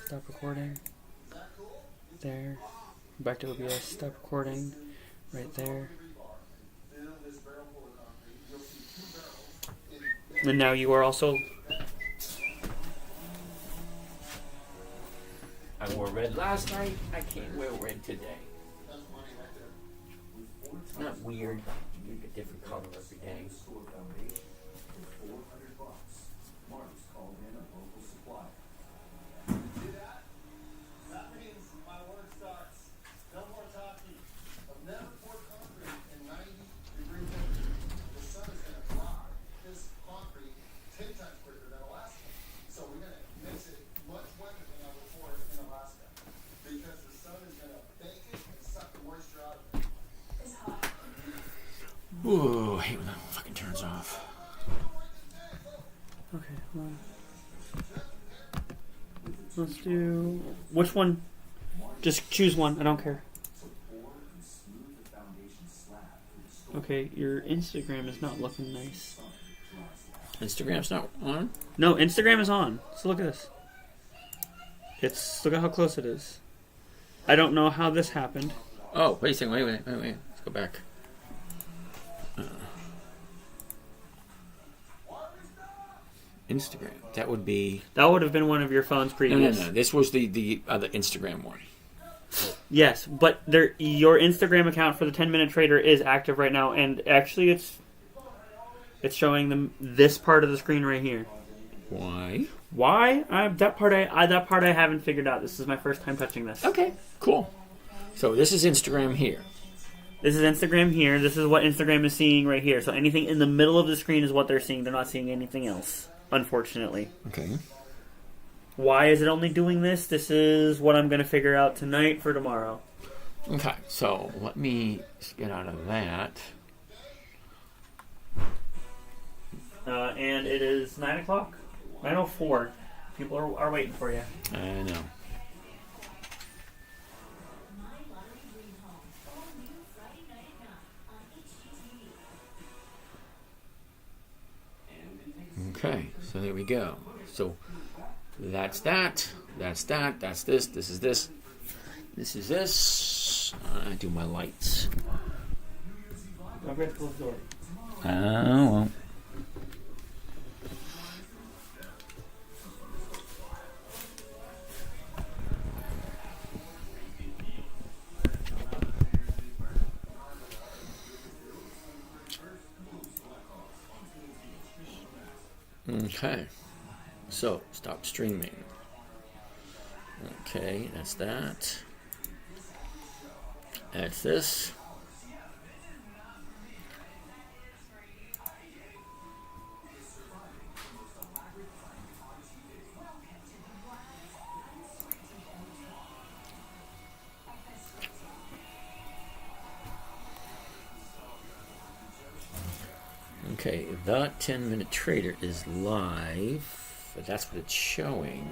Stop recording. There. Back to OBS. Stop recording. Right there. And now you are also... I wore red last night. I can't wear red today. It's not weird. You get a different color every day. That means my work starts. No more talking. I've never poured concrete in 90-degree temperatures. The sun is going to dry this concrete 10 times quicker than Alaska. So we're going to mix it much wetter than I would pour it in Alaska. Because the sun is going to bake it and suck the moisture out of it. It's hot. Ooh, I hate when that fucking turns off. Okay, hold on. Let's do... Which one? Just choose one. I don't care. Okay, your Instagram is not looking nice. Instagram's not on? No, Instagram is on. So look at this. Look at how close it is. I don't know how this happened. Oh, wait a second. Wait. Let's go back. Instagram. That would be... That would have been one of your phone's previous. No. This was the other Instagram one. Yes, but your Instagram account for the 10-minute trader is active right now, and actually it's showing them this part of the screen right here. Why? Why? That part I haven't figured out. This is my first time touching this. Okay, cool. So this is Instagram here. This is Instagram here. This is what Instagram is seeing right here. So anything in the middle of the screen is what they're seeing. They're not seeing anything else, unfortunately. Okay. Why is it only doing this? This is what I'm going to figure out tonight for tomorrow. Okay, so let me get out of that. And it is 9 o'clock. 9:04. People are waiting for you. I know. Okay, so there we go. So that's that. That's that. That's this. This is this. This is this. I do my lights. Don't forget to close the door. Oh, well. Okay, so stop streaming. Okay, that's that. That's this. Okay, the 10-minute trader is live, but that's what it's showing.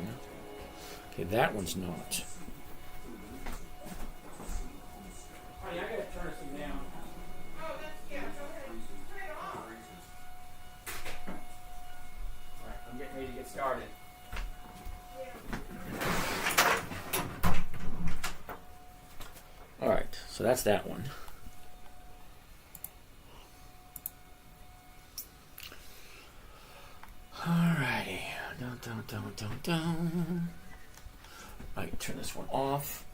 Okay, that one's not. Honey, I gotta turn this down. Oh, that's, yeah, go ahead. Turn it off. Alright, I'm getting ready to get started. Alright, so that's that one. Alrighty. Dun. Alright, turn this one off.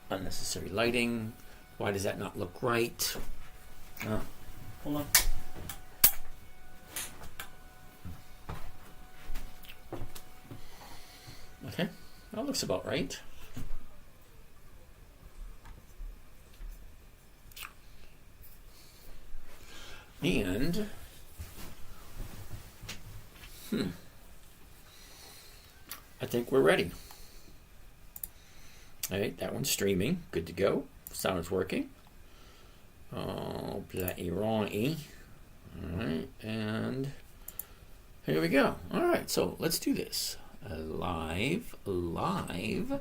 Unnecessary lighting. Why does that not look right? Oh. Hold on. Okay, that looks about right. And I think we're ready. All right, that one's streaming. Good to go. Sound is working. Oh, bloody righty. All right, and here we go. All right, so let's do this. Live. And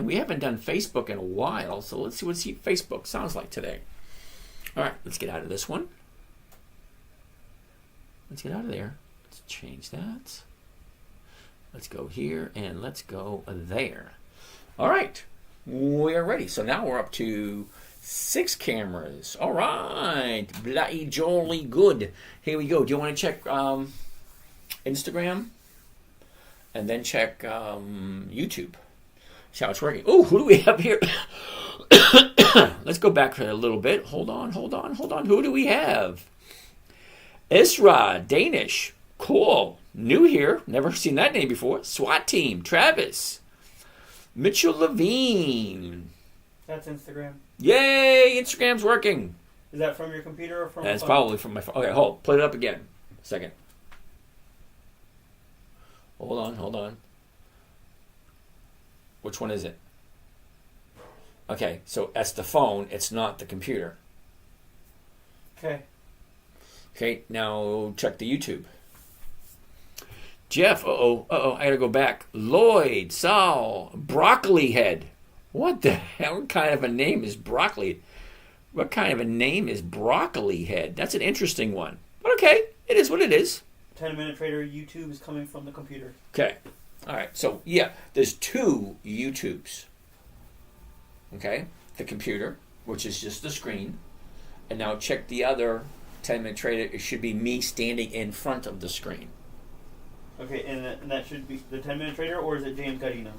we haven't done Facebook in a while, so let's see what Facebook sounds like today. All right, let's get out of this one. Let's get out of there. Let's change that. Let's go here and let's go there. All right. We are ready. So now we're up to 6 cameras. All right. Bloody jolly good. Here we go. Do you want to check Instagram? And then check YouTube. See how it's working. Oh, who do we have here? Let's go back for a little bit. Hold on. Who do we have? Isra, Danish. Cool. New here. Never seen that name before. SWAT team. Travis. Mitchell Levine. That's Instagram. Yay! Instagram's working. Is that from your computer or from? That's probably from my phone. Okay, hold. Play it up again. A second. Hold on. Which one is it? Okay, so that's the phone. It's not the computer. Okay. Okay, now check the YouTube. Jeff, I gotta go back. Lloyd, Sal, Broccoli Head. What the hell? What kind of a name is Broccoli? What kind of a name is Broccoli Head? That's an interesting one. But okay, it is what it is. 10-minute trader YouTube is coming from the computer. Okay. All right. So, yeah, there's 2 YouTubes. Okay? The computer, which is just the screen. And now check the other 10-minute trader. It should be me standing in front of the screen. Okay, and that should be the 10-minute trader, or is it James Godino?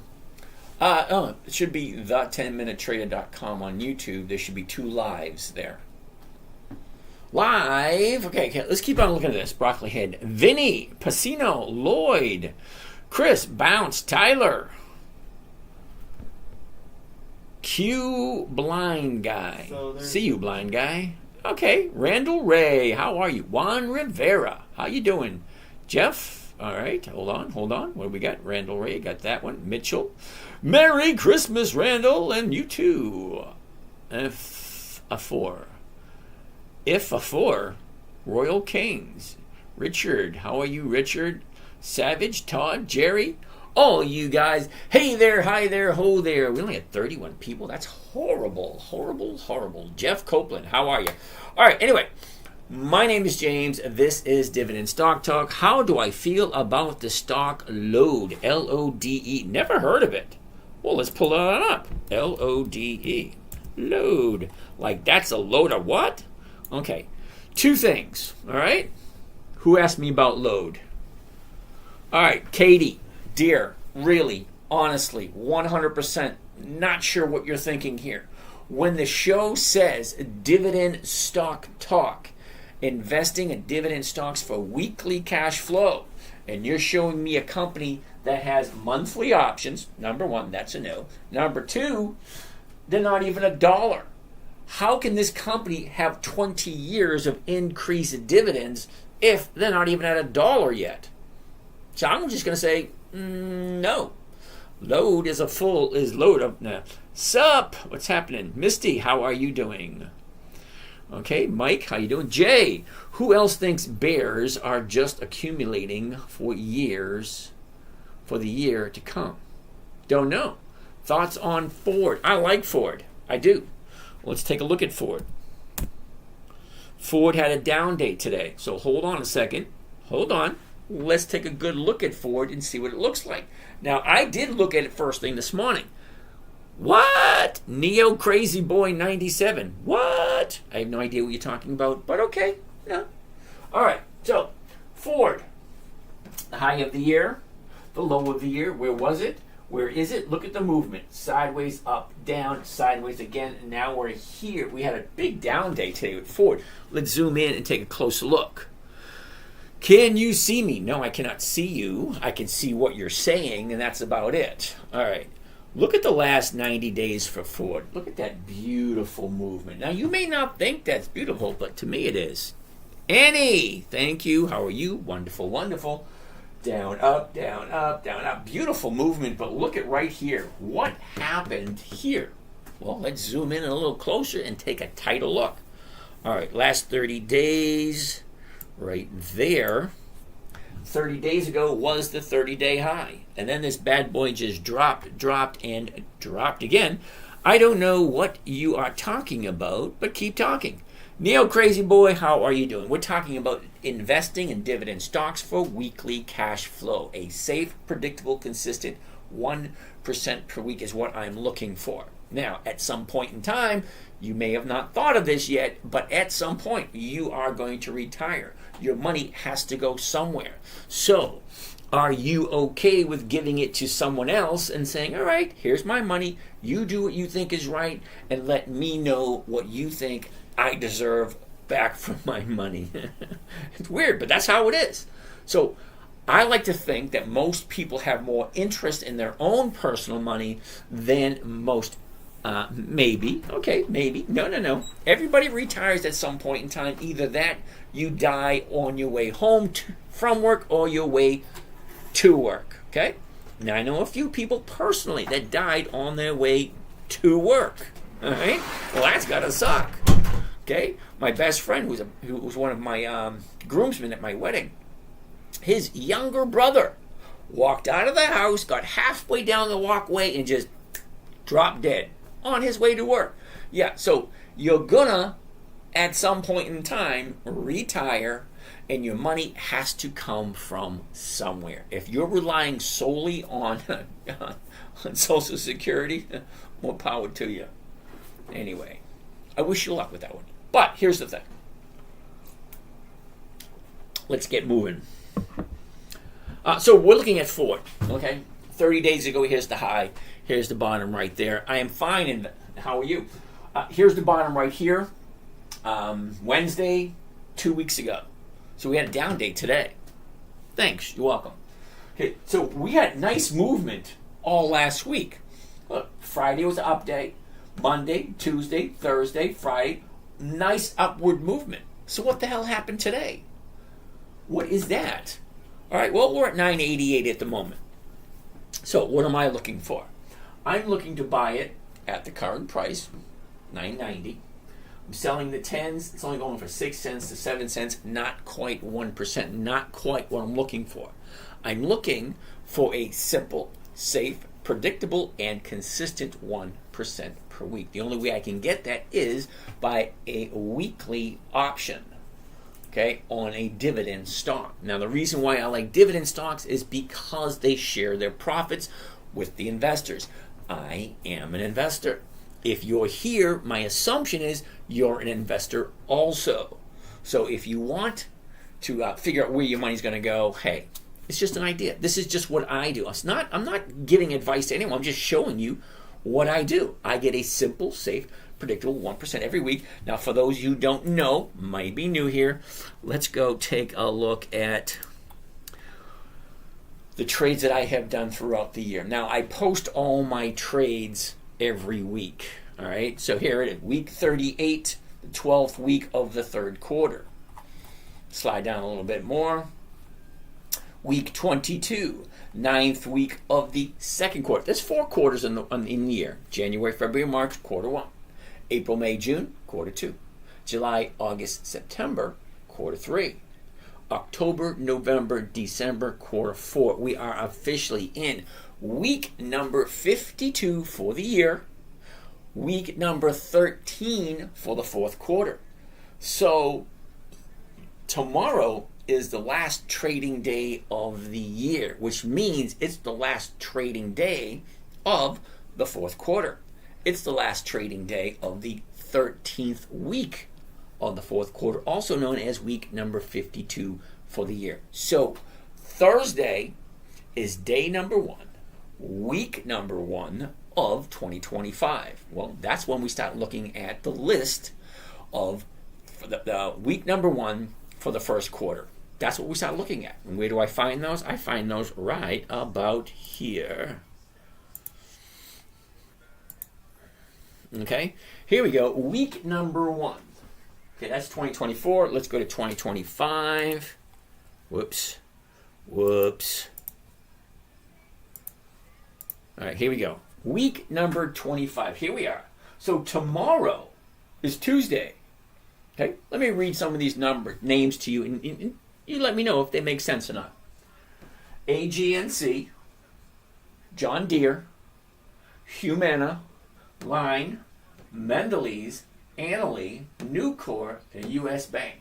It should be the10minutetrader.com on YouTube. There should be 2 lives there. Live. Okay, let's keep on looking at this. Broccoli Head. Vinny, Pacino, Lloyd, Chris, Bounce, Tyler, Q, Blind Guy. See you, Blind Guy. Okay, Randall Ray. How are you? Juan Rivera. How you doing? Jeff. All right, hold on. What do we got? Randall Ray, got that one. Mitchell. Merry Christmas, Randall, and you too. If a 4. Royal Kings. Richard, how are you, Richard? Savage, Todd, Jerry, all you guys. Hey there, hi there, ho there. We only had 31 people. That's horrible. Jeff Copeland, how are you? All right, anyway. My name is James. This is Dividend Stock Talk. How do I feel about the stock Lode? L-O-D-E. Never heard of it. Well, let's pull it on up. L-O-D-E. Lode. Like that's a load of what? Okay. 2 things. All right. Who asked me about Lode? All right. Katie. Dear. Really. Honestly. 100%. Not sure what you're thinking here. When the show says Dividend Stock Talk, investing in dividend stocks for weekly cash flow, and you're showing me a company that has monthly options, number 1, that's a no. Number 2, they're not even $1. How can this company have 20 years of increased dividends if they're not even at $1 yet? So I'm just going to say, no. Load is load of, nah. Sup? What's happening? Misty, how are you doing? Okay, Mike, how you doing? Jay, who else thinks bears are just accumulating for years, for the year to come? Don't know. Thoughts on Ford? I like Ford. I do. Let's take a look at Ford. Ford had a down day today, so hold on a second. Hold on. Let's take a good look at Ford and see what it looks like. Now, I did look at it first thing this morning. What? Neo Crazy Boy 97. What? I have no idea what you're talking about, but okay. No. All right. So, Ford. The high of the year. The low of the year. Where was it? Where is it? Look at the movement. Sideways, up, down, sideways again. And now we're here. We had a big down day today with Ford. Let's zoom in and take a closer look. Can you see me? No, I cannot see you. I can see what you're saying, and that's about it. All right. Look at the last 90 days for Ford. Look at that beautiful movement. Now, you may not think that's beautiful, but to me it is. Annie, thank you. How are you? Wonderful, wonderful. Down, up, down, up, down, up. Beautiful movement, but look at right here. What happened here? Well, let's zoom in a little closer and take a tighter look. All right, last 30 days, right there. 30 days ago was the 30-day high. And then this bad boy just dropped, and dropped again. I don't know what you are talking about, but keep talking. Neo Crazy Boy, how are you doing? We're talking about investing in dividend stocks for weekly cash flow. A safe, predictable, consistent 1% per week is what I'm looking for. Now, at some point in time, you may have not thought of this yet, but at some point, you are going to retire. Your money has to go somewhere. So, are you okay with giving it to someone else and saying, all right, here's my money, you do what you think is right, and let me know what you think I deserve back from my money? It's weird, but that's how it is. So I like to think that most people have more interest in their own personal money than most. Maybe. Okay, maybe. No. Everybody retires at some point in time. Either that, you die on your way home from work, or your way to work. Okay? Now, I know a few people personally that died on their way to work. All right? Well, that's got to suck. Okay? My best friend, who was one of my groomsmen at my wedding, his younger brother walked out of the house, got halfway down the walkway, and just dropped dead on his way to work. Yeah, so you're gonna, at some point in time, retire, and your money has to come from somewhere. If you're relying solely on Social Security, more power to you. Anyway, I wish you luck with that one. But here's the thing. Let's get moving. So we're looking at Ford, okay? 30 days ago, here's the high. Here's the bottom right there. I am fine. And how are you? Here's the bottom right here. Wednesday, 2 weeks ago. So we had a down day today. Thanks. You're welcome. Okay, so we had nice movement all last week. Look, Friday was an up day. Monday, Tuesday, Thursday, Friday. Nice upward movement. So what the hell happened today? What is that? All right, well, we're at 988 at the moment. So what am I looking for? I'm looking to buy it at the current price, 990. I'm selling the 10s. It's only going for 6 cents to 7 cents, not quite 1%, not quite what I'm looking for. I'm looking for a simple, safe, predictable, and consistent 1% per week. The only way I can get that is by a weekly option, okay, on a dividend stock. Now, the reason why I like dividend stocks is because they share their profits with the investors. I am an investor. If you're here, my assumption is you're an investor also. So if you want to figure out where your money's going to go, hey, it's just an idea. This is just what I do. I'm not giving advice to anyone. I'm just showing you what I do. I get a simple, safe, predictable 1% every week. Now, for those who don't know, might be new here, let's go take a look at the trades that I have done throughout the year. Now, I post all my trades every week. All right, so here it is, week 38, the 12th week of the third quarter. Slide down a little bit more. Week 22, 9th week of the second quarter. There's 4 quarters in the year. January, February, March, quarter 1. April, May, June, quarter 2. July, August, September, quarter 3. October, November, December, quarter 4. We are officially in week number 52 for the year. Week number 13 for the fourth quarter. So tomorrow is the last trading day of the year, which means it's the last trading day of the fourth quarter. It's the last trading day of the 13th week of the fourth quarter, also known as week number 52 for the year. So Thursday is day number 1, week number 1 of 2025. Well, that's when we start looking at the list of the week number 1 for the first quarter. That's what we start looking at. And where do I find those? I find those right about here. Okay, here we go. Week number 1. Okay, that's 2024. Let's go to 2025. Whoops. All right, here we go. Week number 25. Here we are. So tomorrow is Tuesday. Okay, let me read some of these names to you, and you let me know if they make sense or not. AGNC, John Deere, Humana, Line, Mendelez, Annaly, Nucor, and U.S. Bank.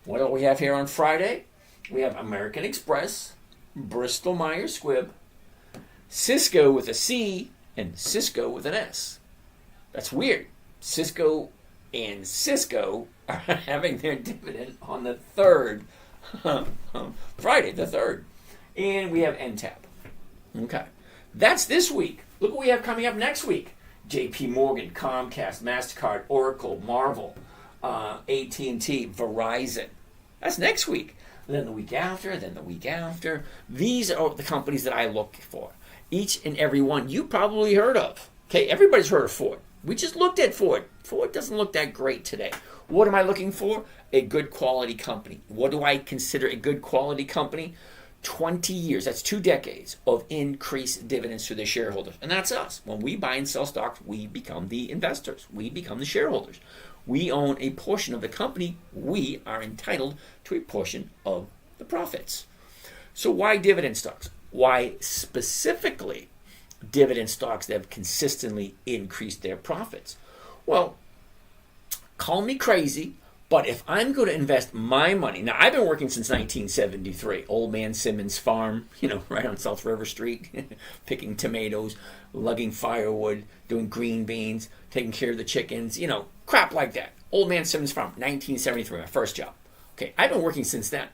What do we have here on Friday? We have American Express, Bristol Myers Squibb, Cisco with a C, and Cisco with an S. That's weird. Cisco and Cisco are having their dividend on the 3rd, Friday the 3rd. And we have NTAP. Okay. That's this week. Look what we have coming up next week. JP Morgan, Comcast, MasterCard, Oracle, Marvel, AT&T, Verizon. That's next week. Then the week after, then the week after. These are the companies that I look for. Each and every one you probably heard of. Okay, everybody's heard of Ford. We just looked at Ford. Ford doesn't look that great today. What am I looking for? A good quality company. What do I consider a good quality company? 20 years, that's 2 decades of increased dividends to the shareholders. And that's us. When we buy and sell stocks, we become the investors. We become the shareholders. We own a portion of the company. We are entitled to a portion of the profits. So why dividend stocks? Why specifically dividend stocks that have consistently increased their profits? Well, call me crazy, but if I'm going to invest my money, now I've been working since 1973, Old Man Simmons Farm, right on South River Street, picking tomatoes, lugging firewood, doing green beans, taking care of the chickens, crap like that. Old Man Simmons Farm, 1973, my first job. Okay, I've been working since then.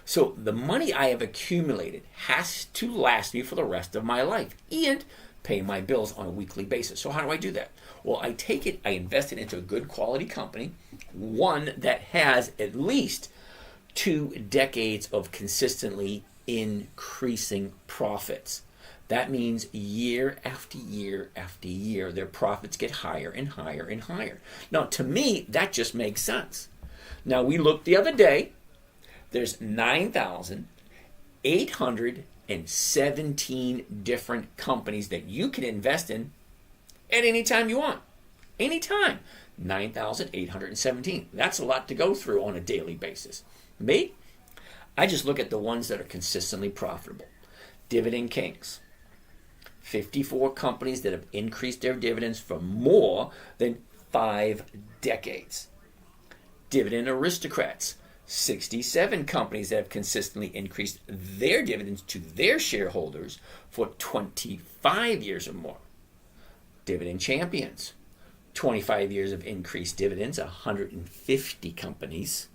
So the money I have accumulated has to last me for the rest of my life and pay my bills on a weekly basis. So how do I do that? Well, I invest it into a good quality company, one that has at least 2 decades of consistently increasing profits. That means year after year after year, their profits get higher and higher and higher. Now, to me, that just makes sense. Now, we looked the other day. There's 9,817 different companies that you can invest in at any time you want. Anytime. 9,817. That's a lot to go through on a daily basis. Me? I just look at the ones that are consistently profitable. Dividend Kings. 54 companies that have increased their dividends for more than 5 decades. Dividend Aristocrats. 67 companies that have consistently increased their dividends to their shareholders for 25 years or more. Dividend Champions. 25 years of increased dividends, 150 companies.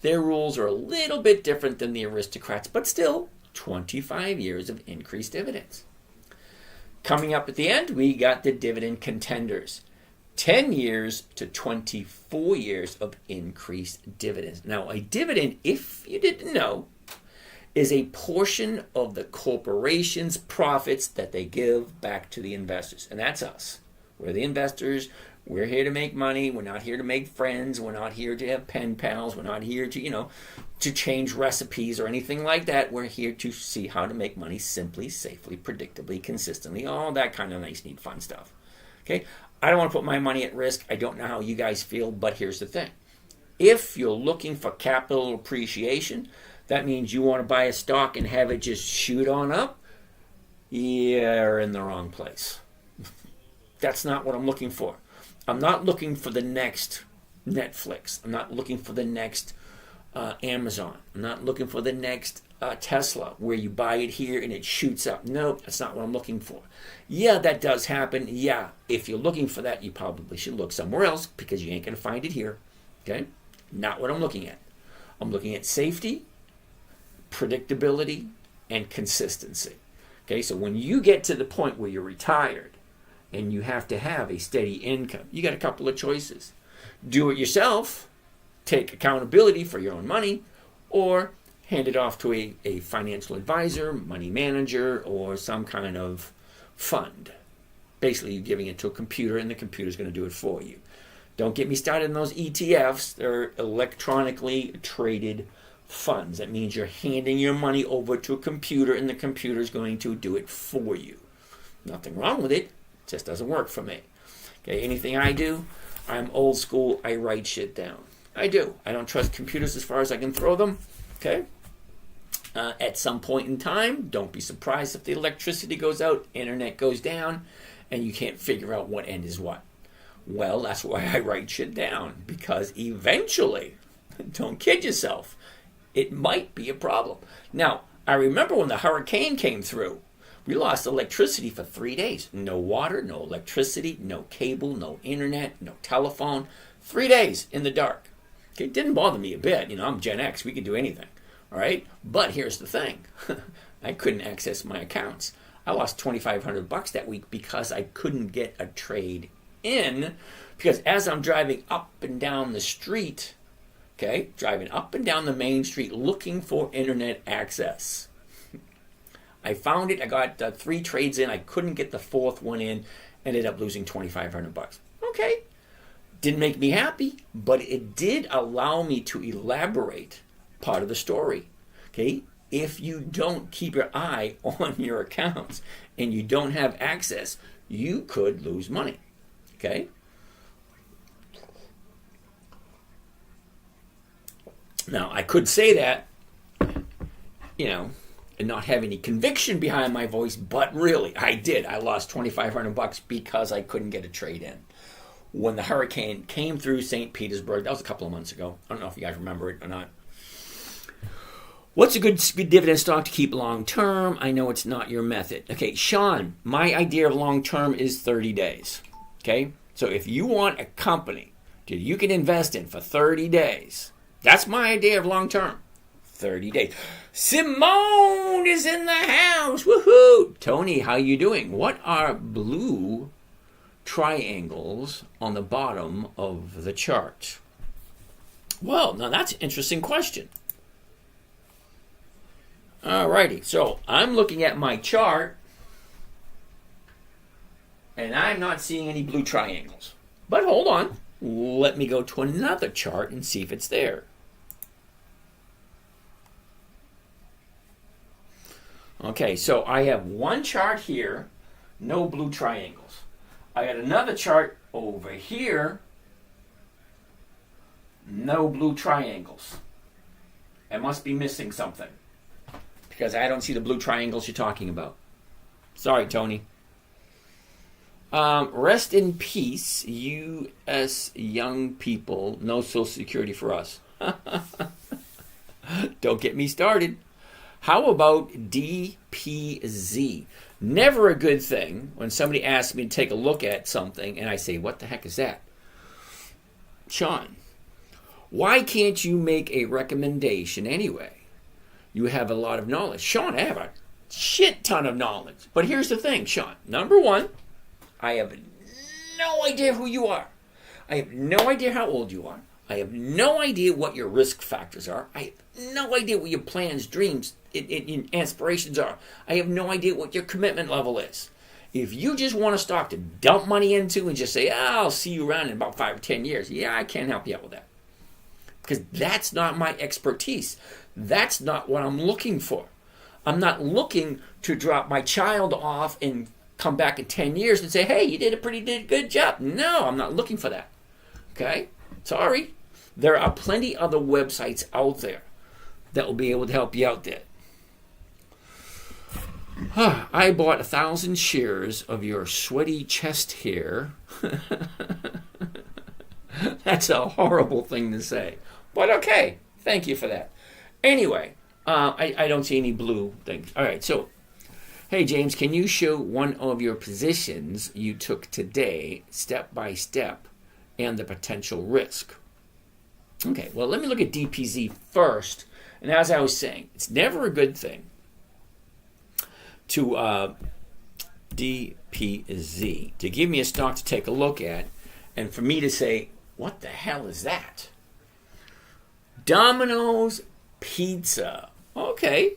Their rules are a little bit different than the Aristocrats, but still 25 years of increased dividends. Coming up at the end, we got the Dividend Contenders. 10 years to 24 years of increased dividends. Now, a dividend, if you didn't know, is a portion of the corporation's profits that they give back to the investors. And that's us. We're the investors. We're here to make money. We're not here to make friends. We're not here to have pen pals. We're not here to, to change recipes or anything like that. We're here to see how to make money simply, safely, predictably, consistently, all that kind of nice, neat, fun stuff. Okay? I don't want to put my money at risk. I don't know how you guys feel, but here's the thing. If you're looking for capital appreciation, that means you want to buy a stock and have it just shoot on up, you're in the wrong place. That's not what I'm looking for. I'm not looking for the next Netflix. I'm not looking for the next Amazon. I'm not looking for the next Tesla, where you buy it here and it shoots up. Nope, that's not what I'm looking for. Yeah, that does happen. Yeah, if you're looking for that, you probably should look somewhere else because you ain't going to find it here. Okay? Not what I'm looking at. I'm looking at safety, predictability, and consistency. Okay, so when you get to the point where you're retired and you have to have a steady income, you got a couple of choices. Do it yourself, take accountability for your own money, or hand it off to a financial advisor, money manager, or some kind of fund. Basically, you're giving it to a computer, and the computer's going to do it for you. Don't get me started on those ETFs. They're electronically traded funds. That means you're handing your money over to a computer, and the computer's going to do it for you. Nothing wrong with it. It just doesn't work for me. Okay, anything I do, I'm old school. I write shit down. I do. I don't trust computers as far as I can throw them. Okay? At some point in time, don't be surprised if the electricity goes out, internet goes down, and you can't figure out what end is what. Well, that's why I write shit down, because eventually Don't kid yourself. It might be a problem. Now, I remember when the hurricane came through, we lost electricity for 3 days. No water, no electricity, no cable, no internet, no telephone. 3 days in the dark. Okay, it didn't bother me a bit. I'm Gen X. We could do anything. All right? But here's the thing. I couldn't access my accounts. I lost $2,500 that week because I couldn't get a trade in. Because as I'm driving up and down the street, okay, driving up and down the main street looking for internet access, I found it. I got 3 trades in. I couldn't get the 4th one in. Ended up losing $2,500. Okay. Didn't make me happy, but it did allow me to elaborate part of the story. Okay. If you don't keep your eye on your accounts and you don't have access, you could lose money. Okay. Now, I could say that, and not have any conviction behind my voice, but really, I did. I lost $2,500 because I couldn't get a trade in. When the hurricane came through St. Petersburg, that was a couple of months ago. I don't know if you guys remember it or not. What's a good dividend stock to keep long term? I know it's not your method. Okay, Sean, my idea of long term is 30 days. Okay, so if you want a company that you can invest in for 30 days, that's my idea of long term. 30 days. Simone is in the house. Woohoo! Tony, how you doing? What are blue triangles on the bottom of the chart? Well, now that's an interesting question. Alrighty, so I'm looking at my chart and I'm not seeing any blue triangles. But hold on, let me go to another chart and see if it's there. Okay, so I have one chart here, no blue triangles. I got another chart over here, no blue triangles. I must be missing something, because I don't see the blue triangles you're talking about. Sorry, Tony. Rest in peace, U.S. young people. No Social Security for us. Don't get me started. How about DPZ? Never a good thing when somebody asks me to take a look at something and I say, what the heck is that? Sean, why can't you make a recommendation anyway? You have a lot of knowledge. Sean, I have a shit ton of knowledge. But here's the thing, Sean. Number one, I have no idea who you are. I have no idea how old you are. I have no idea what your risk factors are. I have no idea what your plans, dreams, aspirations are. I have no idea what your commitment level is. If you just want a stock to dump money into and just say, I'll see you around in about 5 or 10 years, yeah, I can't help you out with that. Because that's not my expertise. That's not what I'm looking for. I'm not looking to drop my child off and come back in 10 years and say, hey, you did a pretty good job. No, I'm not looking for that. Okay? Sorry. There are plenty other websites out there that will be able to help you out there. I bought 1,000 shares of your sweaty chest hair. That's a horrible thing to say. But okay, thank you for that. Anyway, I don't see any blue things. All right, so, hey, James, can you show one of your positions you took today, step by step, and the potential risk? Okay, well, let me look at DPZ first. And as I was saying, it's never a good thing to DPZ, to give me a stock to take a look at, and for me to say, what the hell is that? Domino's Pizza. Okay.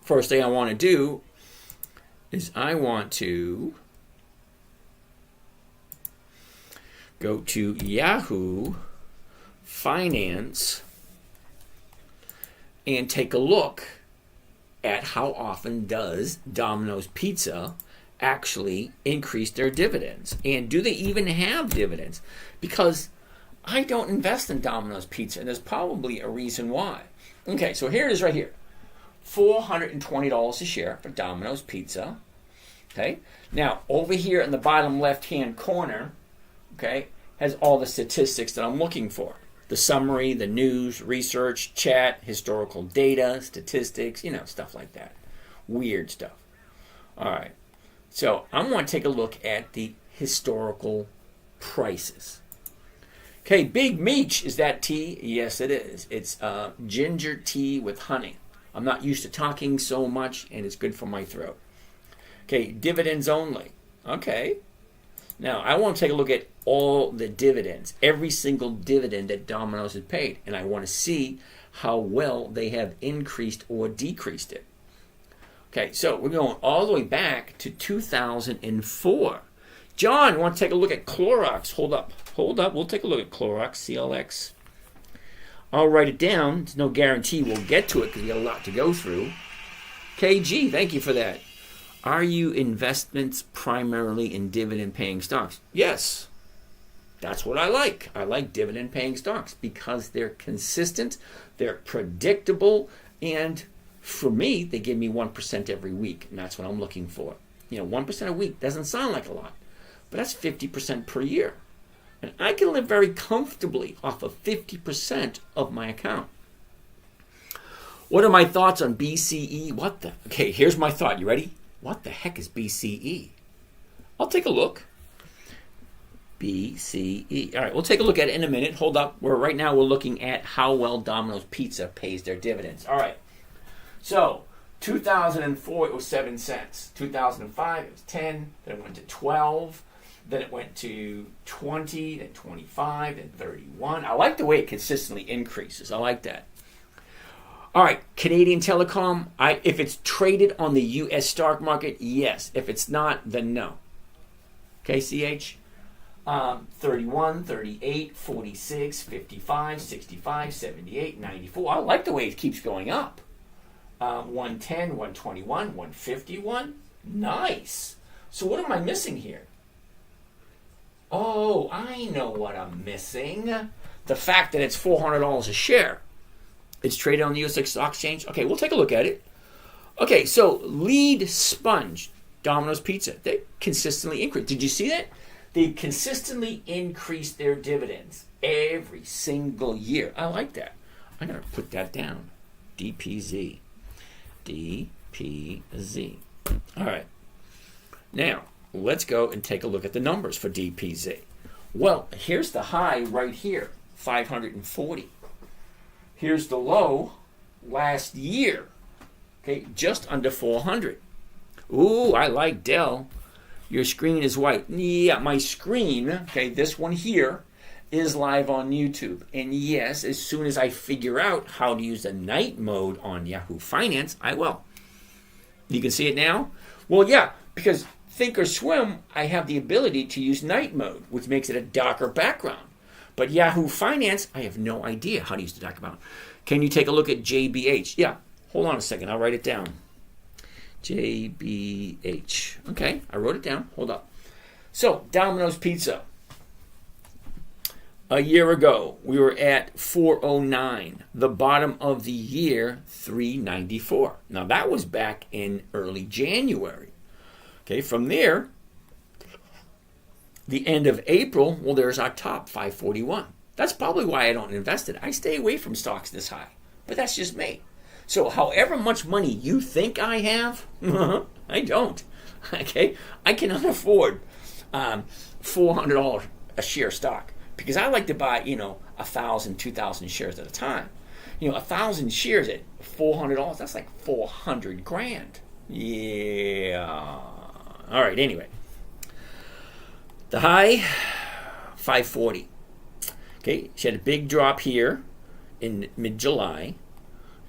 First thing I want to do is I want to go to Yahoo Finance and take a look at how often does Domino's Pizza actually increase their dividends, and do they even have dividends? Because I don't invest in Domino's Pizza, and there's probably a reason why. Okay, so here it is right here. $420 a share for Domino's Pizza. Okay, now over here in the bottom left-hand corner, okay, has all the statistics that I'm looking for. the summary, the news, research, chat, historical data, statistics, stuff like that. Weird stuff. All right. So I'm going to take a look at the historical prices. Okay, Big Meech, is that tea? Yes, it is. It's ginger tea with honey. I'm not used to talking so much, and it's good for my throat. Okay, dividends only. Okay. Now, I want to take a look at all the dividends, every single dividend that Domino's has paid, and I want to see how well they have increased or decreased it. Okay, so we're going all the way back to 2004. John, you want to take a look at Clorox? Hold up. We'll take a look at Clorox, CLX. I'll write it down. There's no guarantee we'll get to it because we got a lot to go through. KG, thank you for that. Are you investments primarily in dividend-paying stocks? Yes. That's what I like. I like dividend-paying stocks because they're consistent, they're predictable, and for me, they give me 1% every week, and that's what I'm looking for. 1% a week doesn't sound like a lot, but that's 50% per year. And I can live very comfortably off of 50% of my account. What are my thoughts on BCE? Okay, here's my thought. You ready? What the heck is BCE? I'll take a look. BCE. All right, we'll take a look at it in a minute. Hold up. Right now we're looking at how well Domino's Pizza pays their dividends. All right. So, 2004 it was 7 cents. 2005 it was 10. Then it went to 12. Then it went to 20. Then 25. Then 31. I like the way it consistently increases. I like that. All right, Canadian Telecom. If it's traded on the U.S. stock market, yes. If it's not, then no. Okay, CH? 31, 38, 46, 55, 65, 78, 94. I like the way it keeps going up. 110, 121, 151. Nice. So what am I missing here? Oh, I know what I'm missing. The fact that it's $400 a share. It's traded on the U.S. Stock Exchange. Okay, we'll take a look at it. Okay, so lead sponge, Domino's Pizza. They consistently increase. Did you see that? They consistently increase their dividends every single year. I like that. I'm going to put that down. DPZ. DPZ. All right. Now, let's go and take a look at the numbers for DPZ. Well, here's the high right here, 540. Here's the low last year, okay, just under 400. Ooh, I like Dell. Your screen is white. Yeah, my screen, okay, this one here, is live on YouTube. And yes, as soon as I figure out how to use the night mode on Yahoo Finance, I will. You can see it now? Well, yeah, because Thinkorswim, I have the ability to use night mode, which makes it a darker background. But Yahoo Finance, I have no idea how to use the darker background. Can you take a look at JBH? Yeah, hold on a second. I'll write it down. JBH. Okay, I wrote it down. Hold up. So, Domino's Pizza. A year ago, we were at 409. The bottom of the year, 394. Now, that was back in early January. Okay, from there, the end of April, well, there's our top, 541. That's probably why I don't invest it. I stay away from stocks this high, but that's just me. So however much money you think I have, I don't. Okay, I cannot afford $400 a share stock because I like to buy, 1,000, 2,000 shares at a time. 1,000 shares at $400, that's like 400 grand. Yeah. All right, anyway. The high, 540. Okay, she had a big drop here in mid-July.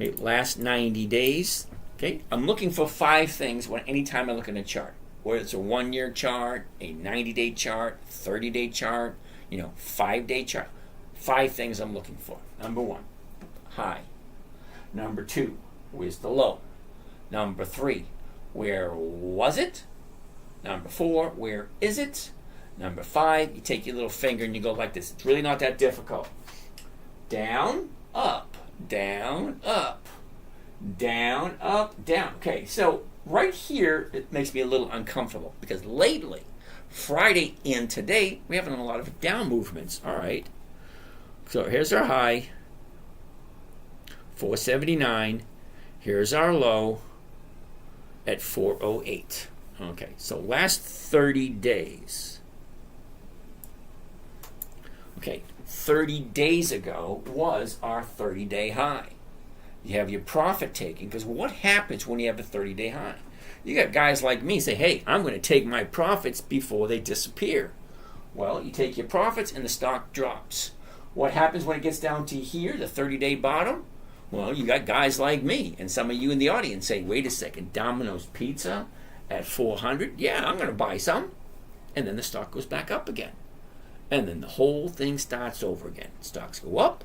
Okay, last 90 days. Okay, I'm looking for 5 things anytime I look at a chart. Whether it's a 1-year chart, a 90-day chart, 30-day chart, 5-day chart. 5 things I'm looking for. Number 1, high. Number 2, where's the low? Number 3, where was it? Number 4, where is it? Number 5, you take your little finger and you go like this. It's really not that difficult. Down, up, down, up, down, up, down. Okay, so right here, it makes me a little uncomfortable because lately, Friday and today, we're having a lot of down movements. All right. So here's our high, 479. Here's our low at 408. Okay, so last 30 days. Okay, 30 days ago was our 30-day high. You have your profit taking, because what happens when you have a 30-day high? You got guys like me say, hey, I'm going to take my profits before they disappear. Well, you take your profits and the stock drops. What happens when it gets down to here, the 30-day bottom? Well, you got guys like me and some of you in the audience say, wait a second, Domino's Pizza at 400? Yeah, I'm going to buy some. And then the stock goes back up again. And then the whole thing starts over again. Stocks go up,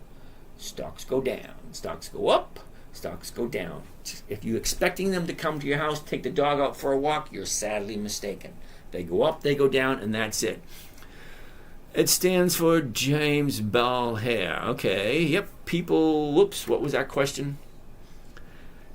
stocks go down. Stocks go up, stocks go down. If you're expecting them to come to your house, take the dog out for a walk, you're sadly mistaken. They go up, they go down, and that's it. It stands for James Bell Hair. Okay, yep. People, whoops, what was that question?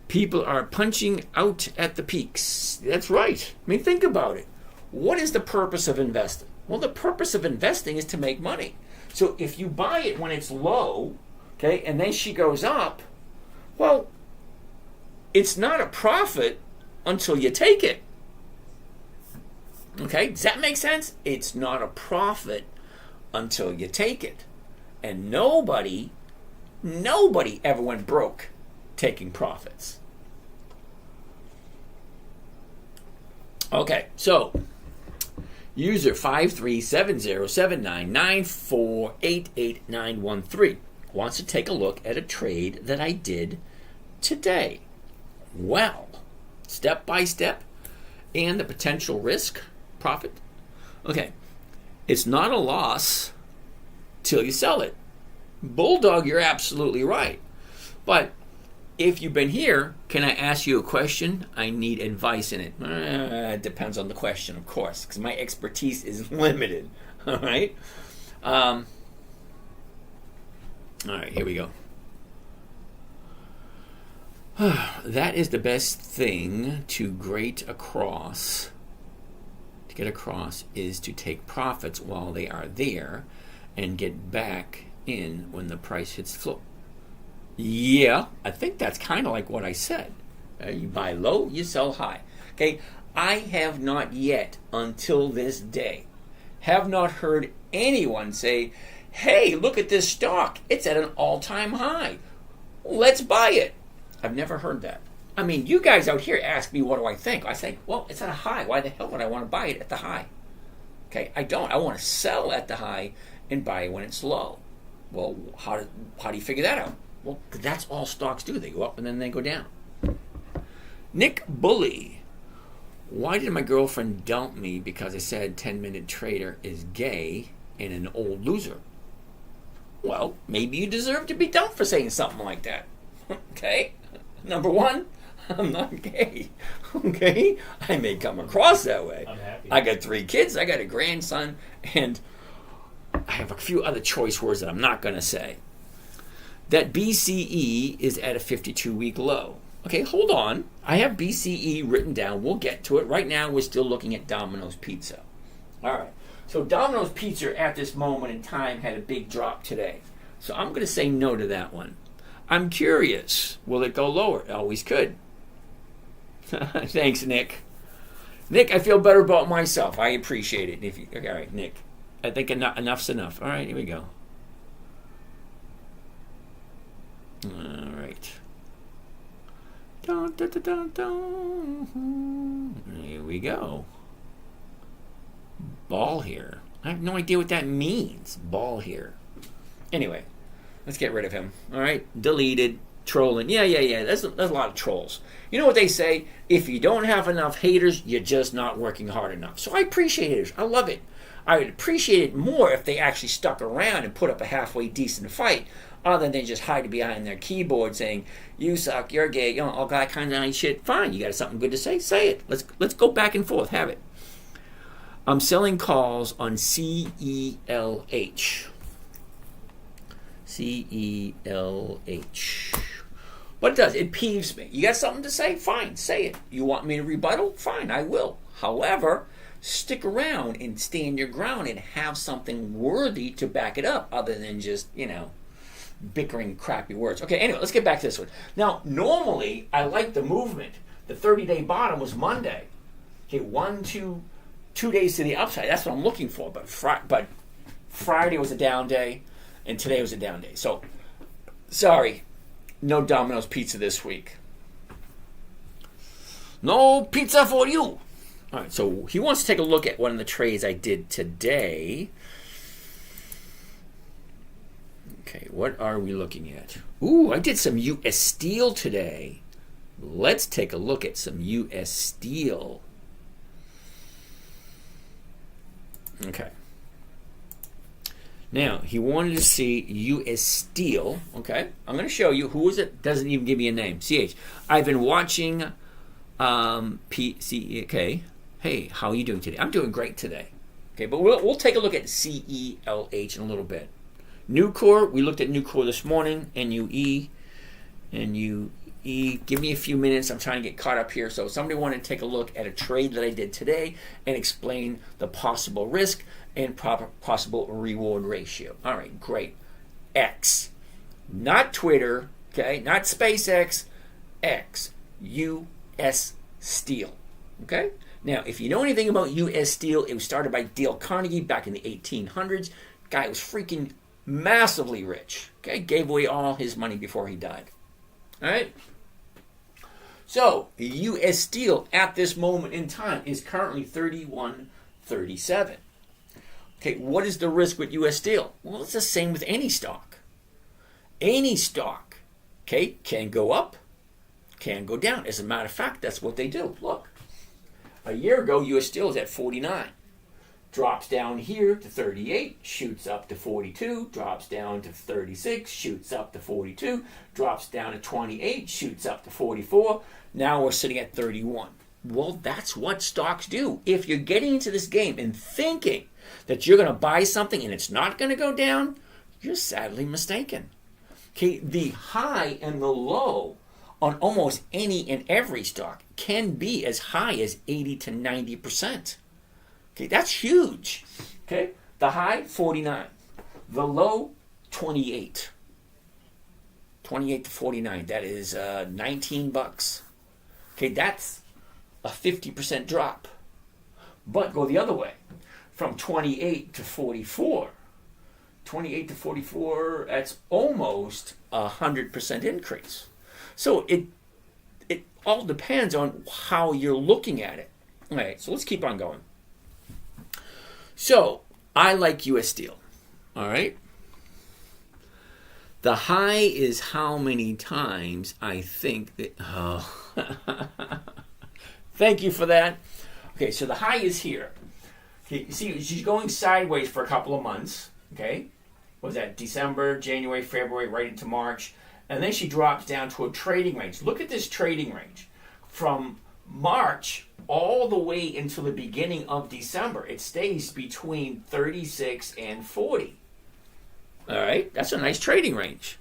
People are punching out at the peaks. That's right. I mean, think about it. What is the purpose of investing? Well, the purpose of investing is to make money. So if you buy it when it's low, okay, and then she goes up, well, it's not a profit until you take it. Okay, does that make sense? It's not a profit until you take it. And nobody ever went broke taking profits. Okay, so user 5370799488913 wants to take a look at a trade that I did today. Well, step by step and the potential risk, profit. Okay, it's not a loss till you sell it. Bulldog, you're absolutely right. But if you've been here, can I ask you a question? I need advice in it. It depends on the question, of course, because my expertise is limited. All right? All right, here we go. That is the best thing to get across is to take profits while they are there and get back in when the price hits floor. Yeah, I think that's kind of like what I said. You buy low, you sell high. Okay, I have not yet, until this day, have not heard anyone say, hey, look at this stock. It's at an all-time high. Let's buy it. I've never heard that. I mean, you guys out here ask me, what do I think? I think, well, it's at a high. Why the hell would I want to buy it at the high? Okay, I don't. I want to sell at the high and buy when it's low. Well, how do you figure that out? Well, that's all stocks do. They go up and then they go down. Nick Bully. Why did my girlfriend dump me because I said 10-minute trader is gay and an old loser? Well, maybe you deserve to be dumped for saying something like that. Okay? Number one, I'm not gay. Okay? I may come across that way. I'm happy. I got 3 kids. I got a grandson. And I have a few other choice words that I'm not going to say. That BCE is at a 52-week low. Okay, hold on. I have BCE written down. We'll get to it. Right now, we're still looking at Domino's Pizza. All right. So Domino's Pizza at this moment in time had a big drop today. So I'm going to say no to that one. I'm curious. Will it go lower? It always could. Thanks, Nick. Nick, I feel better about myself. I appreciate it. Okay, all right, Nick. I think enough's enough. All right, here we go. All right. Dun, dun, dun, dun, dun. Here we go. Ball here. I have no idea what that means. Ball here. Anyway, let's get rid of him. All right. Deleted. Trolling. Yeah. There's a lot of trolls. You know what they say? If you don't have enough haters, you're just not working hard enough. So I appreciate haters. I love it. I would appreciate it more if they actually stuck around and put up a halfway decent fight, other than just hide behind their keyboard saying, you suck, you're gay, all that kind of shit. Fine, you got something good to say? Say it. Let's go back and forth. Have it. I'm selling calls on CELH. CELH. What it does, it peeves me. You got something to say? Fine, say it. You want me to rebuttal? Fine, I will. However, stick around and stand your ground and have something worthy to back it up, other than just, bickering, crappy words. Okay, anyway, let's get back to this one. Now, normally, I like the movement. The 30-day bottom was Monday. Okay, 2 days to the upside. That's what I'm looking for. But Friday was a down day, and today was a down day. So, sorry, no Domino's pizza this week. No pizza for you. All right, so he wants to take a look at one of the trades I did today. Okay, what are we looking at? Ooh, I did some U.S. Steel today. Let's take a look at some U.S. Steel. Okay. Now, he wanted to see U.S. Steel. Okay, I'm going to show you. Who is it? Doesn't even give me a name. CH. I've been watching Okay. Hey, how are you doing today? I'm doing great today. Okay, but we'll take a look at CELH in a little bit. Nucor, we looked at Nucor this morning. NUE. Give me a few minutes. I'm trying to get caught up here. So somebody wanted to take a look at a trade that I did today and explain the possible risk and possible reward ratio. All right, great. X. Not Twitter, okay? Not SpaceX. X. U.S. Steel. Okay? Now, if you know anything about U.S. Steel, it was started by Dale Carnegie back in the 1800s. Guy was freaking massively rich. Okay? Gave away all his money before he died. All right? So, U.S. Steel at this moment in time is currently 31.37. Okay, what is the risk with U.S. Steel? Well, it's the same with any stock. Any stock, okay, can go up, can go down. As a matter of fact, that's what they do. Look, a year ago, U.S. Steel was at 49. Drops down here to 38, shoots up to 42, drops down to 36, shoots up to 42, drops down to 28, shoots up to 44. Now we're sitting at 31. Well, that's what stocks do. If you're getting into this game and thinking that you're going to buy something and it's not going to go down, you're sadly mistaken. Okay, the high and the low on almost any and every stock can be as high as 80 to 90%. Okay, that's huge. Okay, the high, 49. The low, 28. 28 to 49. That is $19. Okay, that's a 50% drop. But go the other way. From 28 to 44. 28 to 44, that's almost a 100% increase. So it all depends on how you're looking at it. All right, so let's keep on going. So, I like U.S. Steel. All right? The high is how many times I think that... Oh. Thank you for that. Okay, so the high is here. Okay, you see, she's going sideways for a couple of months. Okay? What was that? December, January, February, right into March. And then she drops down to a trading range. Look at this trading range. From March all the way until the beginning of December, it stays between 36 and 40. All right, that's a nice trading range.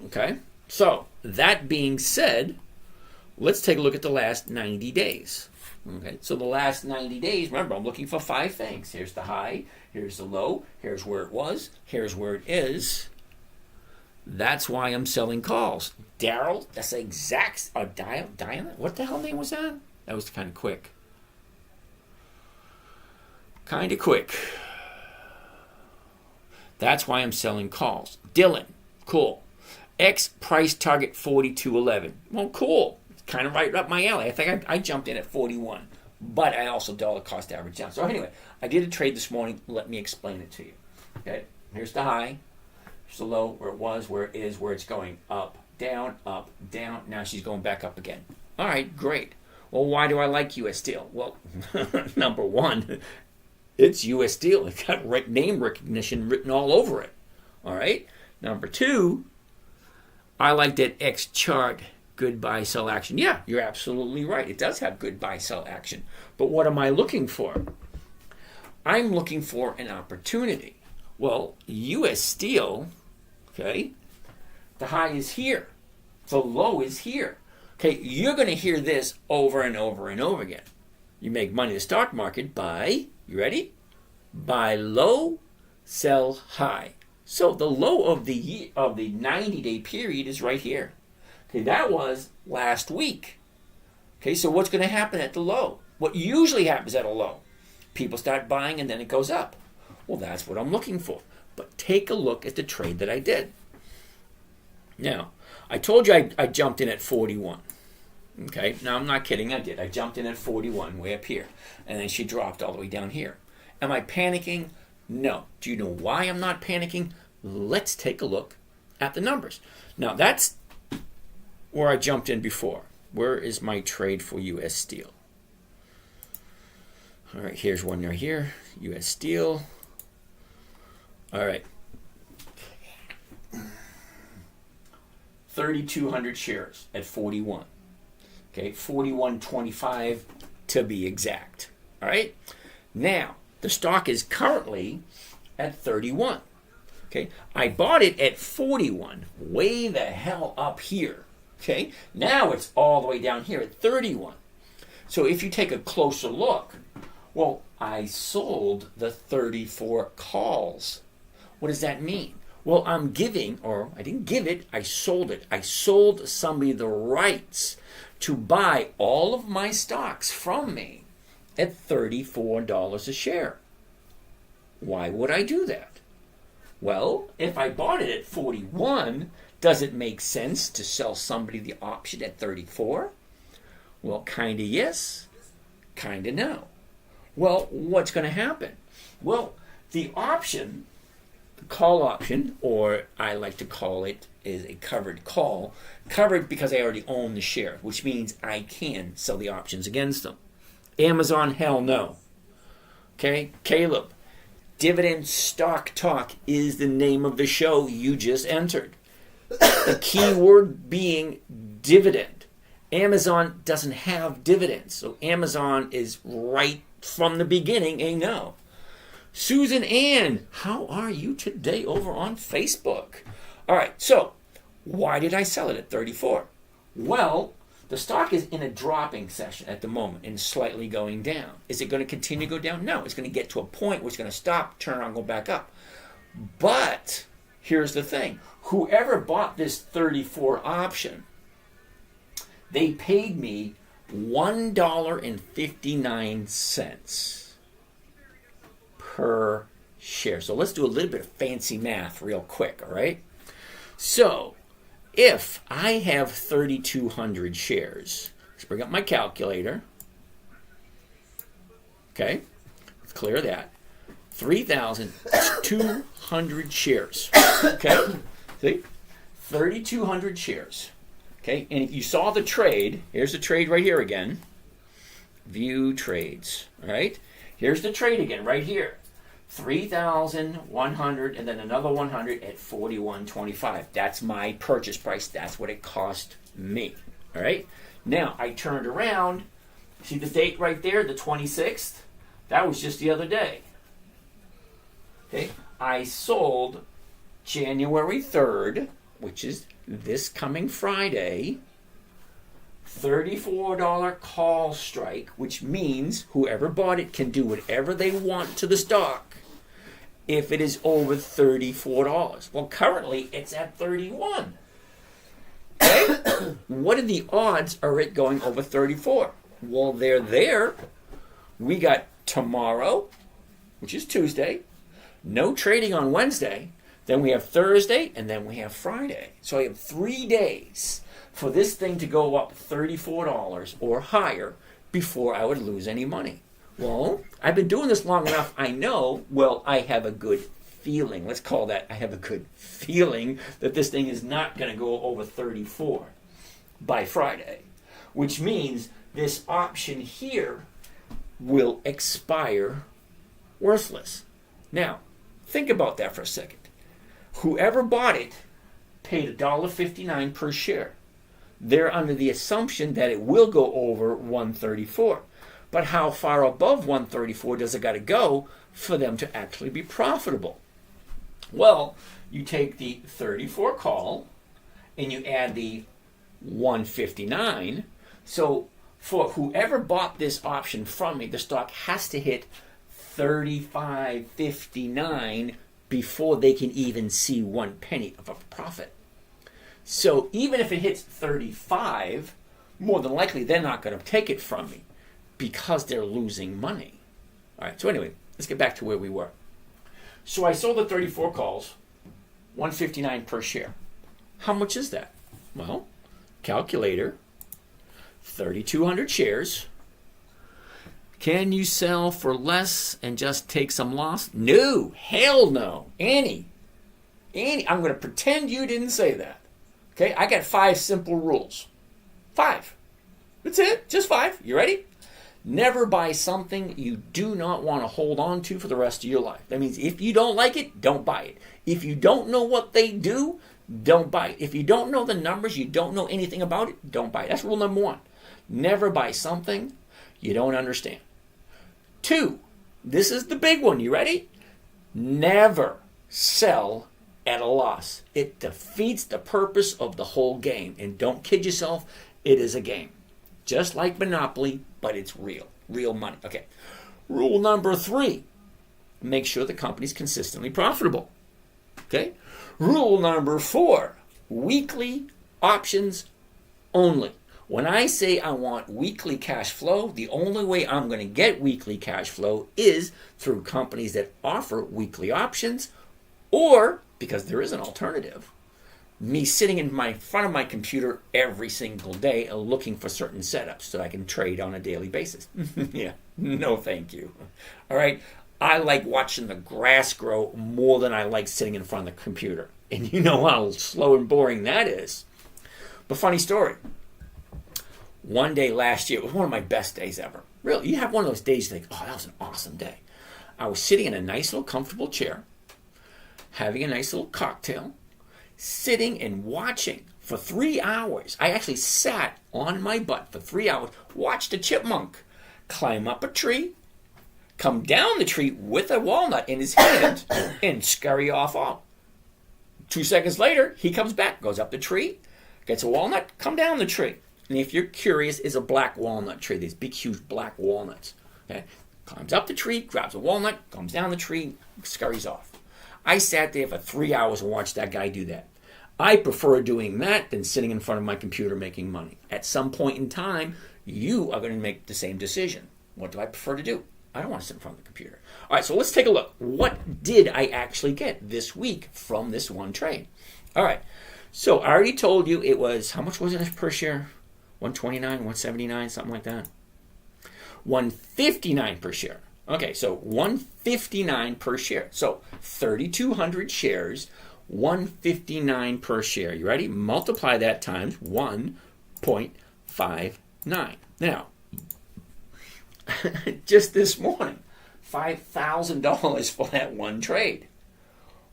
Okay, so that being said, let's take a look at the last 90 days. Okay, so the last 90 days, remember, I'm looking for 5 things. Here's the high, here's the low, here's where it was, here's where it is. That's why I'm selling calls. Daryl, that's the exact, Diana, what the hell name was that? That was kind of quick. Kind of quick. That's why I'm selling calls. Dylan, cool. X price target 42.11. Well, cool. Kind of right up my alley. I think I jumped in at 41. But I also dollar cost average down. So anyway, I did a trade this morning. Let me explain it to you. Okay, here's the high. Here's the low, where it was, where it is, where it's going. Up, down, up, down. Now she's going back up again. All right, great. Well, why do I like U.S. Steel? Well, number one, it's U.S. Steel. It's got name recognition written all over it. All right. Number two, I like that X chart good buy sell action. Yeah, you're absolutely right. It does have good buy sell action. But what am I looking for? I'm looking for an opportunity. Well, U.S. Steel, okay, the high is here. The low is here. Okay, you're going to hear this over and over and over again. You make money in the stock market by, you ready? Buy low, sell high. So the low of the 90-day period is right here. Okay, that was last week. Okay, so what's going to happen at the low? What usually happens at a low? People start buying and then it goes up. Well, that's what I'm looking for. But take a look at the trade that I did. Now, I told you I jumped in at 41. Okay, now I'm not kidding, I did. I jumped in at 41 way up here. And then she dropped all the way down here. Am I panicking? No. Do you know why I'm not panicking? Let's take a look at the numbers. Now, that's where I jumped in before. Where is my trade for U.S. Steel? All right, here's one right here. U.S. Steel. All right. 3,200 shares at 41. Okay, 41.25 to be exact. All right. Now, the stock is currently at 31. Okay, I bought it at 41, way the hell up here. Okay, now it's all the way down here at 31. So if you take a closer look, well, I sold the 34 calls. What does that mean? Well, I'm giving, or I didn't give it, I sold it. I sold somebody the rights to buy all of my stocks from me at $34 a share. Why would I do that? Well, if I bought it at 41, does it make sense to sell somebody the option at 34? Well, kind of yes, kind of no. Well, what's going to happen? Well, the option, the call option, or I like to call it, is a covered call. Covered because I already own the share, which means I can sell the options against them. Amazon, hell no. Okay, Caleb, Dividend Stock Talk is the name of the show you just entered. The key word being dividend. Amazon doesn't have dividends, so Amazon is right from the beginning a no. Susan Ann, how are you today over on Facebook? All right, so why did I sell it at 34? Well, the stock is in a dropping session at the moment and slightly going down. Is it going to continue to go down? No, it's going to get to a point where it's going to stop, turn around, go back up. But here's the thing. Whoever bought this 34 option, they paid me $1.59 per share. So let's do a little bit of fancy math real quick, all right? So if I have 3,200 shares, let's bring up my calculator. Okay, let's clear that. 3,200 shares. Okay, see? 3,200 shares. Okay, and if you saw the trade, here's the trade right here again. View trades, all right? Here's the trade again right here. 3,100 and then another 100 at 41.25. That's my purchase price. That's what it cost me. All right. Now I turned around. See the date right there, the 26th? That was just the other day. Okay. I sold January 3rd, which is this coming Friday, $34 call strike, which means whoever bought it can do whatever they want to the stock if it is over $34. Well, currently it's at 31. Okay? What are the odds of it going over 34? Well, they're there. We got tomorrow, which is Tuesday, no trading on Wednesday, then we have Thursday, and then we have Friday. So I have 3 days for this thing to go up $34 or higher before I would lose any money. Well, I've been doing this long enough, I know, well, I have a good feeling. Let's call that, I have a good feeling that this thing is not going to go over 34 by Friday, which means this option here will expire worthless. Now, think about that for a second. Whoever bought it paid $1.59 per share. They're under the assumption that it will go over 134. But how far above 134 does it got to go for them to actually be profitable? Well, you take the 34 call and you add the 159. So for whoever bought this option from me, the stock has to hit 35.59 before they can even see 1 penny of a profit. So even if it hits 35, more than likely they're not going to take it from me because they're losing money. All right, so anyway, let's get back to where we were. So I sold the 34 calls, $159 per share. How much is that? Well, calculator, 3,200 shares. Can you sell for less and just take some loss? No, hell no. Annie, I'm going to pretend you didn't say that. Okay, I got 5 simple rules. 5. That's it, just 5. You ready? Never buy something you do not want to hold on to for the rest of your life. That means if you don't like it, don't buy it. If you don't know what they do, don't buy it. If you don't know the numbers, you don't know anything about it, don't buy it. That's rule number 1. Never buy something you don't understand. 2, this is the big one. You ready? Never sell at a loss. It defeats the purpose of the whole game. And don't kid yourself, it is a game. Just like Monopoly, but it's real. Real money. Okay. Rule number 3, make sure the company's consistently profitable. Okay. Rule number 4, weekly options only. When I say I want weekly cash flow, the only way I'm going to get weekly cash flow is through companies that offer weekly options, or, because there is an alternative, me sitting in front of my computer every single day looking for certain setups so I can trade on a daily basis. Yeah, no thank you. All right, I like watching the grass grow more than I like sitting in front of the computer. And you know how slow and boring that is. But funny story. One day last year, it was one of my best days ever. Really, you have one of those days you think, oh, that was an awesome day. I was sitting in a nice little comfortable chair, having a nice little cocktail, sitting and watching for 3 hours. I actually sat on my butt for 3 hours, watched a chipmunk climb up a tree, come down the tree with a walnut in his hand, and scurry off. 2 seconds later, he comes back, goes up the tree, gets a walnut, come down the tree. And if you're curious, it's a black walnut tree, these big, huge black walnuts. Okay? Climbs up the tree, grabs a walnut, comes down the tree, scurries off. I sat there for 3 hours and watched that guy do that. I prefer doing that than sitting in front of my computer making money. At some point in time, you are going to make the same decision. What do I prefer to do? I don't want to sit in front of the computer. All right, so let's take a look. What did I actually get this week from this one trade? All right, so I already told you it was, how much was it per share? 129, 179, something like that. 159 per share. Okay, so 159 per share. So 3,200 shares, 159 per share. You ready? Multiply that times 1.59. Now, just this morning, $5,000 for that one trade.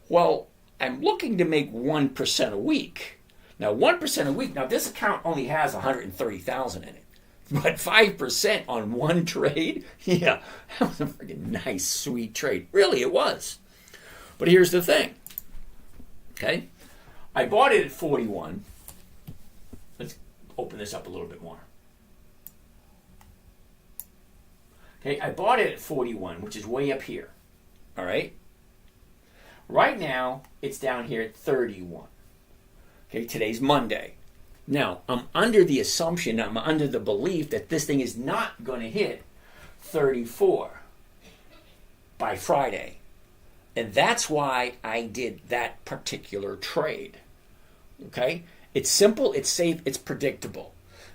Well, I'm looking to make 1% a week. Now, 1% a week, now this account only has 130,000 in it. But 5% on one trade? Yeah, that was a freaking nice, sweet trade. Really, it was. But here's the thing. Okay? I bought it at 41. Let's open this up a little bit more. Okay, I bought it at 41, which is way up here. All right? Right now, it's down here at 31. Okay, today's Monday. Now, I'm under the assumption, I'm under the belief that this thing is not going to hit 34 by Friday. And that's why I did that particular trade. Okay? It's simple, it's safe, it's predictable.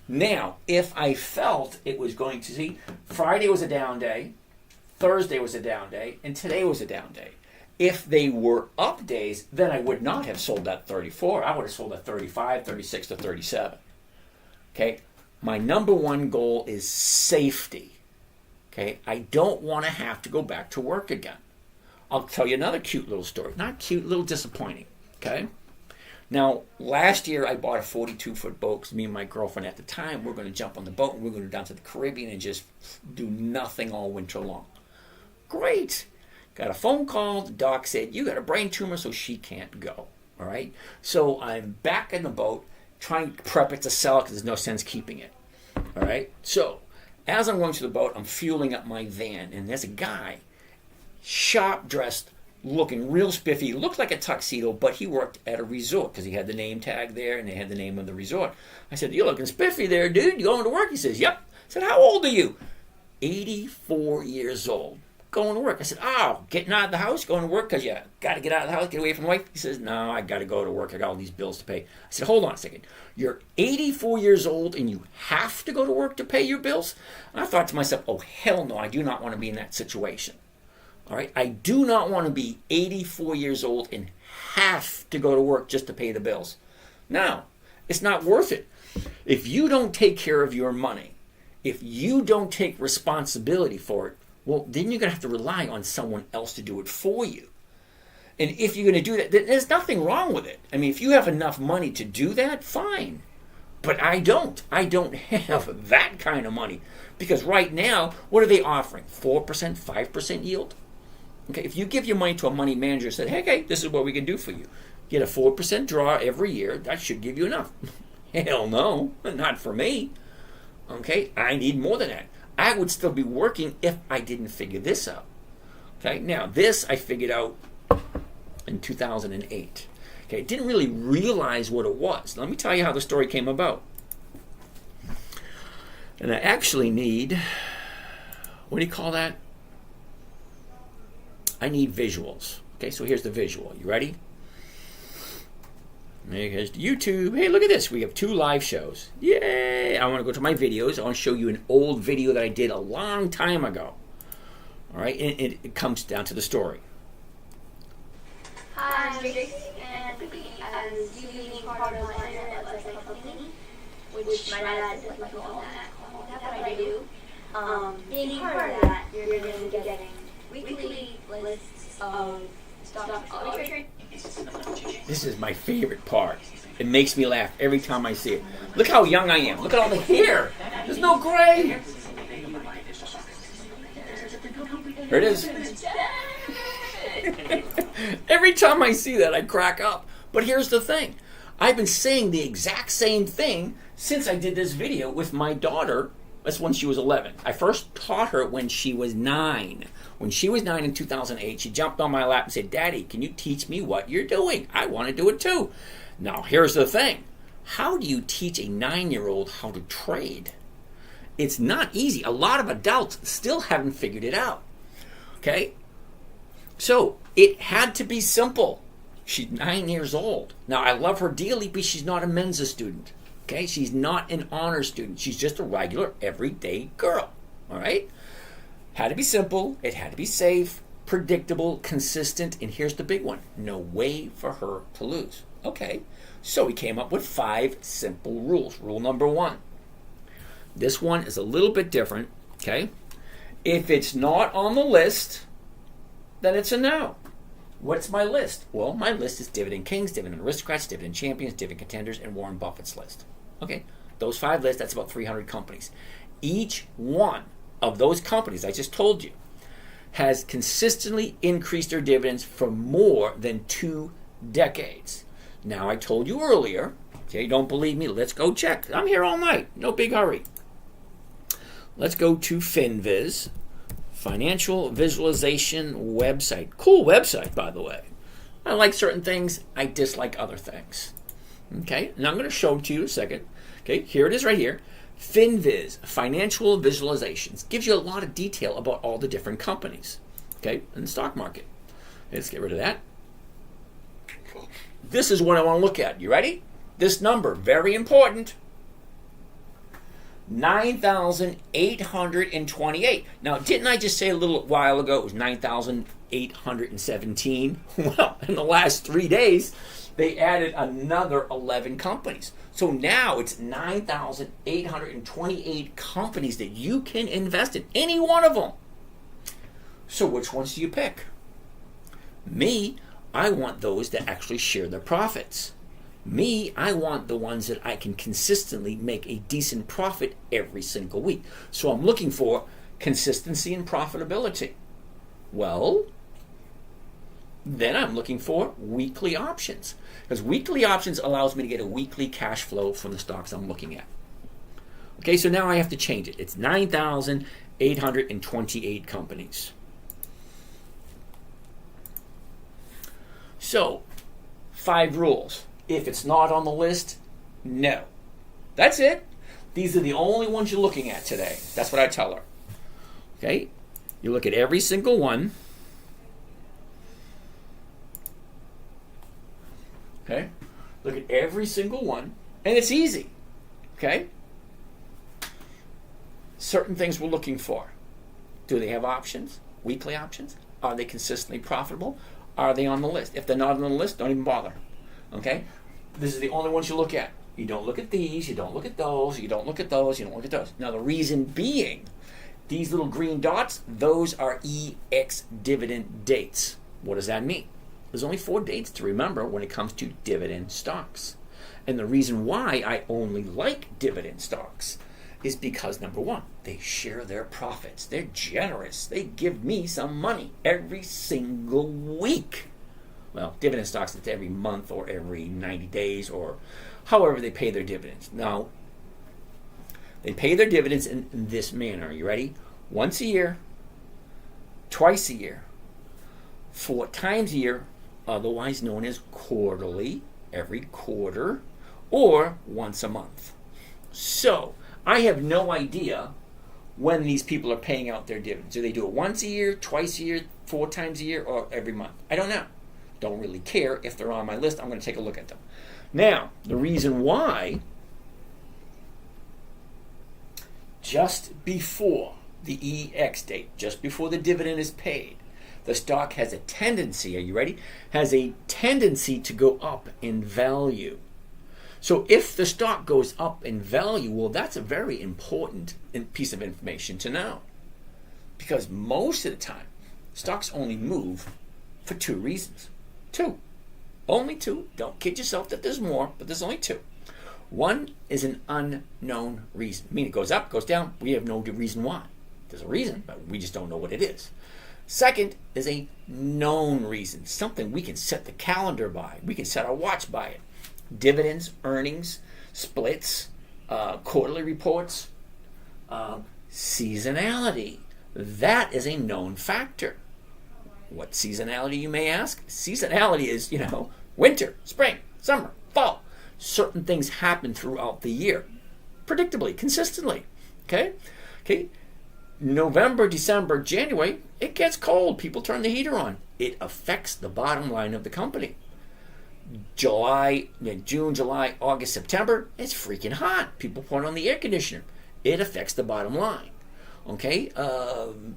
Now, if I felt it was going to see, Friday was a down day, Thursday was a down day, and today was a down day. If they were up days, then I would not have sold that 34. I would have sold at 35, 36 to 37. Okay? My number one goal is safety. Okay? I don't want to have to go back to work again. I'll tell you another cute little story. Not cute, a little disappointing. Okay? Now, last year I bought a 42-foot boat because me and my girlfriend at the time, we're going to jump on the boat and we're going to go down to the Caribbean and just do nothing all winter long. Great. Got a phone call. The doc said, you got a brain tumor, so she can't go. All right? So I'm back in the boat trying to prep it to sell because there's no sense keeping it. All right? So as I'm going to the boat, I'm fueling up my van, and there's a guy, sharp-dressed, looking real spiffy, looked like a tuxedo, but he worked at a resort because he had the name tag there and they had the name of the resort. I said, "You're looking spiffy there, dude. You going to work?" He says, "Yep." I said, "How old are you?" 84 years old. Going to work. I said, "Oh, getting out of the house, going to work because you got to get out of the house, get away from the wife?" He says, "No, I got to go to work. I got all these bills to pay." I said, "Hold on a second. You're 84 years old and you have to go to work to pay your bills?" And I thought to myself, oh, hell no, I do not want to be in that situation. All right, I do not want to be 84 years old and have to go to work just to pay the bills. No, it's not worth it. If you don't take care of your money, if you don't take responsibility for it, well, then you're going to have to rely on someone else to do it for you. And if you're going to do that, there's nothing wrong with it. I mean, if you have enough money to do that, fine. But I don't. I don't have that kind of money. Because right now, what are they offering? 4%, 5% yield? Okay, if you give your money to a money manager and say, "Hey, this is what we can do for you. Get a 4% draw every year, that should give you enough." Hell no, not for me. Okay, I need more than that. I would still be working if I didn't figure this out. Okay, now this I figured out in 2008. Okay, I didn't really realize what it was. Let me tell you how the story came about. And I actually need, what do you call that? I need visuals. Okay, so here's the visual. You ready? Here's YouTube. Hey, look at this. We have 2 live shows. Yay! I want to go to my videos. I want to show you an old video that I did a long time ago. All right, and it comes down to the story. Hi, I'm Tracy, and as you being part of my internet website company, which my dad is like all that's what I do. Being part of that, you're going to be getting weekly lists of stock trade. This is my favorite part. It makes me laugh every time I see it. Look how young I am. Look at all the hair. There's no gray. Here it is. Every time I see that, I crack up. But here's the thing. I've been saying the exact same thing since I did this video with my daughter. That's when she was 11. I first taught her when she was 9. When she was 9 in 2008, she jumped on my lap and said, "Daddy, can you teach me what you're doing? I want to do it too." Now, here's the thing. How do you teach a 9-year-old how to trade? It's not easy. A lot of adults still haven't figured it out. Okay? So, it had to be simple. She's 9 years old. Now, I love her dearly, but she's not a Mensa student. Okay? She's not an honor student. She's just a regular, everyday girl. All right? Had to be simple. It had to be safe, predictable, consistent, and here's the big one. No way for her to lose. Okay, so we came up with 5 simple rules. Rule number 1. This one is a little bit different, okay? If it's not on the list, then it's a no. What's my list? Well, my list is Dividend Kings, Dividend Aristocrats, Dividend Champions, Dividend Contenders, and Warren Buffett's list. Okay, those 5 lists, that's about 300 companies. Each one of those companies I just told you has consistently increased their dividends for more than 2 decades. Now, I told you earlier, okay, don't believe me, let's go check. I'm here all night, no big hurry. Let's go to FinViz, Financial Visualization Website. Cool website, by the way. I like certain things, I dislike other things. Okay, now I'm going to show it to you in a second. Okay, here it is right here. FinViz, Financial Visualizations, gives you a lot of detail about all the different companies, okay, in the stock market. Let's get rid of that. This is what I want to look at. You ready? This number, very important. 9,828. Now, didn't I just say a little while ago it was 9,817? Well, in the last 3 days, they added another 11 companies. So now it's 9,828 companies that you can invest in, any one of them. So which ones do you pick? Me, I want those that actually share their profits. Me, I want the ones that I can consistently make a decent profit every single week. So I'm looking for consistency and profitability. Well, then I'm looking for weekly options. Because weekly options allows me to get a weekly cash flow from the stocks I'm looking at. Okay, so now I have to change it. It's 9,828 companies. So, 5 rules. If it's not on the list, no. That's it. These are the only ones you're looking at today. That's what I tell her. Okay? You look at every single one. Okay? Look at every single one. And it's easy. Okay? Certain things we're looking for. Do they have options? Weekly options? Are they consistently profitable? Are they on the list? If they're not on the list, don't even bother. Okay? This is the only ones you look at. You don't look at these, you don't look at those, you don't look at those, you don't look at those. Now the reason being, these little green dots, those are EX dividend dates. What does that mean? There's only 4 dates to remember when it comes to dividend stocks. And the reason why I only like dividend stocks is because, number one, they share their profits. They're generous. They give me some money every single week. Well, dividend stocks, it's every month or every 90 days or however they pay their dividends. Now, they pay their dividends in this manner. Are you ready? Once a year, twice a year, 4 times a year, otherwise known as quarterly, every quarter, or once a month. So, I have no idea when these people are paying out their dividends. Do they do it once a year, twice a year, 4 times a year, or every month? I don't know. Don't really care. If they're on my list, I'm going to take a look at them. Now, the reason why, just before the EX date, just before the dividend is paid, the stock has a tendency, are you ready? Has a tendency to go up in value. So if the stock goes up in value, well, that's a very important piece of information to know. Because most of the time, stocks only move for 2 reasons. 2. Only 2. Don't kid yourself that there's more, but there's only 2. One is an unknown reason. I mean, it goes up, goes down. We have no reason why. There's a reason, but we just don't know what it is. Second is a known reason. Something we can set the calendar by. We can set our watch by it. Dividends, earnings, splits, quarterly reports, seasonality. That is a known factor. What seasonality, you may ask? Seasonality is, winter, spring, summer, fall. Certain things happen throughout the year, predictably, consistently. Okay? November, December, January, it gets cold. People turn the heater on. It affects the bottom line of the company. June, July, August, September, it's freaking hot. People put on the air conditioner. It affects the bottom line. Okay,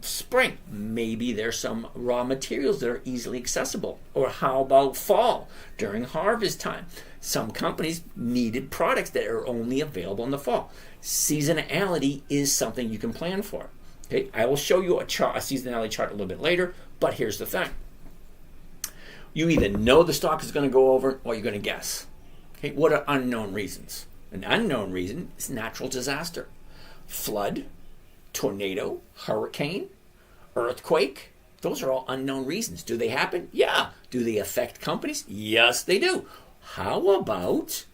spring, maybe there's some raw materials that are easily accessible. Or how about fall, during harvest time? Some companies needed products that are only available in the fall. Seasonality is something you can plan for. Okay, I will show you a seasonality chart a little bit later, but here's the thing. You either know the stock is going to go over or you're going to guess. Okay, what are unknown reasons? An unknown reason is natural disaster. Flood, tornado, hurricane, earthquake. Those are all unknown reasons. Do they happen? Yeah. Do they affect companies? Yes, they do. How about,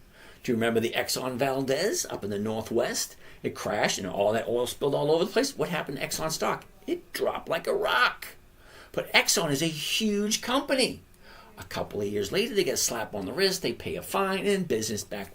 do you remember the Exxon Valdez up in the Northwest? It crashed and all that oil spilled all over the place. What happened to Exxon stock? It dropped like a rock. But Exxon is a huge company. A couple of years later, they get a slap on the wrist, they pay a fine, and business back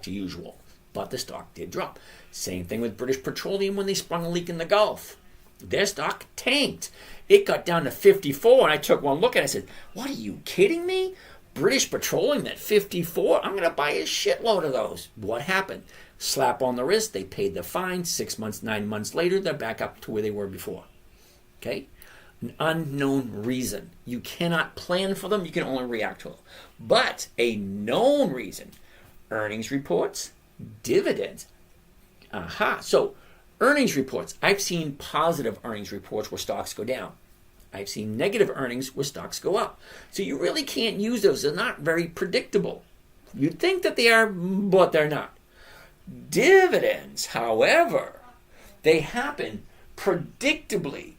to usual. But the stock did drop. Same thing with British Petroleum when they sprung a leak in the Gulf. Their stock tanked. It got down to 54, and I took one look at it. I said, what, are you kidding me? British Petroleum at 54? I'm going to buy a shitload of those. What happened? Slap on the wrist, they paid the fine. 6 months, 9 months later, they're back up to where they were before. Okay? An unknown reason. You cannot plan for them, you can only react to them. But a known reason, earnings reports, dividends. So earnings reports. I've seen positive earnings reports where stocks go down. I've seen negative earnings where stocks go up. So you really can't use those. They're not very predictable. You'd think that they are, but they're not. Dividends, however, they happen predictably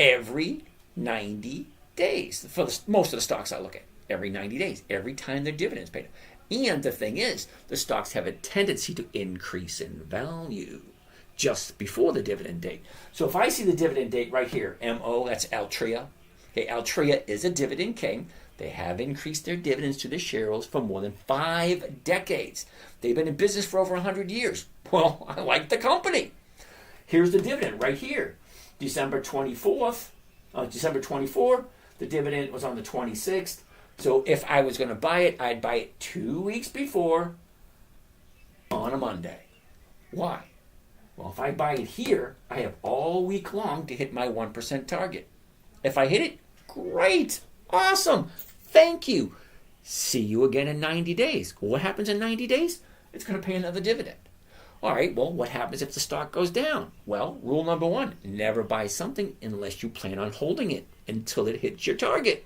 every 90 days. For most of the stocks I look at, every 90 days, every time their dividends paid. And the thing is, the stocks have a tendency to increase in value just before the dividend date. So if I see the dividend date right here, MO, that's Altria. Okay, Altria is a dividend king. They have increased their dividends to their shareholders for more than 5 decades. They've been in business for over 100 years. Well, I like the company. Here's the dividend right here. December 24, the dividend was on the 26th. So if I was going to buy it, I'd buy it 2 weeks before on a Monday. Why? Well, if I buy it here, I have all week long to hit my 1% target. If I hit it, great, awesome, thank you. See you again in 90 days. What happens in 90 days? It's going to pay another dividend. All right, well, what happens if the stock goes down? Well, rule number 1, never buy something unless you plan on holding it until it hits your target.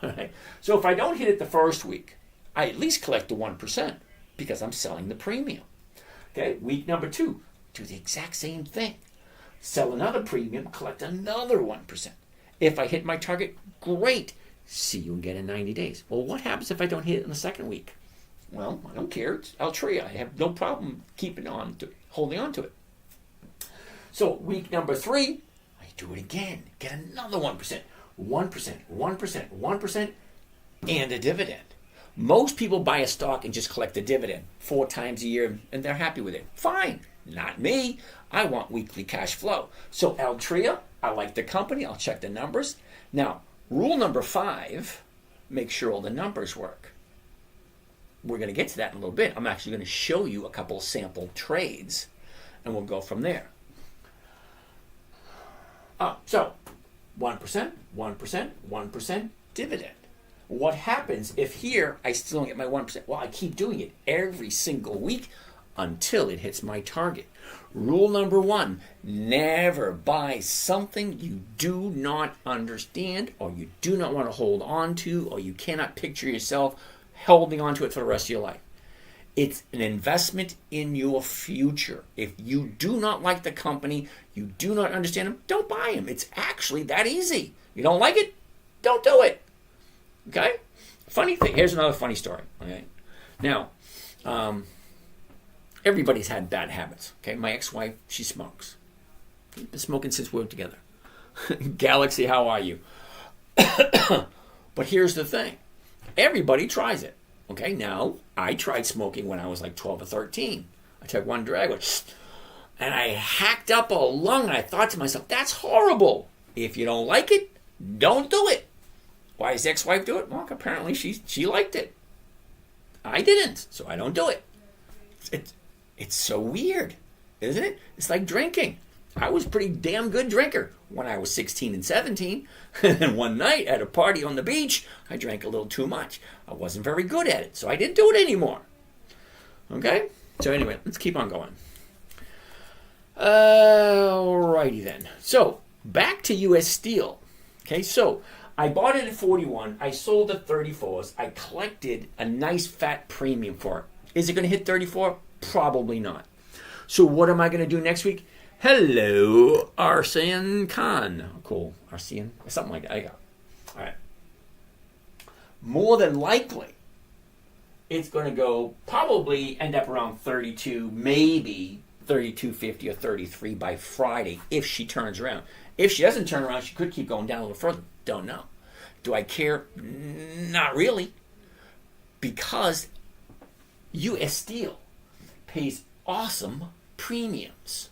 All right. So if I don't hit it the first week, I at least collect the 1% because I'm selling the premium. Okay, week number 2, do the exact same thing. Sell another premium, collect another 1%. If I hit my target, great. See you again in 90 days. Well, what happens if I don't hit it in the second week? Well, I don't care. It's Altria. I have no problem holding on to it. So week number 3, I do it again. Get another 1%. 1%, and a dividend. Most people buy a stock and just collect a dividend 4 times a year, and they're happy with it. Fine. Not me. I want weekly cash flow. So Altria, I like the company. I'll check the numbers. Now, rule number 5, make sure all the numbers work. We're going to get to that in a little bit. I'm actually going to show you a couple of sample trades, and we'll go from there. So 1% dividend. What happens if here I still don't get my 1%? Well, I keep doing it every single week until it hits my target. Rule number 1, never buy something you do not understand or you do not want to hold on to or you cannot picture yourself holding on to it for the rest of your life. It's an investment in your future. If you do not like the company, you do not understand them, don't buy them. It's actually that easy. You don't like it? Don't do it. Okay? Funny thing. Here's another funny story. Okay? Now, everybody's had bad habits. Okay? My ex-wife, she smokes. We've been smoking since we were together. Galaxy, how are you? But here's the thing. Everybody tries it. Okay, now, I tried smoking when I was like 12 or 13. I took one drag, and I hacked up a lung, and I thought to myself, that's horrible. If you don't like it, don't do it. Why does the ex-wife do it? Well, apparently she liked it. I didn't, so I don't do it. It's so weird, isn't it? It's like drinking. I was a pretty damn good drinker when I was 16 and 17. And one night at a party on the beach, I drank a little too much. I wasn't very good at it, so I didn't do it anymore. Okay? So anyway, let's keep on going. Alrighty then. So, back to U.S. Steel. Okay, so I bought it at 41. I sold at 34s. I collected a nice fat premium for it. Is it going to hit 34? Probably not. So what am I going to do next week? Hello, Arsen Khan. Cool. Arsen? Something like that. I got. All right. More than likely, it's going to go probably end up around 32, maybe 32.50 or 33 by Friday if she turns around. If she doesn't turn around, she could keep going down a little further. Don't know. Do I care? Not really. Because U.S. Steel pays awesome premiums.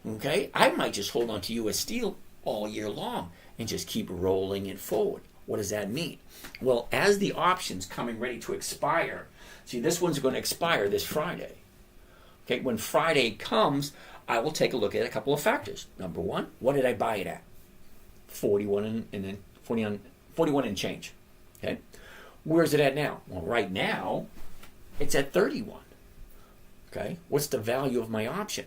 Okay? I might just hold on to U.S. Steel all year long and just keep rolling it forward. What does that mean? Well, as the option's coming ready to expire, see, this one's going to expire this Friday. Okay, when Friday comes, I will take a look at a couple of factors. Number 1, what did I buy it at? 41 and change. Okay? Where's it at now? Well, right now, it's at 31. Okay? What's the value of my option?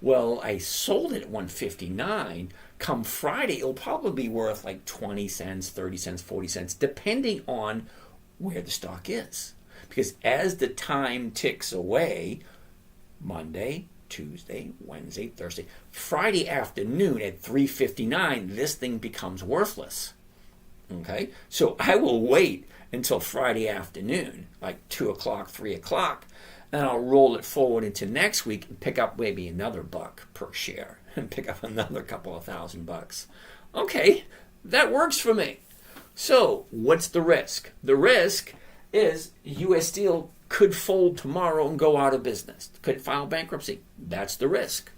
Well, I sold it at 159. Come Friday, it'll probably be worth like 20 cents, 30 cents, 40 cents, depending on where the stock is. Because as the time ticks away, Monday, Tuesday, Wednesday, Thursday, Friday afternoon at 3:59, this thing becomes worthless. Okay? So I will wait until Friday afternoon, like 2 o'clock, 3 o'clock, and I'll roll it forward into next week and pick up maybe another $1 per share and pick up another couple of $1,000. Okay, that works for me. So what's the risk? The risk is U.S. Steel could fold tomorrow and go out of business, could file bankruptcy. That's the risk.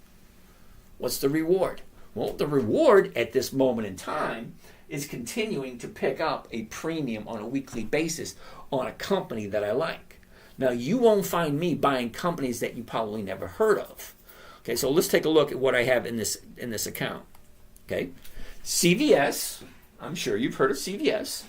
What's the reward? Well, the reward at this moment in time is continuing to pick up a premium on a weekly basis on a company that I like. Now, you won't find me buying companies that you probably never heard of. Okay, so let's take a look at what I have in this account. Okay, CVS, I'm sure you've heard of CVS.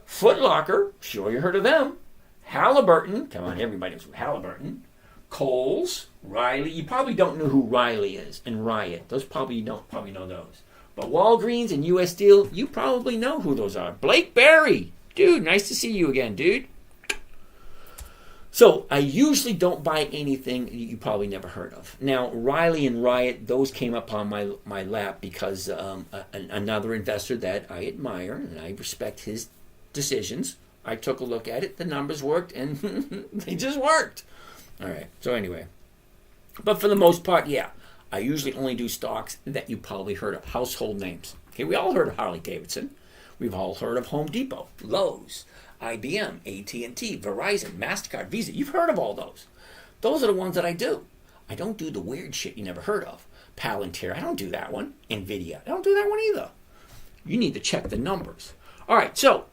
Foot Locker, sure you heard of them. Halliburton, come on, everybody knows Halliburton. Kohl's, Riley, you probably don't know who Riley is, and Riot. Those probably you don't know those. But Walgreens and U.S. Steel, you probably know who those are. Blake Berry, dude, nice to see you again, dude. So I usually don't buy anything you probably never heard of. Now, Riley and Riot, those came up on my lap because another investor that I admire and I respect his decisions, I took a look at it, the numbers worked, and they just worked. All right, so anyway. But for the most part, yeah, I usually only do stocks that you probably heard of, household names. Okay, we all heard of Harley Davidson. We've all heard of Home Depot, Lowe's, IBM, AT&T, Verizon, MasterCard, Visa. You've heard of all those. Those are the ones that I do. I don't do the weird shit you never heard of. Palantir, I don't do that one. NVIDIA, I don't do that one either. You need to check the numbers. All right, so,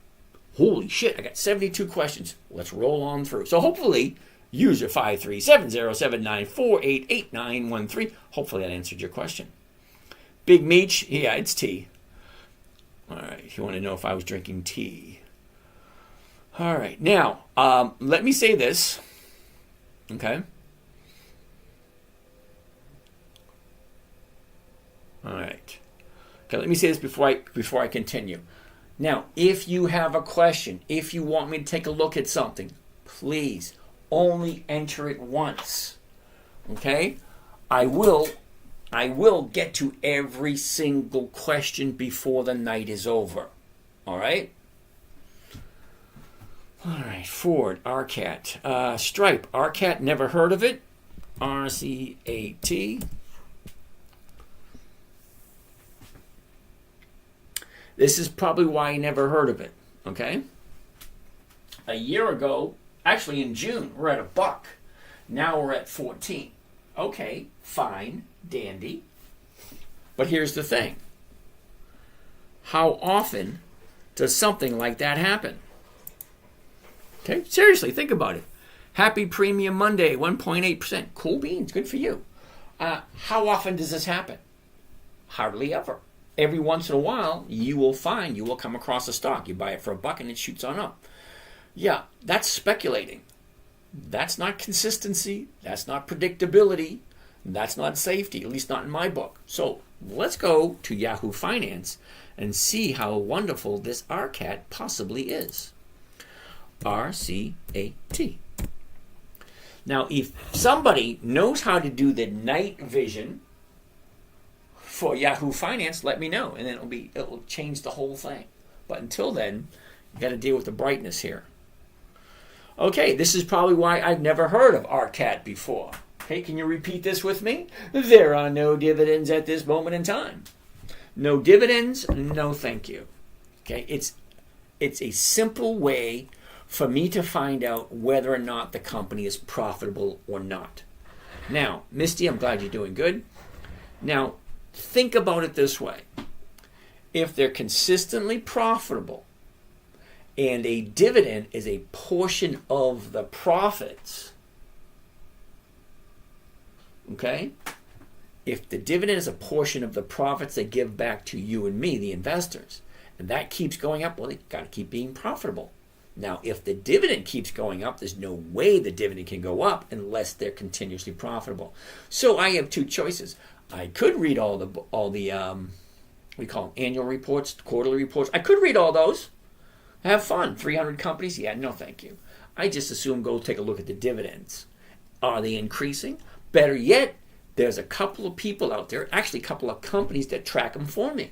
holy shit, I got 72 questions. Let's roll on through. So hopefully, user 5370794888913, hopefully that answered your question. Big Meech, yeah, it's tea. All right, if you want to know if I was drinking tea. All right, now, let me say this, okay? All right. Okay, let me say this before I continue. Now, if you have a question, if you want me to take a look at something, please only enter it once, okay? I will get to every single question before the night is over, all right? All right, Ford, RCAT. Stripe, RCAT, never heard of it. RCAT. This is probably why I never heard of it, okay? A year ago, actually in June, we're at $1. Now we're at 14. Okay, fine, dandy. But here's the thing. How often does something like that happen? Okay, seriously, think about it. Happy Premium Monday, 1.8%. Cool beans, good for you. How often does this happen? Hardly ever. Every once in a while, you will come across a stock. You buy it for $1 and it shoots on up. Yeah, that's speculating. That's not consistency. That's not predictability. That's not safety, at least not in my book. So let's go to Yahoo Finance and see how wonderful this RCAT possibly is. RCAT. Now, if somebody knows how to do the night vision for Yahoo Finance, let me know, and then it'll change the whole thing. But until then, you got to deal with the brightness here. Okay, this is probably why I've never heard of RCAT before. Okay, can you repeat this with me? There are no dividends at this moment in time. No dividends, no thank you. Okay, it's a simple way for me to find out whether or not the company is profitable or not. Now, Misty, I'm glad you're doing good. Now, think about it this way. If they're consistently profitable and a dividend is a portion of the profits, okay? If the dividend is a portion of the profits they give back to you and me, the investors, and that keeps going up, well, they got to keep being profitable. Now, if the dividend keeps going up, there's no way the dividend can go up unless they're continuously profitable. So I have two choices. I could read all the we call them annual reports, quarterly reports. I could read all those. Have fun. 300 companies? Yeah, no thank you. I just assume go take a look at the dividends. Are they increasing? Better yet, there's a couple of people out there, actually a couple of companies that track them for me.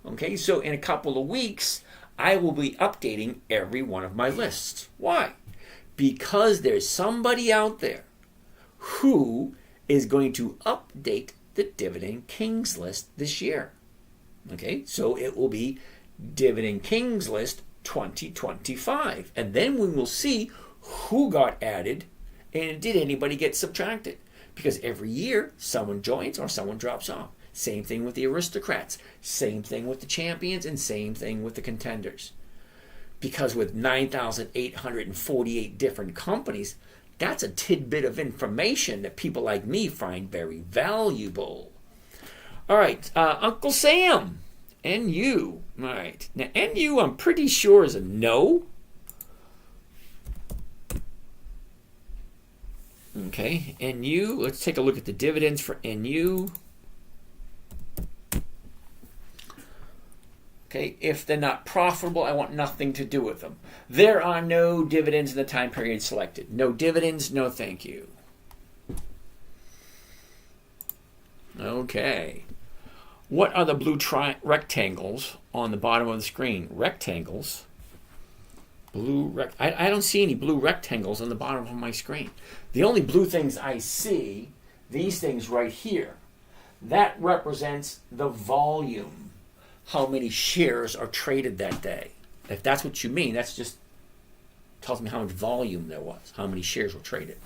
Okay, so in a couple of weeks, I will be updating every one of my lists. Why? Because there's somebody out there who is going to update the Dividend Kings list this year. Okay, so it will be Dividend Kings list 2025. And then we will see who got added and did anybody get subtracted. Because every year, someone joins or someone drops off. Same thing with the aristocrats. Same thing with the champions, and same thing with the contenders. Because with 9,848 different companies, that's a tidbit of information that people like me find very valuable. All right, Uncle Sam, NU. All right, now NU I'm pretty sure is a no. Okay, NU, let's take a look at the dividends for NU. Okay, if they're not profitable, I want nothing to do with them. There are no dividends in the time period selected. No dividends, no thank you. Okay. What are the blue rectangles on the bottom of the screen? Rectangles? I don't see any blue rectangles on the bottom of my screen. The only blue things I see, these things right here, that represents the volume. How many shares are traded that day. If that's what you mean, that's just tells me how much volume there was, how many shares were traded.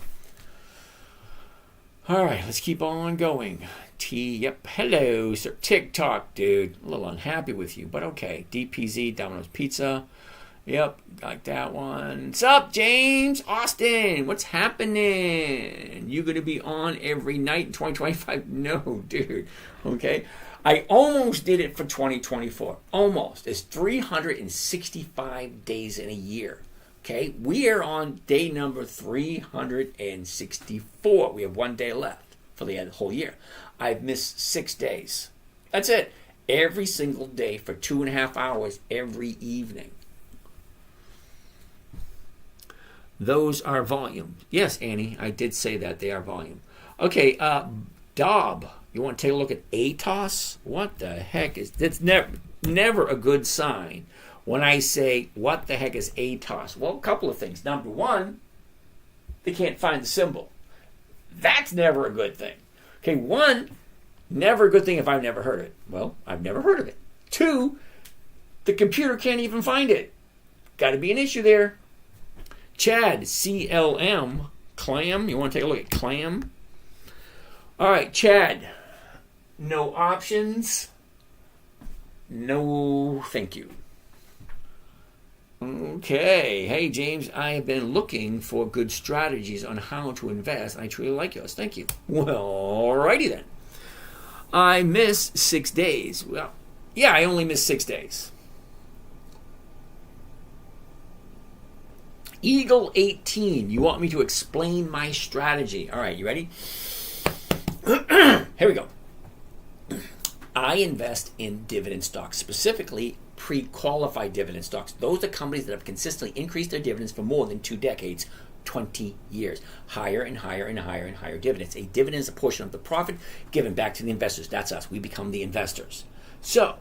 All right, let's keep on going. Yep, hello, sir. TikTok, dude. A little unhappy with you, but okay. DPZ, Domino's Pizza. Yep, like that one. What's up, James? Austin, what's happening? You going to be on every night in 2025? No, dude. Okay. I almost did it for 2024. Almost. It's 365 days in a year. Okay. We are on day number 364. We have 1 day left for the whole year. I've missed 6 days. That's it. Every single day for 2.5 hours every evening. Those are volume. Yes, Annie, I did say that they are volume. Okay, Dob, you want to take a look at ATOS? What the heck is that's never a good sign when I say what the heck is ATOS? Well, a couple of things. Number one, they can't find the symbol. That's never a good thing. Okay, one, never a good thing if I've never heard it. Well, I've never heard of it. Two, the computer can't even find it. Got to be an issue there. Chad, CLM, Clam. You want to take a look at Clam? All right, Chad. No options. No, thank you. Okay. Hey, James, I have been looking for good strategies on how to invest. I truly like yours. Thank you. Well, alrighty then. I missed 6 days. Well, yeah, I only missed 6 days. Eagle 18, you want me to explain my strategy. All right, you ready? Here we go. I invest in dividend stocks, specifically pre-qualified dividend stocks. Those are companies that have consistently increased their dividends for more than 2 decades, 20 years. Higher and higher and higher and higher dividends. A dividend is a portion of the profit given back to the investors. That's us. We become the investors. So,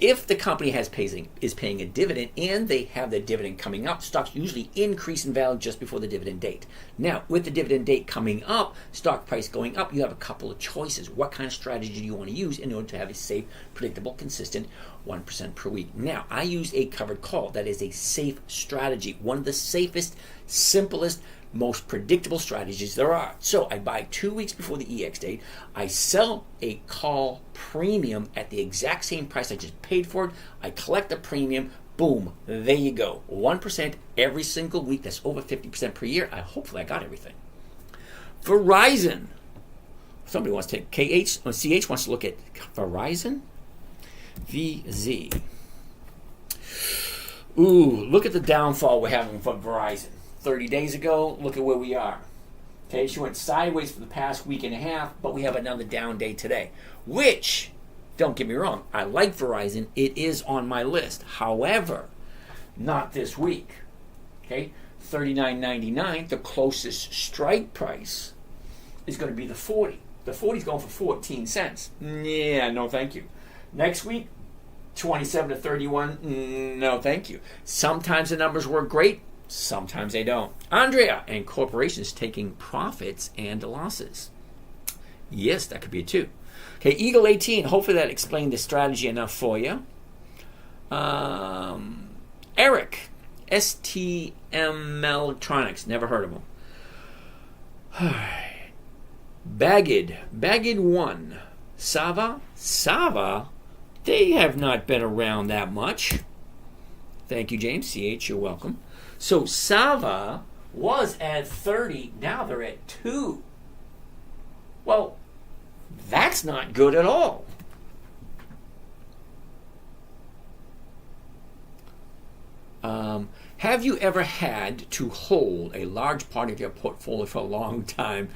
if the company is paying a dividend and they have their dividend coming up, stocks usually increase in value just before the dividend date. Now, with the dividend date coming up, stock price going up, you have a couple of choices. What kind of strategy do you want to use in order to have a safe, predictable, consistent 1% per week? Now, I use a covered call. That is a safe strategy. One of the safest, simplest, most predictable strategies there are. So I buy 2 weeks before the EX date. I sell a call premium at the exact same price I just paid for it. I collect the premium. Boom. There you go. 1% every single week. That's over 50% per year. Hopefully I got everything. Verizon. Somebody wants to take KH or CH wants to look at Verizon. VZ. Ooh, look at the downfall we're having for Verizon. 30 days ago, look at where we are. Okay, she went sideways for the past week and a half, but we have another down day today. Which, don't get me wrong, I like Verizon. It is on my list. However, not this week. Okay, $39.99, the closest strike price is going to be the 40. The 40 is going for 14 cents. Yeah, no thank you. Next week, 27 to 31, no thank you. Sometimes the numbers work great. Sometimes they don't. Andrea, and corporations taking profits and losses. Yes, that could be it too. Okay, Eagle 18. Hopefully that explained the strategy enough for you. Eric, STM Electronics. Never heard of them. Bagged 1. Sava, they have not been around that much. Thank you, James. CH, you're welcome. So Sava was at 30. Now they're at 2. Well, that's not good at all. Have you ever had to hold a large part of your portfolio for a long time?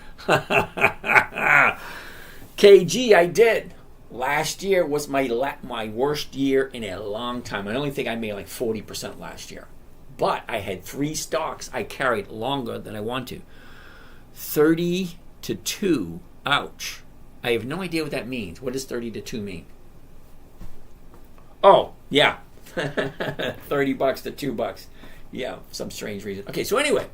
KG, I did. Last year was my worst year in a long time. I only think I made like 40% last year. But I had 3 stocks I carried longer than I want to. 30 to 2. Ouch. I have no idea what that means. What does 30 to 2 mean? Oh, yeah. $30 to $2. Yeah, some strange reason. Okay, so anyway,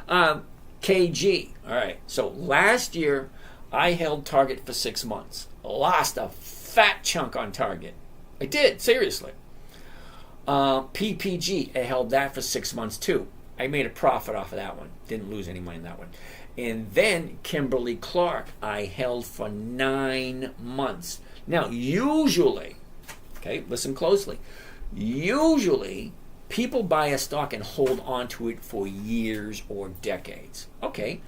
KG. All right, so last year I held Target for 6 months. Lost a fat chunk on Target. I did, seriously. PPG, I held that for 6 months too. I made a profit off of that one. Didn't lose any money in that one. And then Kimberly-Clark, I held for 9 months. Now, usually, okay, listen closely. Usually, people buy a stock and hold on to it for years or decades. Okay,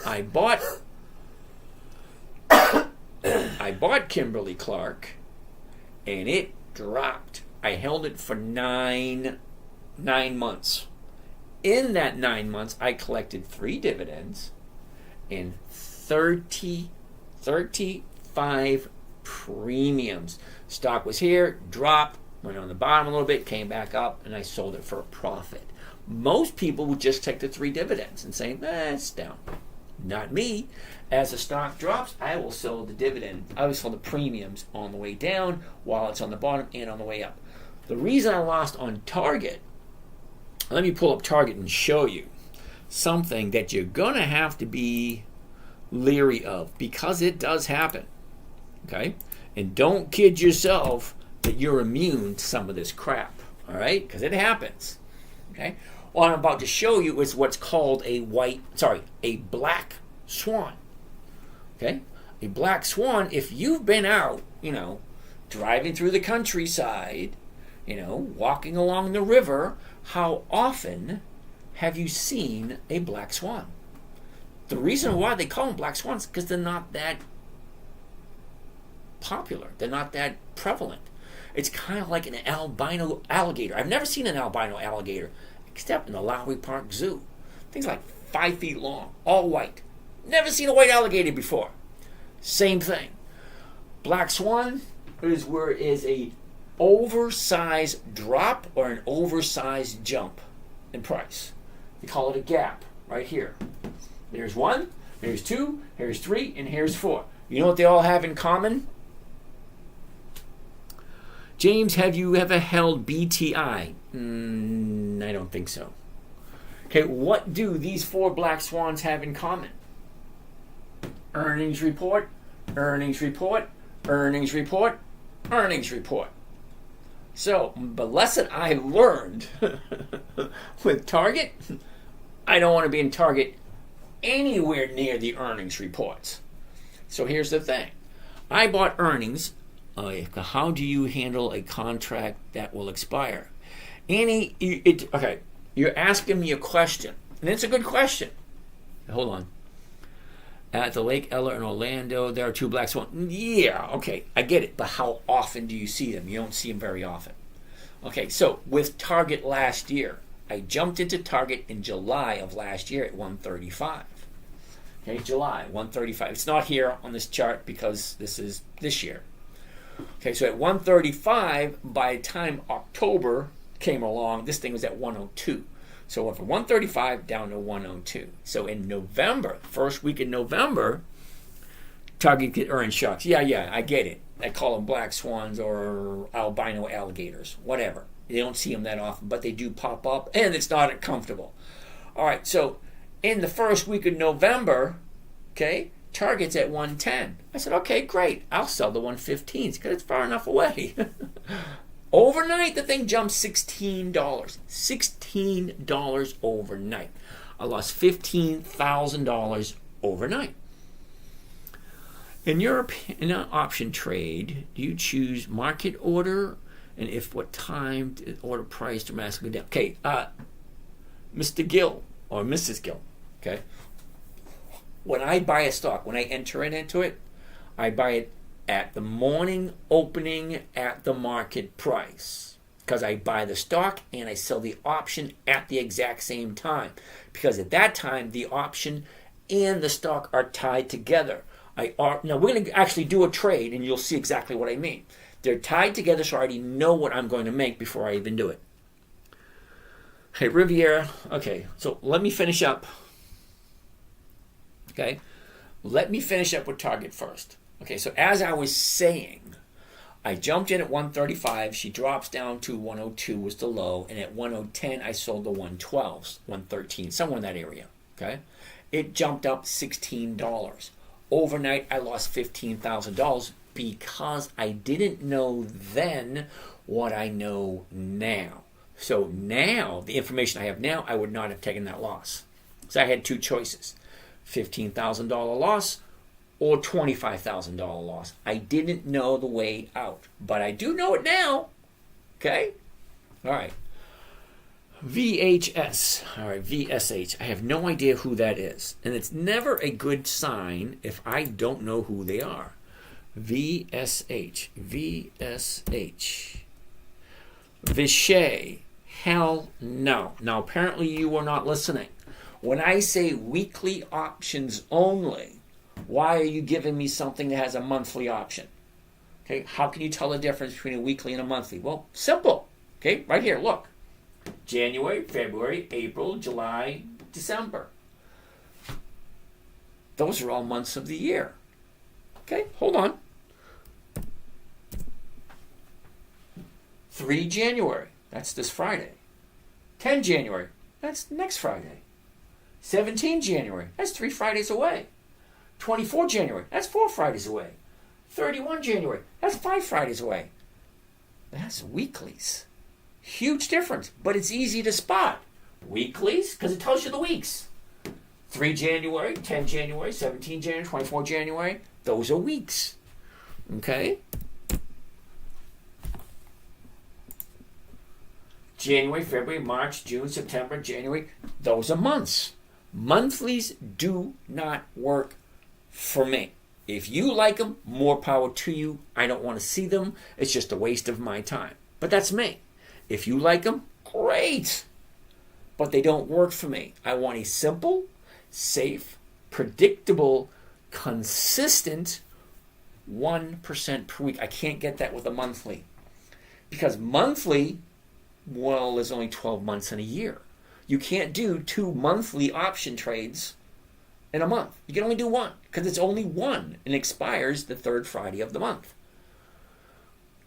I bought Kimberly-Clark, and it dropped. I held it for nine months. In that 9 months, I collected 3 dividends and 35 premiums. Stock was here, dropped, went on the bottom a little bit, came back up, and I sold it for a profit. Most people would just take the 3 dividends and say, it's down. Not me. As the stock drops, I will sell the dividend. I will sell the premiums on the way down while it's on the bottom and on the way up. The reason I lost on Target, let me pull up Target and show you something that you're going to have to be leery of, because it does happen. Okay? And don't kid yourself that you're immune to some of this crap. All right? Because it happens. Okay? What I'm about to show you is what's called a black swan. Okay? A black swan, if you've been out, driving through the countryside, walking along the river, how often have you seen a black swan? The reason why they call them black swans is because they're not that popular. They're not that prevalent. It's kind of like an albino alligator. I've never seen an albino alligator except in the Lowry Park Zoo. Things like 5 feet long, all white. Never seen a white alligator before. Same thing. Black swan is where it is a oversized drop or an oversized jump in price. We call it a gap right here. There's 1, here's 2, here's 3, and here's 4. You know what they all have in common? James, have you ever held BTI? I don't think so. Okay, what do these 4 black swans have in common? Earnings report, earnings report, earnings report, earnings report. So, the lesson I learned with Target, I don't want to be in Target anywhere near the earnings reports. So here's the thing. I bought earnings. How do you handle a contract that will expire? Okay, you're asking me a question, and it's a good question. Hold on. At the Lake Ella in Orlando, there are 2 black swans. Yeah, okay, I get it. But how often do you see them? You don't see them very often. Okay, so with Target last year, I jumped into Target in July of last year at 135. Okay, July, 135. It's not here on this chart because this is this year. Okay, so at 135, by the time October came along, this thing was at 102. So it went from 135 down to 102. So in November, first week in November, Target get earnings shocks. Yeah, I get it. I call them black swans or albino alligators, whatever. You don't see them that often, but they do pop up, and it's not uncomfortable. All right, so in the first week of November, okay, Target's at 110. I said, okay, great. I'll sell the 115s because it's far enough away. Overnight, the thing jumped $16. $16 overnight. I lost $15,000 overnight. In in an option trade, do you choose market order? And if what time did order price dramatically down? Okay, Mr. Gill or Mrs. Gill, okay? When I buy a stock, when I enter into it, I buy it at the morning opening at the market price, because I buy the stock and I sell the option at the exact same time, because at that time the option and the stock are tied together. Now we're going to actually do a trade and you'll see exactly what I mean. They're tied together, so I already know what I'm going to make before I even do it. Hey, Riviera. Okay, so let me finish up. Okay, let me finish up with Target first. Okay, so as I was saying, I jumped in at 135. She drops down to 102 was the low, and at 110 I sold the 112s, 113, somewhere in that area. Okay, it jumped up $16. Overnight, I lost $15,000 because I didn't know then what I know now. So now, the information I have now, I would not have taken that loss. So I had two choices, $15,000 loss or $25,000 loss. I didn't know the way out, but I do know it now. Okay? All right. VHS, all right, VSH. I have no idea who that is. And it's never a good sign if I don't know who they are. VSH, VSH. Vishay, hell no. Now, apparently you are not listening. When I say weekly options only, why are you giving me something that has a monthly option? Okay, how can you tell the difference between a weekly and a monthly? Well, simple. Okay, right here, look. January, February, April, July, December. Those are all months of the year. Okay, hold on. 3 January, that's this Friday. 10 January, that's next Friday. 17 January, that's 3 Fridays away. 24 January, that's 4 Fridays away. 31 January, that's 5 Fridays away. That's weeklies. Huge difference, but it's easy to spot. Weeklies, because it tells you the weeks. 3 January, 10 January, 17 January, 24 January, those are weeks. Okay? January, February, March, June, September, January, those are months. Monthlies do not work for me. If you like them, more power to you. I don't want to see them. It's just a waste of my time. But that's me. If you like them, great. But they don't work for me. I want a simple, safe, predictable, consistent 1% per week. I can't get that with a monthly. Because monthly, well, there's only 12 months in a year. You can't do 2 monthly option trades in a month. You can only do one because it's only one and expires the 3rd Friday of the month.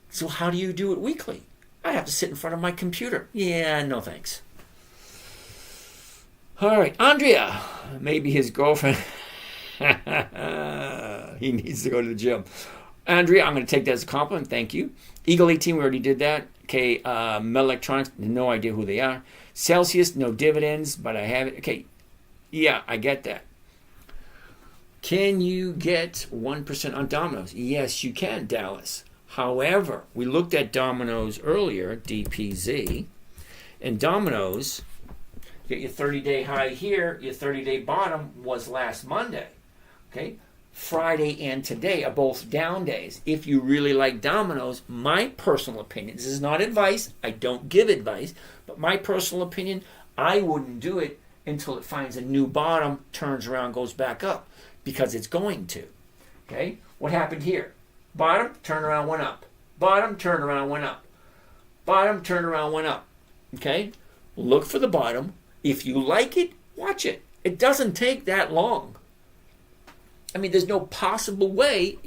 So how do you do it weekly? I have to sit in front of my computer. Yeah, no thanks. All right, Andrea, maybe his girlfriend. He needs to go to the gym. Andrea, I'm going to take that as a compliment. Thank you. Eagle 18, we already did that. Okay, Mel Electronics, no idea who they are. Celsius, no dividends, but I have it. Okay, yeah, I get that. Can you get 1% on Domino's? Yes, you can, Dallas. However, we looked at Domino's earlier, DPZ, and Domino's, you get your 30-day high here, your 30-day bottom was last Monday. Okay, Friday and today are both down days. If you really like Domino's, my personal opinion, this is not advice, I don't give advice, but my personal opinion, I wouldn't do it until it finds a new bottom, turns around, goes back up, because it's going to. Okay, what happened here? Bottom, turn around, went up. Bottom, turn around, went up. Bottom, turn around, went up. Okay? Look for the bottom. If you like it, watch it. It doesn't take that long. I mean, there's no possible way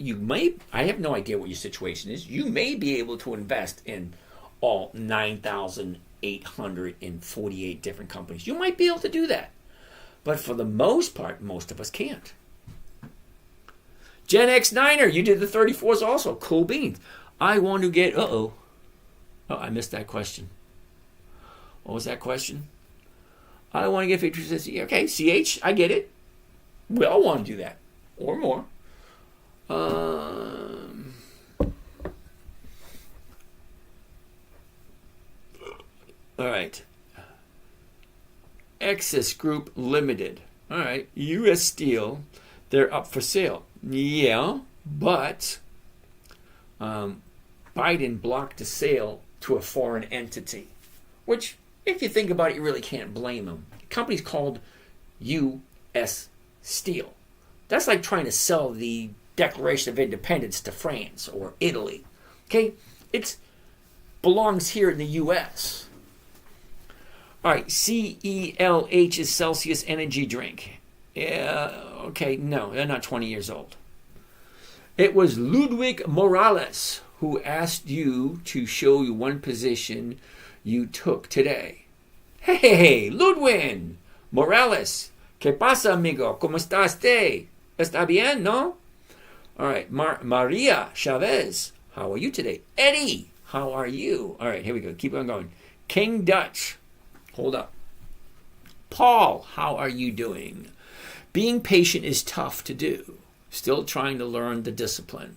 I have no idea what your situation is. You may be able to invest in all 9,848 different companies. You might be able to do that. But for the most part, most of us can't. Gen X Niner, you did the 34s also. Cool beans. I want to get, Oh, I missed that question. What was that question? I want to get 50%. Okay, CH, I get it. We all want to do that, or more. All right. Excess Group Limited. All right. U.S. Steel, they're up for sale. Yeah, but Biden blocked the sale to a foreign entity, which, if you think about it, you really can't blame him. The company's called U.S. Steel. That's like trying to sell the Declaration of Independence to France or Italy. Okay? It belongs here in the U.S. All right, CELH is Celsius Energy Drink. Yeah, okay, no, they're not 20 years old. It was Ludwig Morales who asked you to show you one position you took today. Hey, Ludwig Morales. ¿Qué pasa, amigo? ¿Cómo está usted? ¿Está bien, no? All right, Maria Chavez. How are you today? Eddie, how are you? All right, here we go. Keep on going. King Dutch. Hold up. Paul, how are you doing? Being patient is tough to do. Still trying to learn the discipline.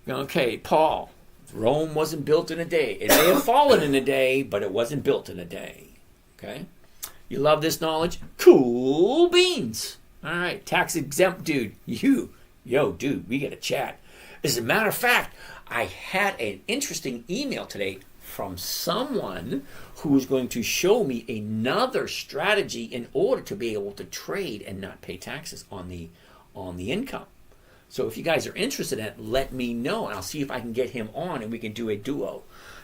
Okay, Paul. Rome wasn't built in a day. It may have fallen in a day, but it wasn't built in a day. Okay? You love this knowledge? Cool beans. All right, tax exempt dude. Yo, dude, we got to chat. As a matter of fact, I had an interesting email today from someone who's going to show me another strategy in order to be able to trade and not pay taxes on the income. So if you guys are interested in it, let me know, and I'll see if I can get him on, and we can do a duo,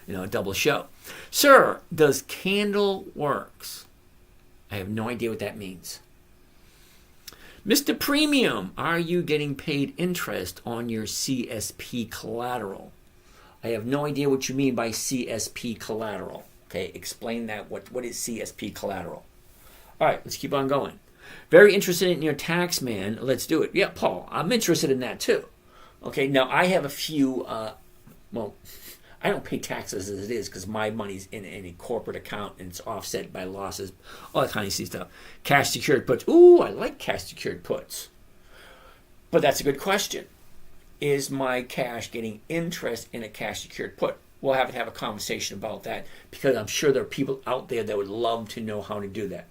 a double show. Sir, does Candle Works? I have no idea what that means. Mr. Premium, are you getting paid interest on your CSP collateral? I have no idea what you mean by CSP collateral. Okay, explain that. What is CSP collateral? All right, let's keep on going. Very interested in your tax, man. Let's do it. Yeah, Paul, I'm interested in that too. Okay, now I have a few, I don't pay taxes as it is because my money's in a corporate account and it's offset by losses, all that kind of stuff. Cash secured puts. Ooh, I like cash secured puts. But that's a good question. Is my cash getting interest in a cash secured put? We'll have to have a conversation about that because I'm sure there are people out there that would love to know how to do that.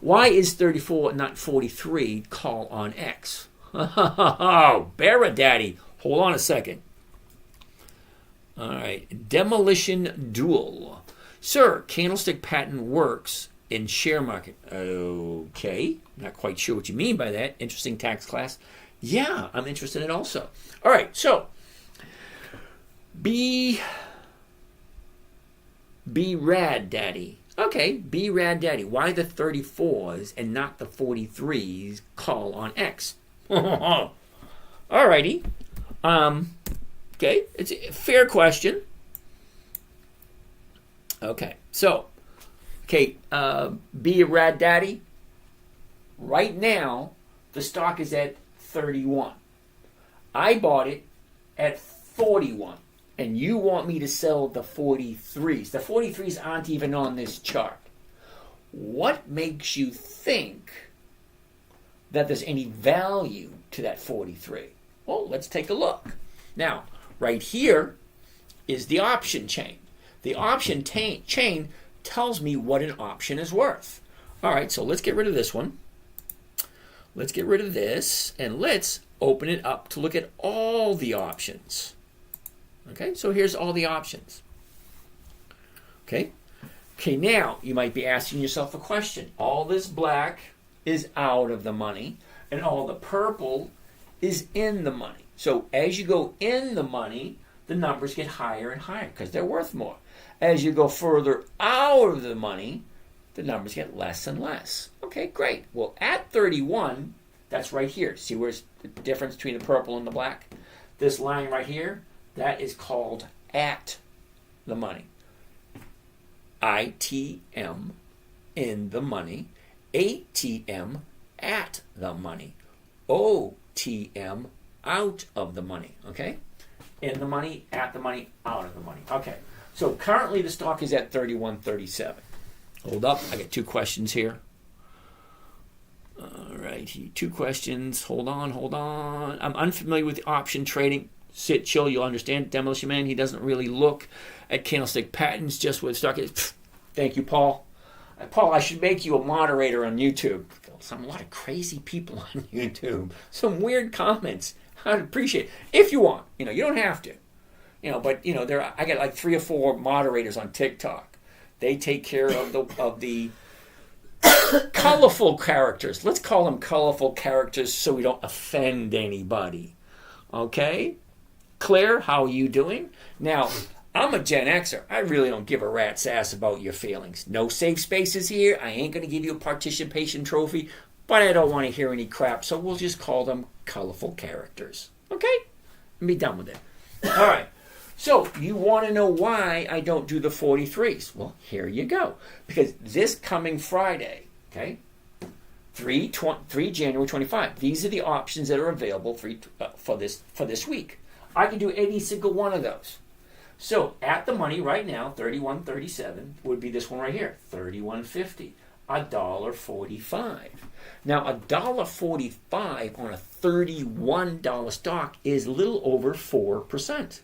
Why is 34 not 43 call on X? Oh, Barra Daddy. Hold on a second. All right. Demolition Duel. Sir, candlestick pattern works in share market. Okay. Not quite sure what you mean by that. Interesting tax class. Yeah, I'm interested in it also. All right, so B Rad Daddy. Okay, B Rad Daddy. Why the 34s and not the 43s call on X? All righty. Okay, it's a fair question. Okay, so, B Rad Daddy. Right now, the stock is at 31. I bought it at 41. And you want me to sell the 43s. The 43s aren't even on this chart. What makes you think that there's any value to that 43? Well, let's take a look. Now, right here is the option chain. The option chain tells me what an option is worth. All right, so let's get rid of this one. Let's get rid of this, and let's open it up to look at all the options. Okay, so here's all the options. Okay, now you might be asking yourself a question. All this black is out of the money, and all the purple is in the money. So as you go in the money, the numbers get higher and higher because they're worth more. As you go further out of the money, the numbers get less and less. Okay, great. Well, at 31, that's right here. See where's the difference between the purple and the black? This line right here, that is called at the money. ITM, in the money. ATM, at the money. OTM, out of the money. Okay? In the money, at the money, out of the money. Okay. So currently the stock is at 31.37. Hold up, I got 2 questions here. All right, 2 questions. Hold on. I'm unfamiliar with option trading. Sit, chill, you'll understand. Demolition Man, he doesn't really look at candlestick patterns, just what the stock is. Pfft. Thank you, Paul. Paul, I should make you a moderator on YouTube. A lot of crazy people on YouTube. Some weird comments. I'd appreciate it. If you want. You don't have to. But I got like 3 or 4 moderators on TikTok. They take care of the colorful characters. Let's call them colorful characters so we don't offend anybody. Okay? Claire, how are you doing? Now, I'm a Gen Xer. I really don't give a rat's ass about your feelings. No safe spaces here. I ain't going to give you a participation trophy, but I don't want to hear any crap, so we'll just call them colorful characters. Okay? And be done with it. All right. So, you want to know why I don't do the 43s? Well, here you go. Because this coming Friday, okay, 3 January 25, these are the options that are available for this week. I can do any single one of those. So, at the money right now, 31.37 would be this one right here, 31.50, $1.45. Now, $1.45 on a $31 stock is a little over 4%.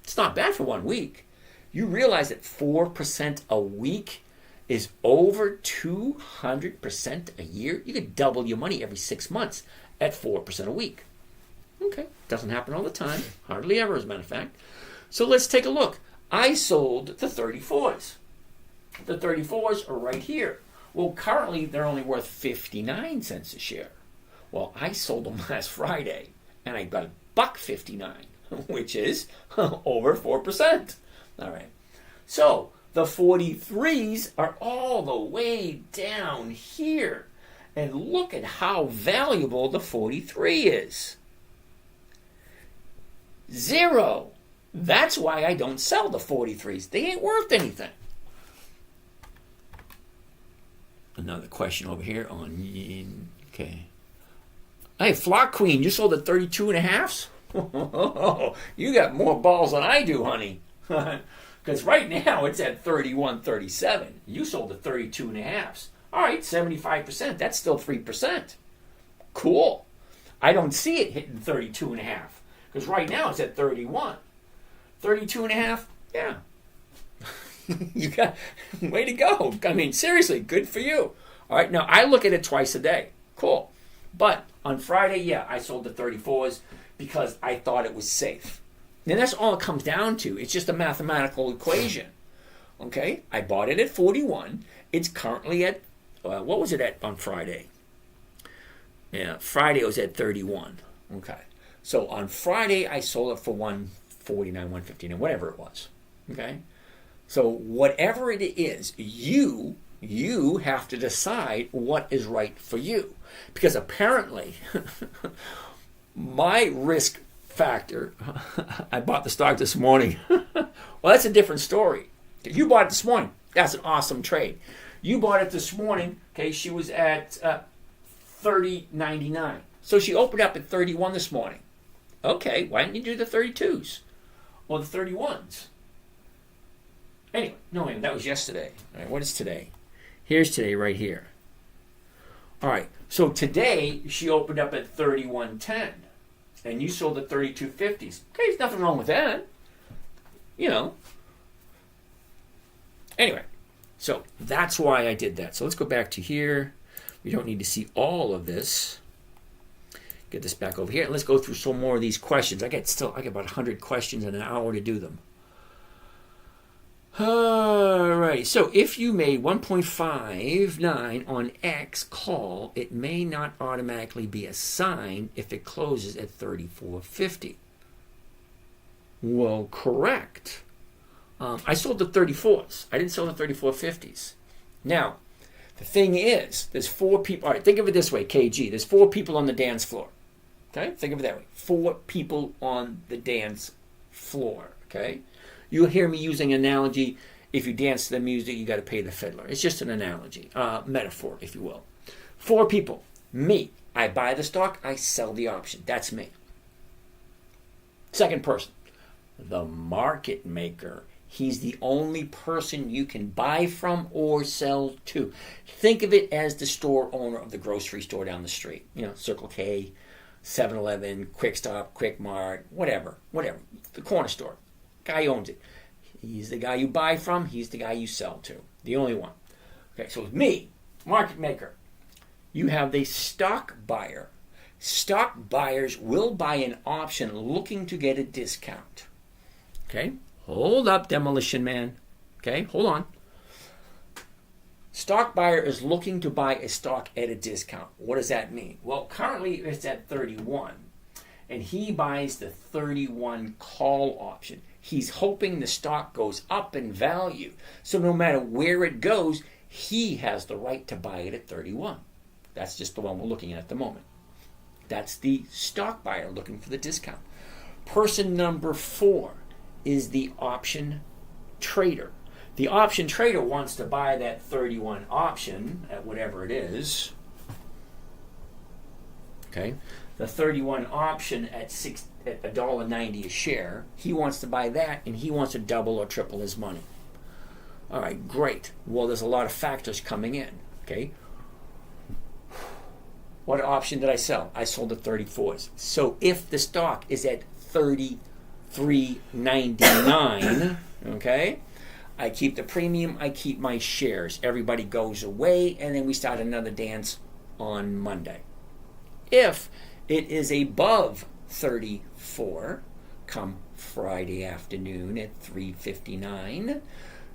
It's not bad for 1 week. You realize that 4% a week is over 200% a year? You could double your money every 6 months at 4% a week. Okay, doesn't happen all the time. Hardly ever, as a matter of fact. So let's take a look. I sold the 34s. The 34s are right here. Well, currently they're only worth 59 cents a share. Well, I sold them last Friday, and I got $1.59, which is over 4%. All right. So the 43s are all the way down here. And look at how valuable the 43 is. 0. That's why I don't sell the 43s. They ain't worth anything. Another question over here on, okay. Hey, Flock Queen, you sold at 32.5s? You got more balls than I do, honey. Because right now it's at 31.37. You sold at 32.5s. All right, 75%. That's still 3%. Cool. I don't see it hitting 32.5. Because right now it's at 31. 32.5? Yeah. You got, way to go. I mean, seriously, good for you. All right, now I look at it twice a day. Cool. But on Friday, yeah, I sold the 34s because I thought it was safe. And that's all it comes down to. It's just a mathematical equation. Okay? I bought it at 41. It's currently at, what was it at on Friday? Yeah, Friday it was at 31. Okay. So on Friday, I sold it for 149, 115, and whatever it was. Okay? So whatever it is, you have to decide what is right for you. Because apparently, my risk factor, I bought the stock this morning. Well, that's a different story. You bought it this morning. That's an awesome trade. You bought it this morning. Okay, she was at $30.99. So she opened up at 31 this morning. Okay, why didn't you do the 32s or the 31s? Anyway, that was yesterday. All right, what is today? Here's today right here. All right, so today she opened up at 31.10, and you sold at 32.50s. Okay, there's nothing wrong with that. Anyway, so that's why I did that. So let's go back to here. We don't need to see all of this. Get this back over here, and let's go through some more of these questions. I got about 100 questions in an hour to do them. All right, so if you made 1.59 on X call, it may not automatically be assigned if it closes at 34.50. Well, correct. I sold the 34s. I didn't sell the 34.50s. Now, the thing is, there's 4 people. All right, think of it this way, KG. There's 4 people on the dance floor. Okay, think of it that way. 4 people on the dance floor. Okay, you'll hear me using an analogy. If you dance to the music, you got to pay the fiddler. It's just an analogy, metaphor, if you will. 4 people. Me. I buy the stock. I sell the option. That's me. Second person. the market maker. He's the only person you can buy from or sell to. Think of it as the store owner of the grocery store down the street. Circle K, 7-Eleven, Quick Stop, Quick Mart, whatever. The corner store. Guy owns it. He's the guy you buy from. He's the guy you sell to. The only one. Okay, so with me, market maker, you have the stock buyer. Stock buyers will buy an option looking to get a discount. Okay? Hold up, Demolition Man. Okay, hold on. Stock buyer is looking to buy a stock at a discount. What does that mean? Well, currently it's at 31, and he buys the 31 call option. He's hoping the stock goes up in value, so no matter where it goes, he has the right to buy it at 31. That's just the one we're looking at the moment. That's the stock buyer looking for the discount. Person number 4 is the option trader. The option trader wants to buy that 31 option at whatever it is. Okay, the 31 option at $1.90 a share. He wants to buy that, and he wants to double or triple his money. All right, great. Well, there's a lot of factors coming in. Okay, what option did I sell? I sold the 34s. So if the stock is at $33.99, okay, I keep the premium, I keep my shares. Everybody goes away, and then we start another dance on Monday. If it is above 34, come Friday afternoon at 3:59,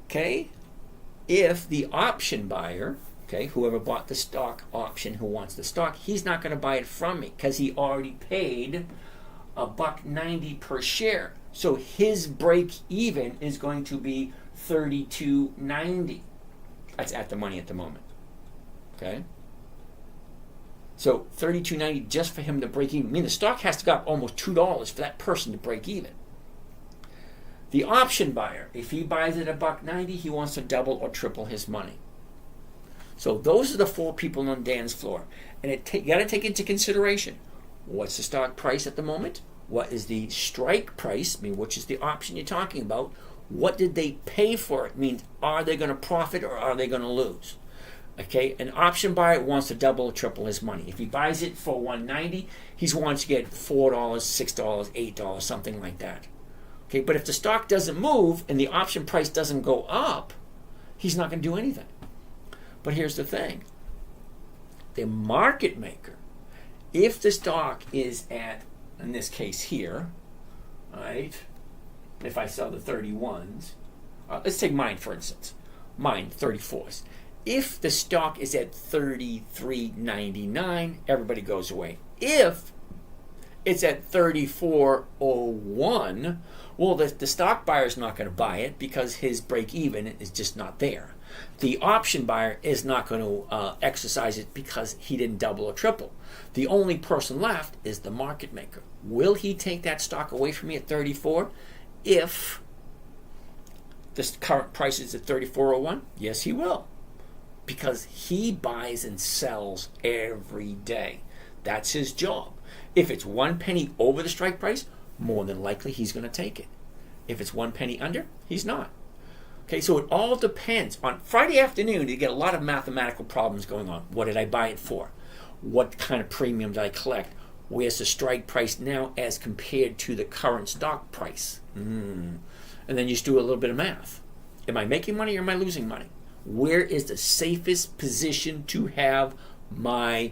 okay, if the option buyer, okay, whoever bought the stock option, who wants the stock, he's not going to buy it from me because he already paid $1.90 per share. So his break even is going to be $32.90. That's at the money at the moment. Okay? So $32.90 just for him to break even. I mean, the stock has to go up almost $2 for that person to break even. The option buyer, if he buys it at $1.90, he wants to double or triple his money. So those are the 4 people on Dan's floor. And you got to take into consideration, what's the stock price at the moment? What is the strike price? I mean, which is the option you're talking about? What did they pay for it? Means, are they going to profit or are they going to lose? Okay, an option buyer wants to double or triple his money. If he buys it for $1.90, he wants to get $4, $6, $8, something like that. Okay, but if the stock doesn't move and the option price doesn't go up, he's not going to do anything. But here's the thing. The market maker, if the stock is at, in this case here, right, if I sell the 31s, let's take mine for instance, mine 34s. If the stock is at $33.99, everybody goes away. If it's at $34.01, well, the stock buyer is not going to buy it because his break even is just not there. The option buyer is not going to exercise it because he didn't double or triple. The only person left is the market maker. Will he take that stock away from me at 34 if the current price is at 34.01? Yes, he will, because he buys and sells every day. That's his job. If it's 1 penny over the strike price, more than likely he's going to take it. If it's 1 penny under, he's not. Okay, so it all depends. On Friday afternoon, you get a lot of mathematical problems going on. What did I buy it for? What kind of premium did I collect? Where's the strike price now as compared to the current stock price? And then you just do a little bit of math. Am I making money or am I losing money? Where is the safest position to have my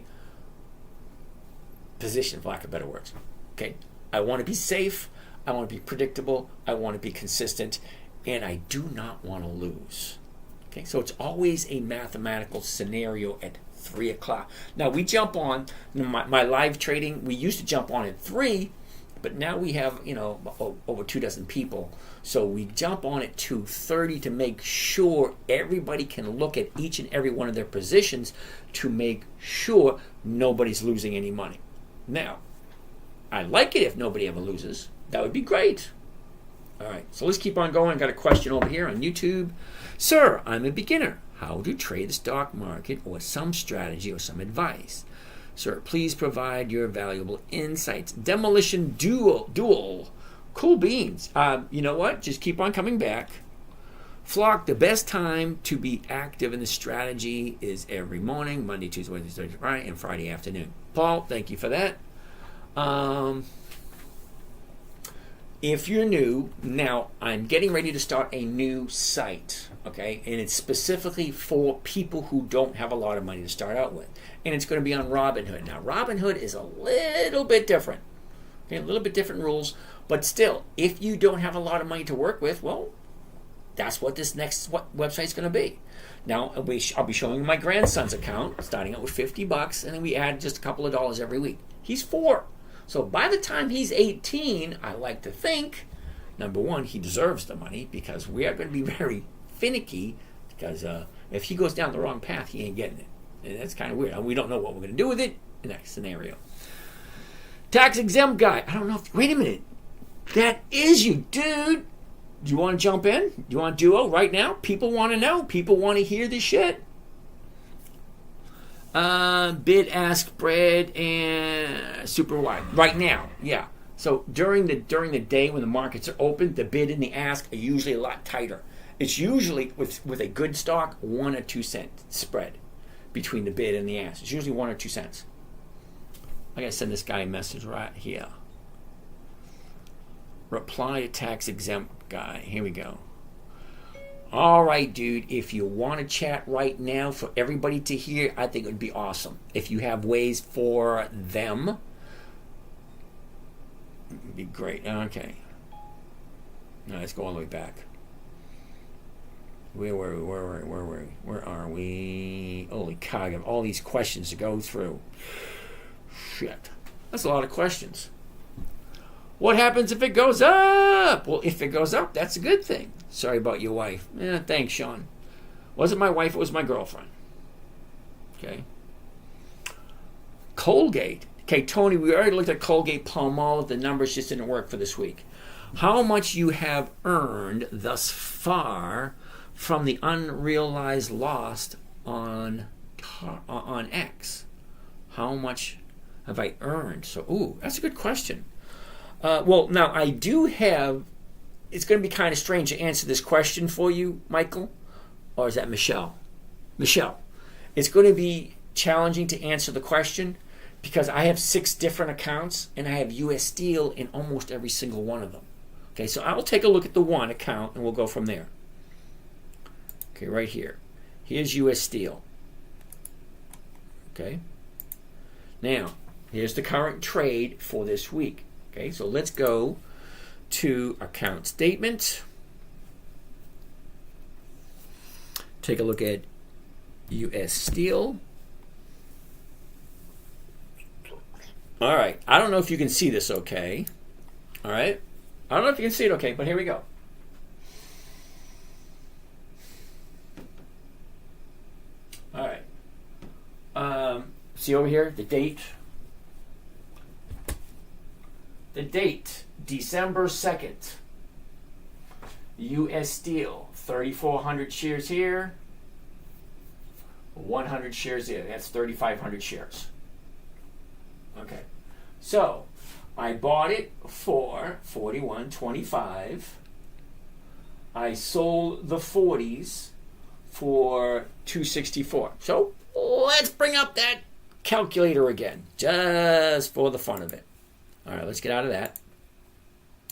position, for lack of better words? Okay, I want to be safe. I want to be predictable. I want to be consistent. And I do not want to lose. Okay, so it's always a mathematical scenario at 3 o'clock. Now we jump on my live trading. We used to jump on at 3, but now we have over 24 people. So we jump on at 2:30 to make sure everybody can look at each and every one of their positions to make sure nobody's losing any money. Now, I like it if nobody ever loses. That would be great. All right, so let's keep on going. I got a question over here on YouTube. Sir, I'm a beginner. How to trade the stock market or some strategy or some advice? Sir, please provide your valuable insights. Demolition Duel. Cool beans. You know what? Just keep on coming back. Flock, the best time to be active in the strategy is every morning, Monday, Tuesday, Wednesday, Thursday, Friday, and Friday afternoon. Paul, thank you for that. If you're new, now I'm getting ready to start a new site, okay? And it's specifically for people who don't have a lot of money to start out with. And it's going to be on Robinhood. Now, Robinhood is a little bit different. Okay, a little bit different rules. But still, if you don't have a lot of money to work with, well, that's what this next website's going to be. Now, I'll be showing you my grandson's account, starting out with $50, and then we add just a couple of dollars every week. He's 4. So by the time he's 18, I like to think, number one, he deserves the money because we are going to be very finicky because if he goes down the wrong path, he ain't getting it. And that's kind of weird. We don't know what we're going to do with it in that scenario. Tax exempt guy. I don't know if... Wait a minute. That is you, dude. Do you want to jump in? Do you want to duo right now? People want to know. People want to hear this shit. Bid, ask, spread, and super wide. Right now, yeah. So during the day when the markets are open, the bid and the ask are usually a lot tighter. It's usually, with a good stock, 1 or 2 cent spread between the bid and the ask. It's usually 1 or 2 cents. I gotta send this guy a message right here. Reply to tax exempt guy. Here we go. All right, dude. If you want to chat right now for everybody to hear, I think it would be awesome. If you have ways for them, it'd be great. Okay. Now let's go all the way back. Where are we? Holy cow, I have all these questions to go through. Shit. That's a lot of questions. What happens if it goes up? Well, if it goes up, that's a good thing. Sorry about your wife. Thanks, Sean. Wasn't my wife, it was my girlfriend. Okay. Colgate. Okay, Tony, we already looked at Colgate Palmolive. The numbers just didn't work for this week. How much you have earned thus far from the unrealized loss on X? How much have I earned? So, that's a good question. Well, now I do have, it's going to be kind of strange to answer this question for you, Michael, or is that Michelle? Michelle. It's going to be challenging to answer the question because I have 6 different accounts and I have US Steel in almost every single one of them. Okay, so I will take a look at the one account and we'll go from there. Okay, right here. Here's US Steel. Okay. Now, here's the current trade for this week. Okay, so let's go to account statement. Take a look at US Steel. All right, I don't know if you can see this okay. All right, I don't know if you can see it okay, but here we go. All right, see over here, the date. The date, December 2nd. US Steel, 3,400 shares here, 100 shares there. That's 3,500 shares. Okay. So, I bought it for $41.25. I sold the 40s for $2.64. So, let's bring up that calculator again, just for the fun of it. All right, let's get out of that.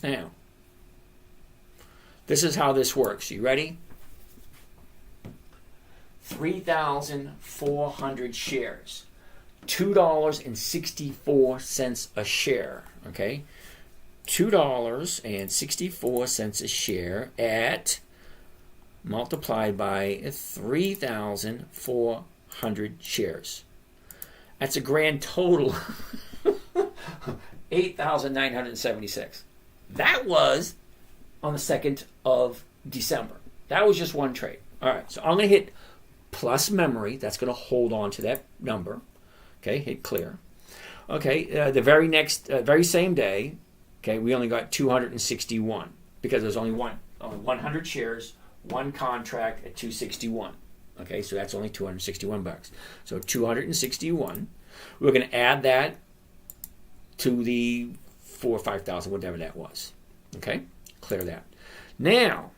Now, this is how this works. You ready? 3,400 shares. $2.64 a share. Okay? $2.64 a share at multiplied by 3,400 shares. That's a grand total 8,976. That was on the 2nd of December. That was just one trade. All right, so I'm going to hit plus memory. That's going to hold on to that number. Okay, hit clear. Okay, the very next, very same day, okay, we only got 261 because there's only 100 shares, one contract at 261. Okay, so that's only $261. So 261. We're going to add that to the 4,000 or 5,000, whatever that was. Okay, clear that. Now,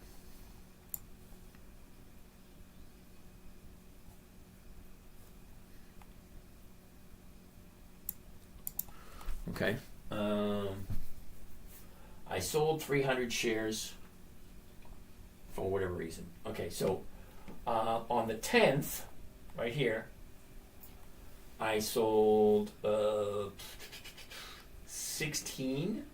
okay, I sold 300 shares for whatever reason. Okay, so on the 10th, right here, I sold 16.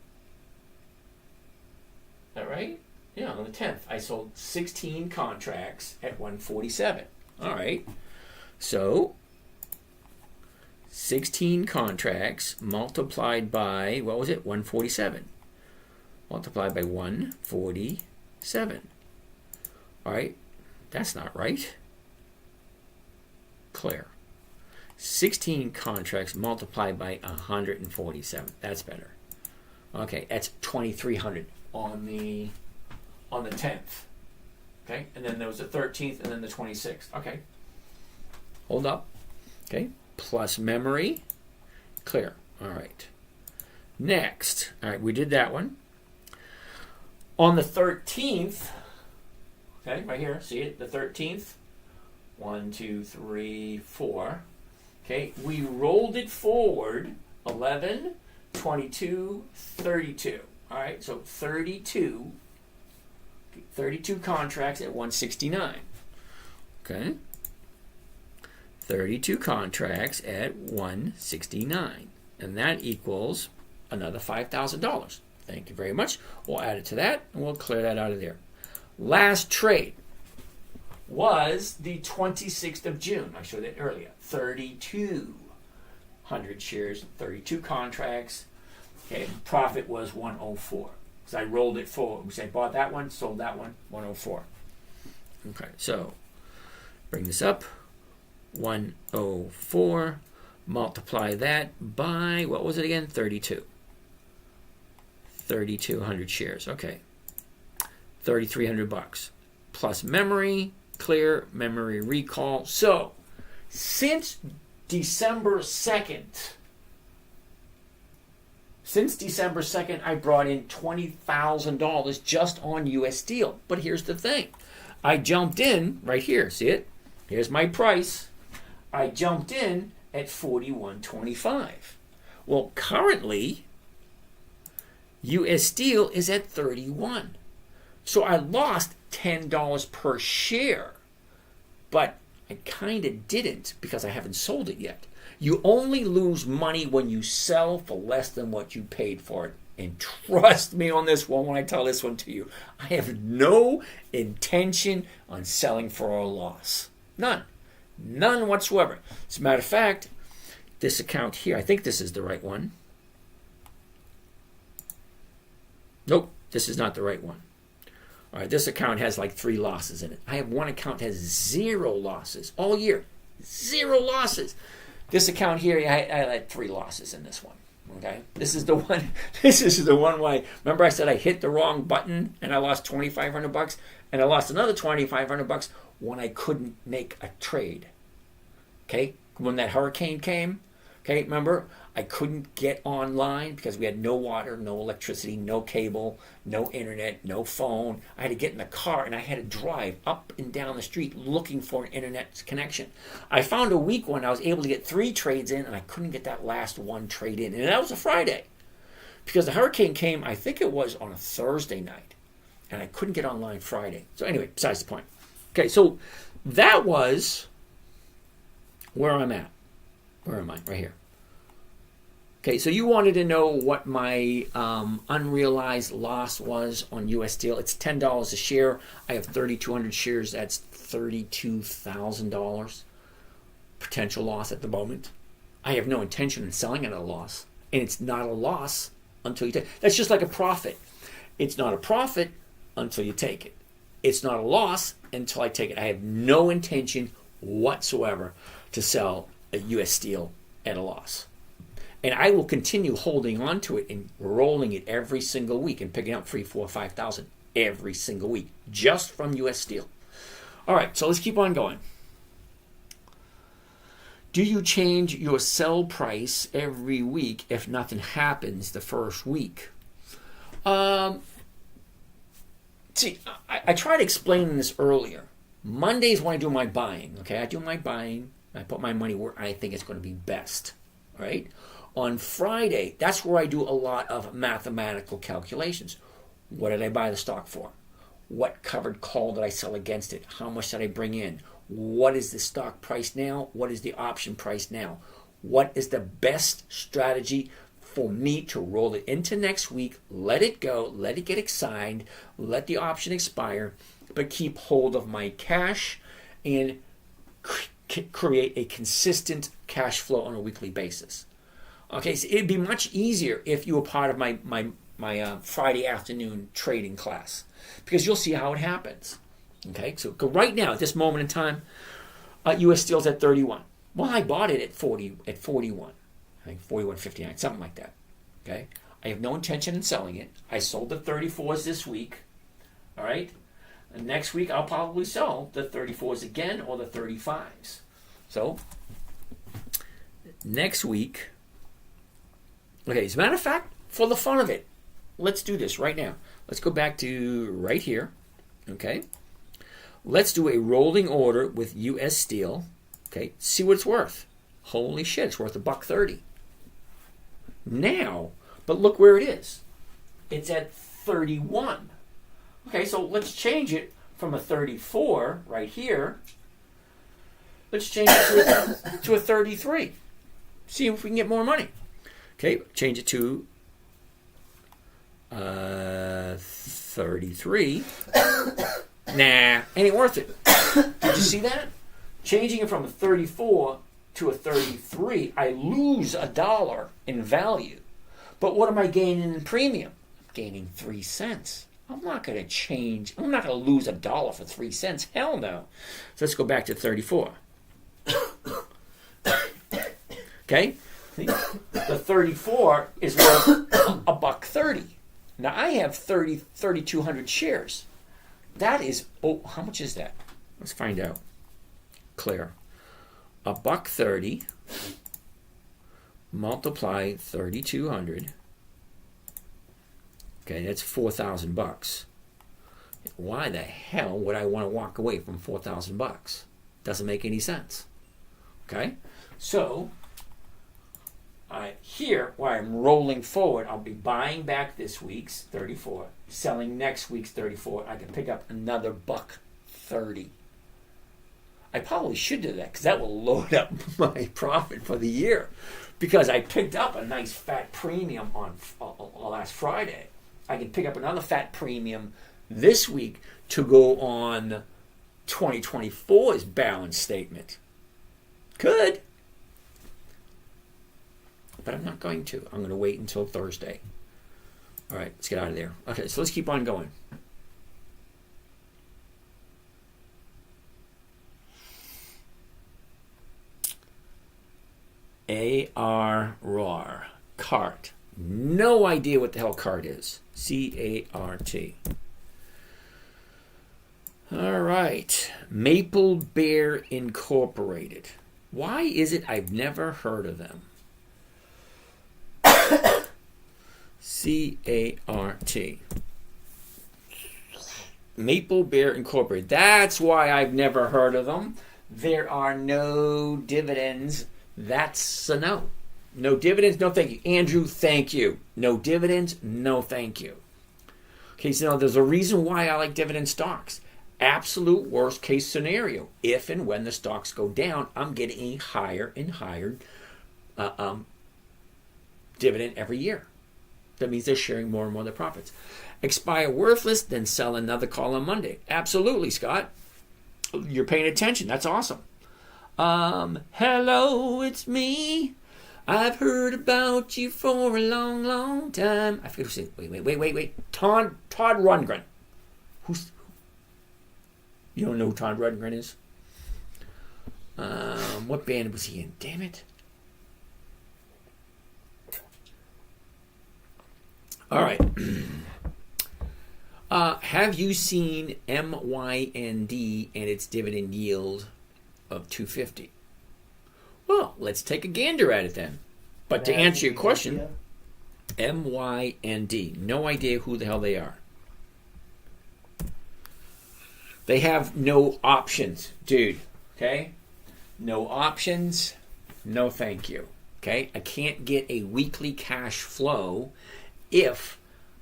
Is that right? Yeah, on the 10th, I sold 16 contracts at 147. All right. So 16 contracts multiplied by, what was it? 147. Multiplied by 147. All right. That's not right. Clear. 16 contracts multiplied by 147. That's better. Okay, that's 2,300 on the 10th. Okay, and then there was the 13th and then the 26th. Okay. Hold up. Okay, plus memory. Clear. All right. Next. All right, we did that one. On the 13th, okay, right here, see it? The 13th. 1, 2, 3, 4. Okay, we rolled it forward 11, 22, 32. All right, so 32 contracts at 169. Okay, 32 contracts at 169, and that equals another $5,000. Thank you very much. We'll add it to that, and we'll clear that out of there. Last trade was the 26th of June. I showed that earlier. 3,200 shares, 32 contracts. Okay, profit was 104. Because I rolled it forward. Because I bought that one, sold that one, 104. Okay, so bring this up. 104. Multiply that by, what was it again? 32. 3,200 shares. Okay. $3,300 plus memory. Clear, memory recall. So, since December 2nd, I brought in $20,000 just on U.S. Steel. But here's the thing. I jumped in right here. See it? Here's my price. I jumped in at $41.25. Well, currently, U.S. Steel is at $31. So I lost $10 per share, but I kind of didn't because I haven't sold it yet. You only lose money when you sell for less than what you paid for it. And trust me on this one when I tell this one to you. I have no intention on selling for a loss. None. None whatsoever. As a matter of fact, this account here, I think this is the right one. Nope, this is not the right one. All right, this account has like 3 losses in it. I have one account that has 0 losses all year. 0 losses. This account here, I had 3 losses in this one. Okay, this is the one. This is the one why. Remember, I said I hit the wrong button and I lost $2,500, and I lost another $2,500 when I couldn't make a trade. Okay, when that hurricane came. Okay, remember, I couldn't get online because we had no water, no electricity, no cable, no internet, no phone. I had to get in the car and I had to drive up and down the street looking for an internet connection. I found a week when I was able to get 3 trades in, and I couldn't get that last one trade in. And that was a Friday because the hurricane came, I think it was on a Thursday night, and I couldn't get online Friday. So anyway, besides the point. Okay, so that was where I'm at. Where am I? Right here. Okay, so you wanted to know what my unrealized loss was on U.S. Steel. It's $10 a share. I have 3,200 shares. That's $32,000 potential loss at the moment. I have no intention in selling at a loss, and it's not a loss until you take it. That's just like a profit. It's not a profit until you take it. It's not a loss until I take it. I have no intention whatsoever to sell a U.S. Steel at a loss. And I will continue holding on to it and rolling it every single week and picking up 3, 4, 5,000 every single week just from U.S. Steel. All right, so let's keep on going. Do you change your sell price every week if nothing happens the first week? See, I tried explaining this earlier. Mondays when I do my buying, okay? I do my buying. I put my money where I think it's going to be best, right? On Friday, that's where I do a lot of mathematical calculations. What did I buy the stock for? What covered call did I sell against it? How much did I bring in? What is the stock price now? What is the option price now? What is the best strategy for me to roll it into next week, let it go, let it get assigned, let the option expire, but keep hold of my cash and create a consistent cash flow on a weekly basis. Okay, so it'd be much easier if you were part of my Friday afternoon trading class, because you'll see how it happens. Okay, so right now at this moment in time, U.S. Steel's at 31. Well, I bought it at 41. I think 41.59, something like that. Okay, I have no intention in selling it. I sold the 34s this week. All right, and next week I'll probably sell the 34s again or the 35s. So next week, okay. As a matter of fact, for the fun of it, let's do this right now. Let's go back to right here. Okay, let's do a rolling order with U.S. Steel. Okay, see what it's worth. Holy shit, it's worth $1.30. Now, but look where it is. It's at 31. Okay, so let's change it from a 34 right here. Let's change it to a 33. See if we can get more money. Okay, change it to 33. Nah, ain't worth it. Did you see that? Changing it from a 34 to a 33, I lose $1 in value. But what am I gaining in premium? I'm gaining 3 cents. I'm not going to lose $1 for 3 cents. Hell no. So let's go back to 34. Okay? The 34 is worth $1.30. Now I have 3,200 shares. That is, how much is that? Let's find out. Clear. $1.30 multiply 3,200. Okay, that's $4,000. Why the hell would I want to walk away from $4,000? Doesn't make any sense. Okay, so here where I'm rolling forward, I'll be buying back this week's 34, selling next week's 34. I can pick up another $1.30. I probably should do that because that will load up my profit for the year, because I picked up a nice fat premium on last Friday. I can pick up another fat premium this week to go on 2024's balance statement. Could. But I'm not going to. I'm going to wait until Thursday. All right, let's get out of there. Okay, so let's keep on going. A-R-R, cart. No idea what the hell cart is. C-A-R-T. All right. Maple Bear Incorporated. Why is it I've never heard of them? C-A-R-T. Maple Bear Incorporated. That's why I've never heard of them. There are no dividends. That's a no. No dividends, no thank you. Andrew, thank you. No dividends, no thank you. Okay, so now there's a reason why I like dividend stocks. Absolute worst case scenario. If and when the stocks go down, I'm getting a higher and higher dividend every year. That means they're sharing more and more of their profits. Expire worthless, then sell another call on Monday. Absolutely, Scott. You're paying attention. That's awesome. Hello, it's me. I've heard about you for a long, long time. I forget who said. Wait. Todd Rundgren. You don't know who Todd Rundgren is? What band was he in? Damn it. All right. Have you seen MYND and its dividend yield of 250? Well, let's take a gander at it then. But to answer your question, MYND, no idea who the hell they are. They have no options, dude. Okay? No options. No thank you. Okay? I can't get a weekly cash flow if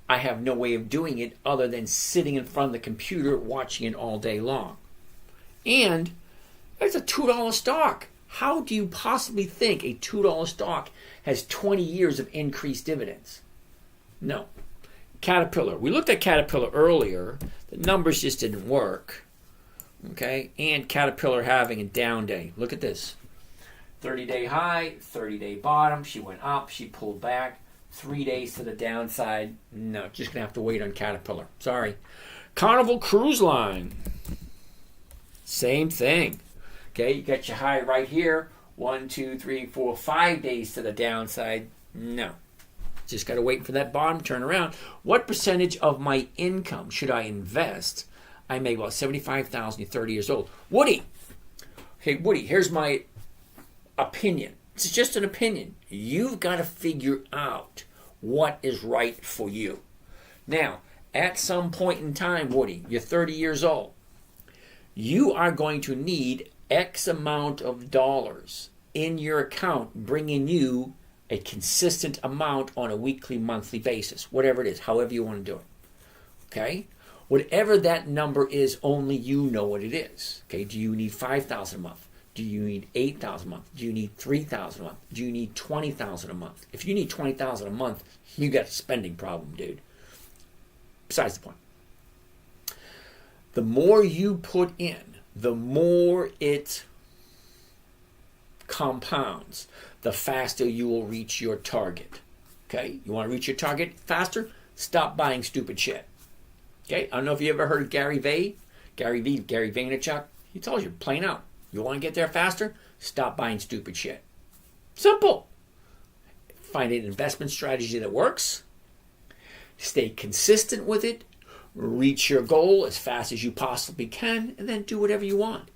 I have no way of doing it other than sitting in front of the computer watching it all day long. And it's a $2 stock. How do you possibly think a $2 stock has 20 years of increased dividends? No. Caterpillar. We looked at Caterpillar earlier. The numbers just didn't work. Okay? And Caterpillar having a down day. Look at this. 30-day high, 30-day bottom. She went up. She pulled back. 3 days to the downside. No, just going to have to wait on Caterpillar. Sorry. Carnival Cruise Line. Same thing. Okay, you got your high right here. 1, 2, 3, 4, 5 days to the downside. No. Just got to wait for that bottom turn around. What percentage of my income should I invest? I make about $75,000 at 30 years old. Woody. Okay, Woody, here's my opinion. It's just an opinion. You've got to figure out what is right for you. Now, at some point in time, Woody, you're 30 years old. You are going to need X amount of dollars in your account bringing you a consistent amount on a weekly, monthly basis, whatever it is, however you want to do it. Okay? Whatever that number is, only you know what it is. Okay? Do you need $5,000 a month? Do you need $8,000 a month? Do you need $3,000 a month? Do you need $20,000 a month? If you need $20,000 a month, you got a spending problem, dude. Besides the point. The more you put in, the more it compounds, the faster you will reach your target. Okay? You want to reach your target faster? Stop buying stupid shit. Okay? I don't know if you ever heard of Gary Vaynerchuk. He tells you, plain out. You want to get there faster? Stop buying stupid shit. Simple. Find an investment strategy that works. Stay consistent with it. Reach your goal as fast as you possibly can, and then do whatever you want.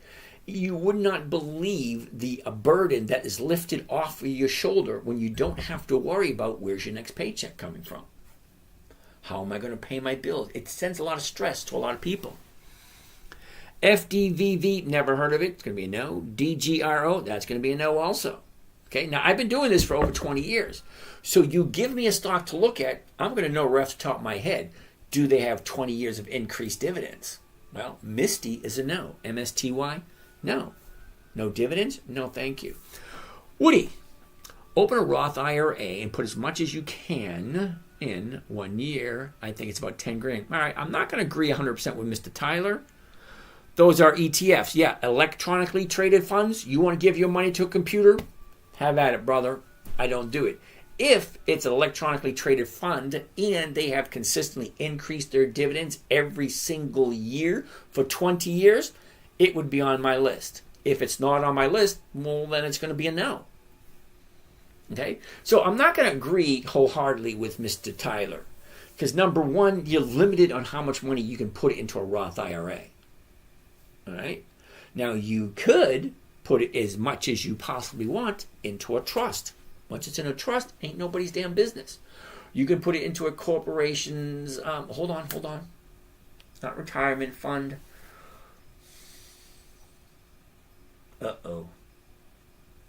You would not believe the burden that is lifted off of your shoulder when you don't have to worry about where's your next paycheck coming from. How am I going to pay my bills? It sends a lot of stress to a lot of people. FDVV, never heard of it. It's going to be a no. DGRO, that's going to be a no also. Okay, now I've been doing this for over 20 years. So you give me a stock to look at, I'm going to know right off the top of my head, do they have 20 years of increased dividends? Well, Misty is a no. MSTY, no. No dividends? No, thank you. Woody, open a Roth IRA and put as much as you can in 1 year. I think it's about 10 grand. All right, I'm not going to agree 100% with Mr. Tyler. Those are ETFs. Yeah, electronically traded funds. You want to give your money to a computer? Have at it, brother. I don't do it. If it's an electronically traded fund and they have consistently increased their dividends every single year for 20 years, it would be on my list. If it's not on my list, well, then it's going to be a no. Okay? So I'm not going to agree wholeheartedly with Mr. Tyler. Because number one, you're limited on how much money you can put into a Roth IRA. All right? Now, you could put it as much as you possibly want into a trust. Once it's in a trust, ain't nobody's damn business. You can put it into a corporation's, hold on. It's not retirement fund.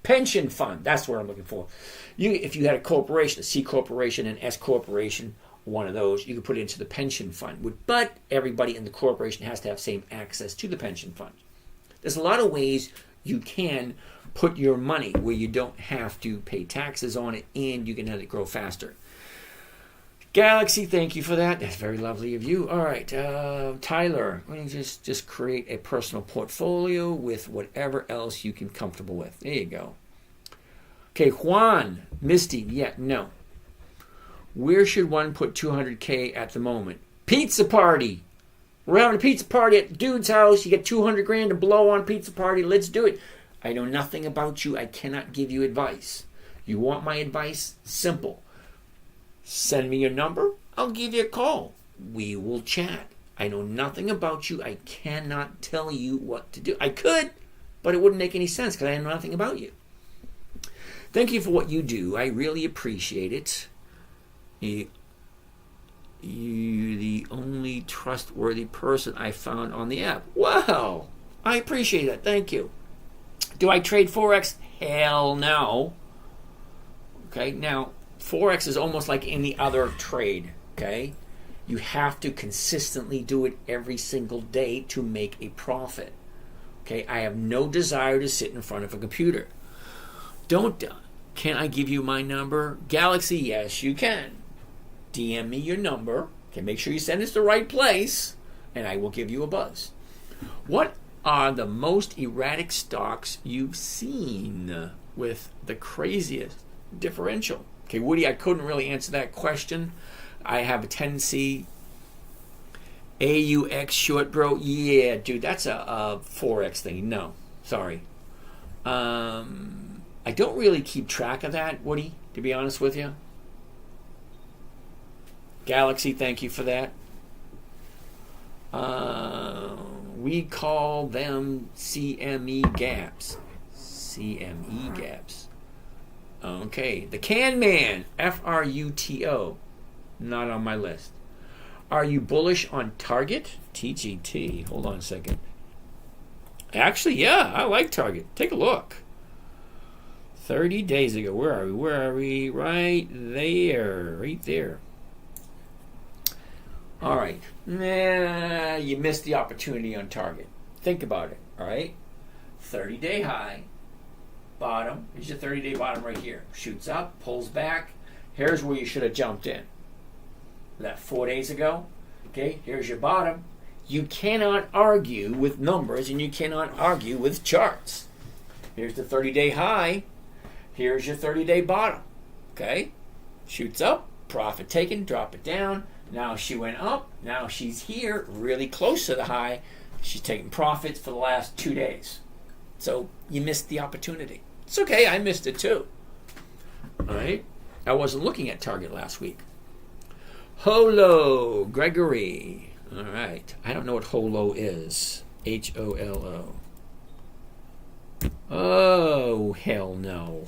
Pension fund, that's what I'm looking for. If you had a corporation, a C corporation, an S corporation, one of those, you can put it into the pension fund. But everybody in the corporation has to have same access to the pension fund. There's a lot of ways you can put your money where you don't have to pay taxes on it and you can let it grow faster. Galaxy, thank you for that. That's very lovely of you. All right, Tyler, why don't you just create a personal portfolio with whatever else you can comfortable with. There you go. Okay, Juan, Misty, yeah, no. Where should one put 200K at the moment? Pizza party. We're having a pizza party at dude's house. You get 200 grand to blow on pizza party. Let's do it. I know nothing about you. I cannot give you advice. You want my advice? Simple. Send me your number. I'll give you a call. We will chat. I know nothing about you. I cannot tell you what to do. I could, but it wouldn't make any sense because I know nothing about you. Thank you for what you do. I really appreciate it. You the only trustworthy person I found on the app. Wow, I appreciate that. Thank you. Do I trade Forex? Hell no. Okay, now Forex is almost like any other trade. Okay, you have to consistently do it every single day to make a profit. Okay, I have no desire to sit in front of a computer. Can I give you my number? Galaxy, yes, you can. DM me your number. Okay, make sure you send it to the right place, and I will give you a buzz. What are the most erratic stocks you've seen with the craziest differential? Okay, Woody, I couldn't really answer that question. I have a tendency. AUX short, bro. Yeah, dude, that's a Forex thing. No, sorry. I don't really keep track of that, Woody, to be honest with you. Galaxy, thank you for that. We call them CME gaps. CME gaps. Okay. The Can Man, FRUTO. Not on my list. Are you bullish on Target? TGT. Hold on a second. Actually, yeah, I like Target. Take a look. 30 days ago. Where are we? Where are we? Right there. Right there. All right. Nah, you missed the opportunity on Target. Think about it. All right. 30-day high. Bottom. Here's your 30-day bottom right here. Shoots up, pulls back. Here's where you should have jumped in. That 4 days ago. Okay, here's your bottom. You cannot argue with numbers and you cannot argue with charts. Here's the 30-day high. Here's your 30-day bottom. Okay, shoots up, profit taken, drop it down. Now she went up. Now she's here, really close to the high. She's taking profits for the last 2 days. So you missed the opportunity. It's okay, I missed it too. All right, I wasn't looking at Target last week. Holo, Gregory. All right. I don't know what Holo is. HOLO. Oh, hell no.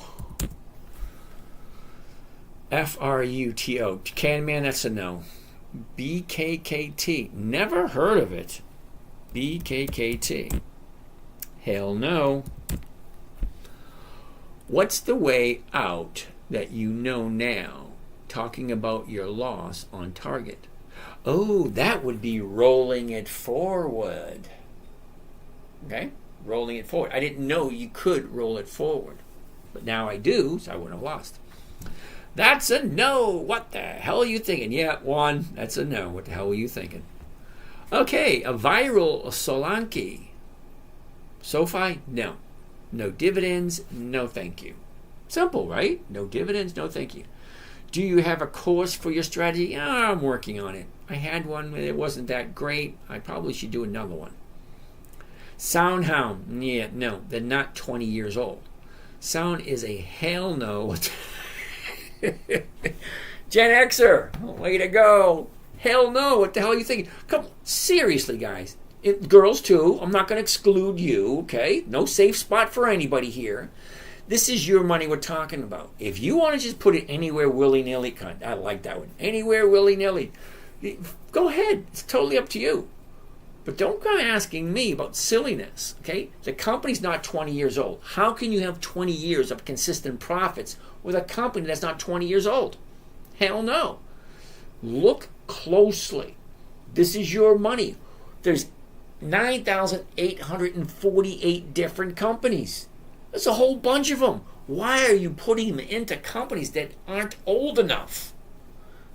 FRUTO. Can Man, that's a no. BKKT. Never heard of it. BKKT. Hell no. What's the way out that you know now? Talking about your loss on Target. Oh, that would be rolling it forward. Okay? Rolling it forward. I didn't know you could roll it forward. But now I do, so I wouldn't have lost. That's a no. What the hell are you thinking? Yeah, one. That's a no. What the hell were you thinking? Okay, a viral Solanke. SoFi? No. No dividends? No thank you. Simple, right? No dividends? No thank you. Do you have a course for your strategy? I'm working on it. I had one, it wasn't that great. I probably should do another one. Soundhound. Yeah, no, they're not 20 years old. Sound is a hell no. Gen Xer, way to go. Hell no, what the hell are you thinking? Come on, seriously, guys. Girls too, I'm not going to exclude you, okay? No safe spot for anybody here. This is your money we're talking about. If you want to just put it anywhere willy-nilly, I like that one. Anywhere willy-nilly. Go ahead. It's totally up to you. But don't come asking me about silliness, okay? The company's not 20 years old. How can you have 20 years of consistent profits with a company that's not 20 years old? Hell no. Look closely. This is your money. There's 9,848 different companies. There's a whole bunch of them. Why are you putting them into companies that aren't old enough?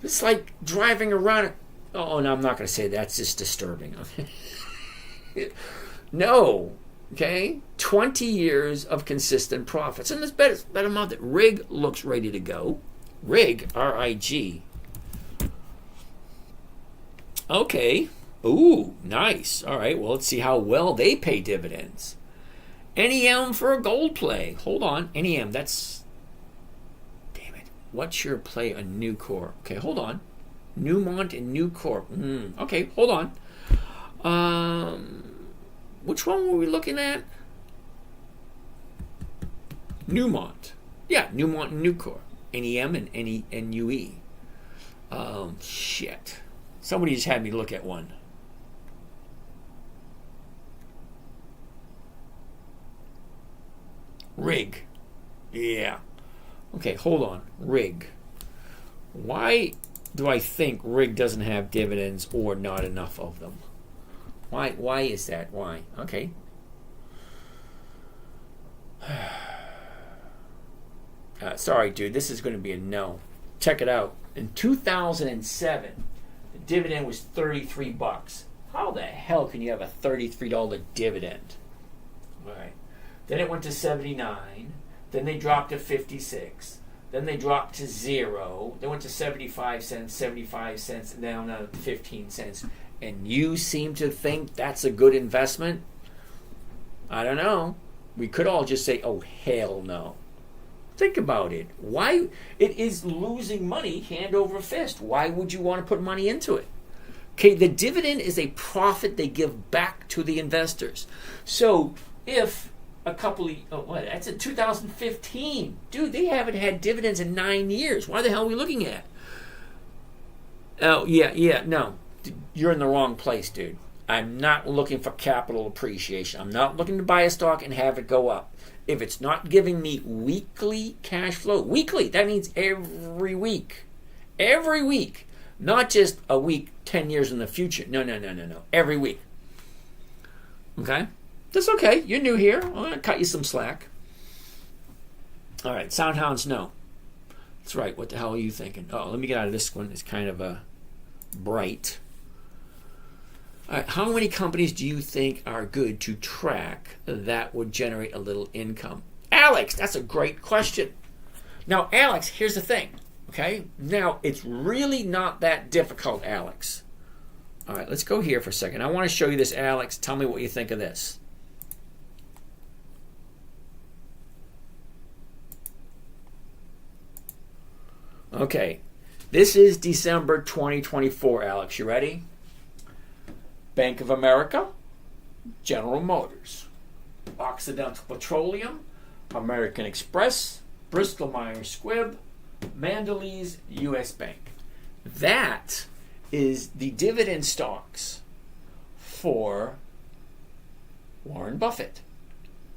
It's like driving around. Oh, no, I'm not going to say that. That's just disturbing. No. Okay? 20 years of consistent profits. And there's better amount that Rig looks ready to go. Rig, R-I-G. Okay. Ooh, nice. All right, well, let's see how well they pay dividends. NEM for a gold play. Hold on. NEM, that's... Damn it. What's your play on Nucor? Okay, hold on. Newmont and Nucor. Okay, hold on. Which one were we looking at? Newmont. Yeah, Newmont and Nucor. NEM and NUE. Shit. Somebody just had me look at one. Rig. Yeah. Okay, hold on. Rig. Why do I think Rig doesn't have dividends or not enough of them? Why is that? Why? Okay. Sorry, dude. This is going to be a no. Check it out. In 2007, the dividend was $33. How the hell can you have a $33 dividend? All right. Then it went to 79. Then they dropped to 56. Then they dropped to 0. They went to 75 cents, and down to 15 cents. And you seem to think that's a good investment? I don't know. We could all just say, oh, hell no. Think about it. Why? It is losing money hand over fist. Why would you want to put money into it? Okay, the dividend is a profit they give back to the investors. So if that's in 2015. Dude, they haven't had dividends in 9 years. Why the hell are we looking at? Oh, no. You're in the wrong place, dude. I'm not looking for capital appreciation. I'm not looking to buy a stock and have it go up. If it's not giving me weekly cash flow, weekly, that means every week. Every week. Not just a week 10 years in the future. No. Every week. Okay? That's okay. You're new here. I'm going to cut you some slack. All right. Soundhounds, no. That's right. What the hell are you thinking? Oh, let me get out of this one. It's kind of bright. All right. How many companies do you think are good to track that would generate a little income? Alex, that's a great question. Now, Alex, here's the thing. Okay? Now, it's really not that difficult, Alex. All right. Let's go here for a second. I want to show you this, Alex. Tell me what you think of this. Okay, this is December 2024, Alex. You ready? Bank of America, General Motors, Occidental Petroleum, American Express, Bristol Myers Squibb, Mondelez, U.S. Bank. That is the dividend stocks for Warren Buffett.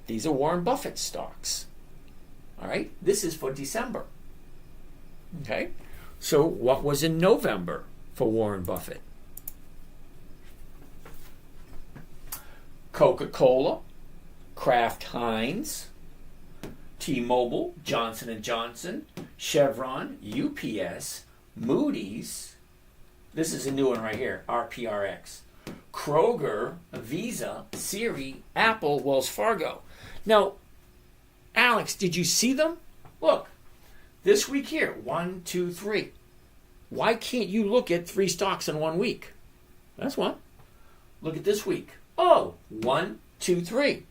These are Warren Buffett stocks. All right, this is for December. Okay, so what was in November for Warren Buffett? Coca-Cola, Kraft Heinz, T-Mobile, Johnson & Johnson, Chevron, UPS, Moody's. This is a new one right here, RPRX. Kroger, Visa, Siri, Apple, Wells Fargo. Now, Alex, did you see them? Look. This week here, 1, 2, 3. Why can't you look at 3 stocks in 1 week? That's one. Look at this week. Oh, 1, 2, 3.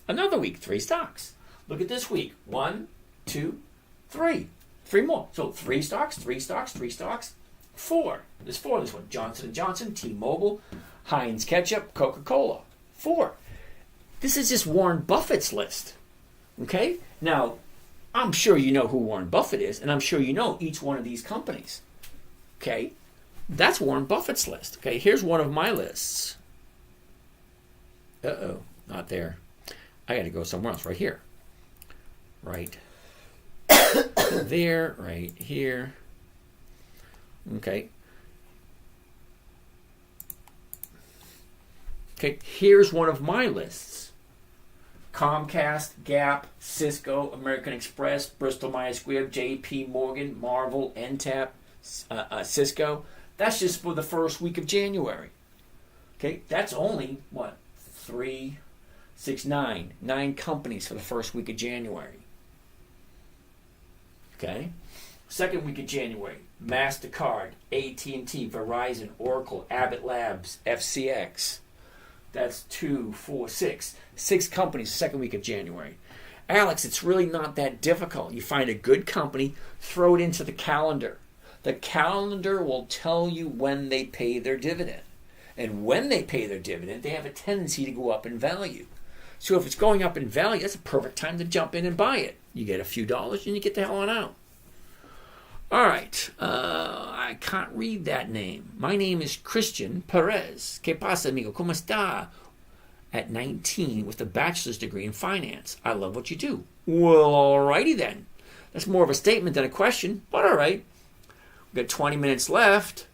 Another week, 3 stocks. Look at this week. 1, 2, 3. 3 more. So 3 stocks, 3 stocks, 3 stocks. 4. There's 4 this one. Johnson & Johnson, T-Mobile, Heinz Ketchup, Coca-Cola. 4. This is just Warren Buffett's list. Okay? Now, I'm sure you know who Warren Buffett is, and I'm sure you know each one of these companies. Okay? That's Warren Buffett's list. Okay, here's one of my lists. Uh-oh, not there. I got to go somewhere else, right here. Right there, right here. Okay. Okay, here's one of my lists. Comcast, Gap, Cisco, American Express, Bristol Myers Squibb, JP Morgan, Marvel, NTAP, Cisco. That's just for the first week of January. Okay, that's only, 3, 6, 9. 9 companies for the first week of January. Okay, second week of January, MasterCard, AT&T, Verizon, Oracle, Abbott Labs, FCX. That's 2, 4, 6. 6 companies, second week of January. Alex, it's really not that difficult. You find a good company, throw it into the calendar. The calendar will tell you when they pay their dividend. And when they pay their dividend, they have a tendency to go up in value. So if it's going up in value, that's a perfect time to jump in and buy it. You get a few dollars and you get the hell on out. All right. I can't read that name. My name is Christian Perez. ¿Qué pasa, amigo? ¿Cómo está? At 19 with a bachelor's degree in finance. I love what you do. Well, alrighty then. That's more of a statement than a question, but all right. We've got 20 minutes left.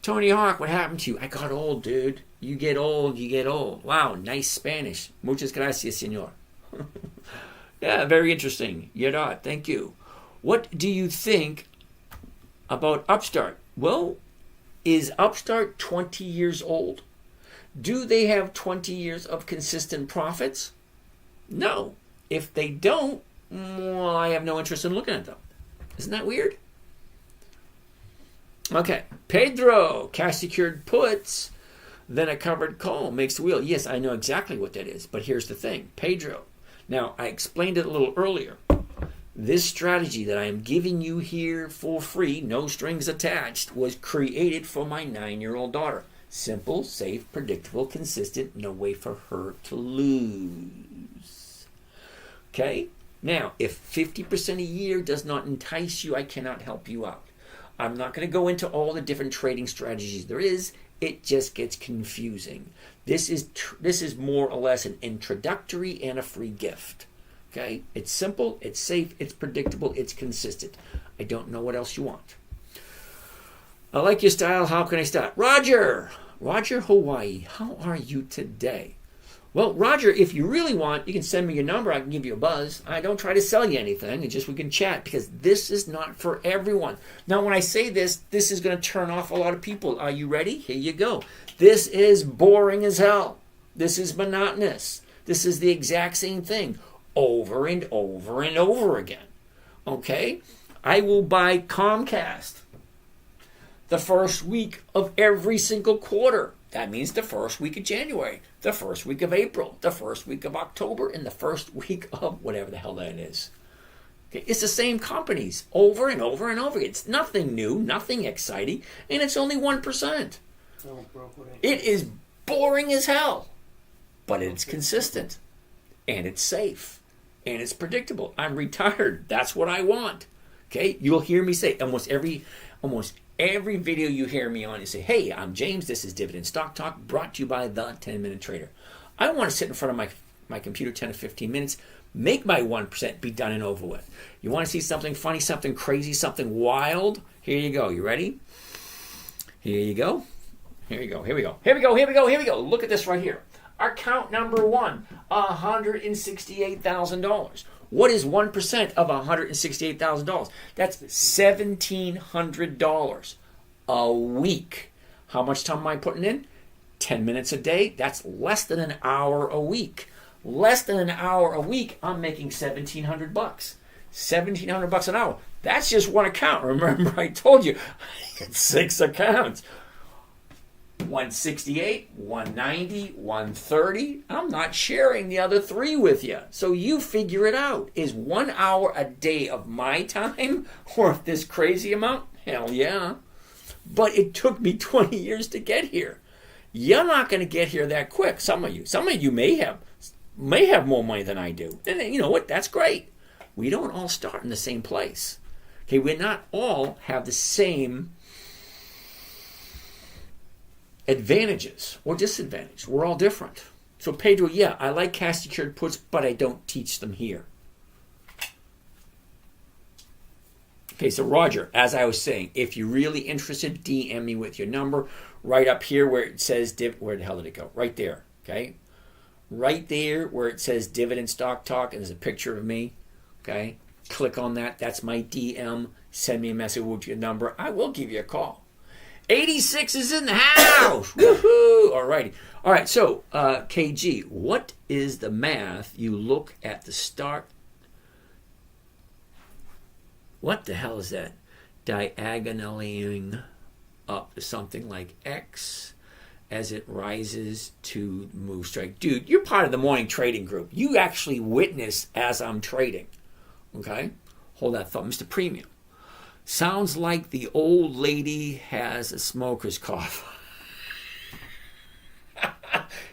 Tony Hawk, what happened to you? I got old, dude. You get old, you get old. Wow, nice Spanish. Muchas gracias, señor. Yeah, very interesting. Yada, thank you. What do you think about Upstart? Well, is Upstart 20 years old? Do they have 20 years of consistent profits? No. If they don't, well, I have no interest in looking at them. Isn't that weird? Okay. Pedro, cash secured puts, then a covered call makes the wheel. Yes, I know exactly what that is, but here's the thing. Pedro. Now, I explained it a little earlier. This strategy that I am giving you here for free, no strings attached, was created for my 9-year-old daughter. Simple, safe, predictable, consistent, no way for her to lose. Okay? Now, if 50% a year does not entice you, I cannot help you out. I'm not going to go into all the different trading strategies there is. It just gets confusing. This is more or less an introductory and a free gift. Okay? It's simple, it's safe, it's predictable, it's consistent. I don't know what else you want. I like your style. How can I start? Roger, Hawaii, how are you today? Well, Roger, if you really want, you can send me your number. I can give you a buzz. I don't try to sell you anything. It's just we can chat because this is not for everyone. Now, when I say this is going to turn off a lot of people. Are you ready? Here you go. This is boring as hell. This is monotonous. This is the exact same thing over and over and over again. Okay? I will buy Comcast the first week of every single quarter. That means the first week of January, the first week of April, the first week of October, and the first week of whatever the hell that is. Okay, it's the same companies over and over and over again. It's nothing new, nothing exciting, and it's only 1%. It is boring as hell, but it's consistent, and it's safe, and it's predictable. I'm retired. That's what I want. Okay, you'll hear me say almost every video you hear me on, you say, hey, I'm James, this is Dividend Stock Talk, brought to you by the 10-Minute Trader. I want to sit in front of my computer 10 to 15 minutes, make my 1%, be done and over with. You want to see something funny, something crazy, something wild? Here you go. You ready? Here you go. Here we go. Here we go. Here we go. Here we go. Here we go. Look at this right here. Account number 1, $168,000. What is 1% of $168,000? That's $1,700 a week. How much time am I putting in? 10 minutes a day. That's less than an hour a week. Less than an hour a week, I'm making $1,700. $1,700 an hour. That's just one account. Remember, I told you, I had 6 accounts. 168, 190, 130. I'm not sharing the other 3 with you. So you figure it out. Is 1 hour a day of my time worth this crazy amount? Hell yeah. But it took me 20 years to get here. You're not going to get here that quick. Some of you may have more money than I do. And you know what? That's great. We don't all start in the same place. Okay, we not all have the same advantages or disadvantages. We're all different. So Pedro, yeah, I like cash secured puts, but I don't teach them here. Okay, so Roger, as I was saying, if you're really interested, DM me with your number right up here where it says, where the hell did it go? Right there, okay? Right there where it says Dividend Stock Talk, and there's a picture of me, okay? Click on that. That's my DM. Send me a message with your number. I will give you a call. 86 is in the house. Woohoo! Alrighty. All right, so KG, what is the math you look at the start? What the hell is that? Diagonaling up to something like X as it rises to move strike. Dude, you're part of the morning trading group. You actually witness as I'm trading. Okay? Hold that thought. Mr. Premium. Sounds like the old lady has a smoker's cough.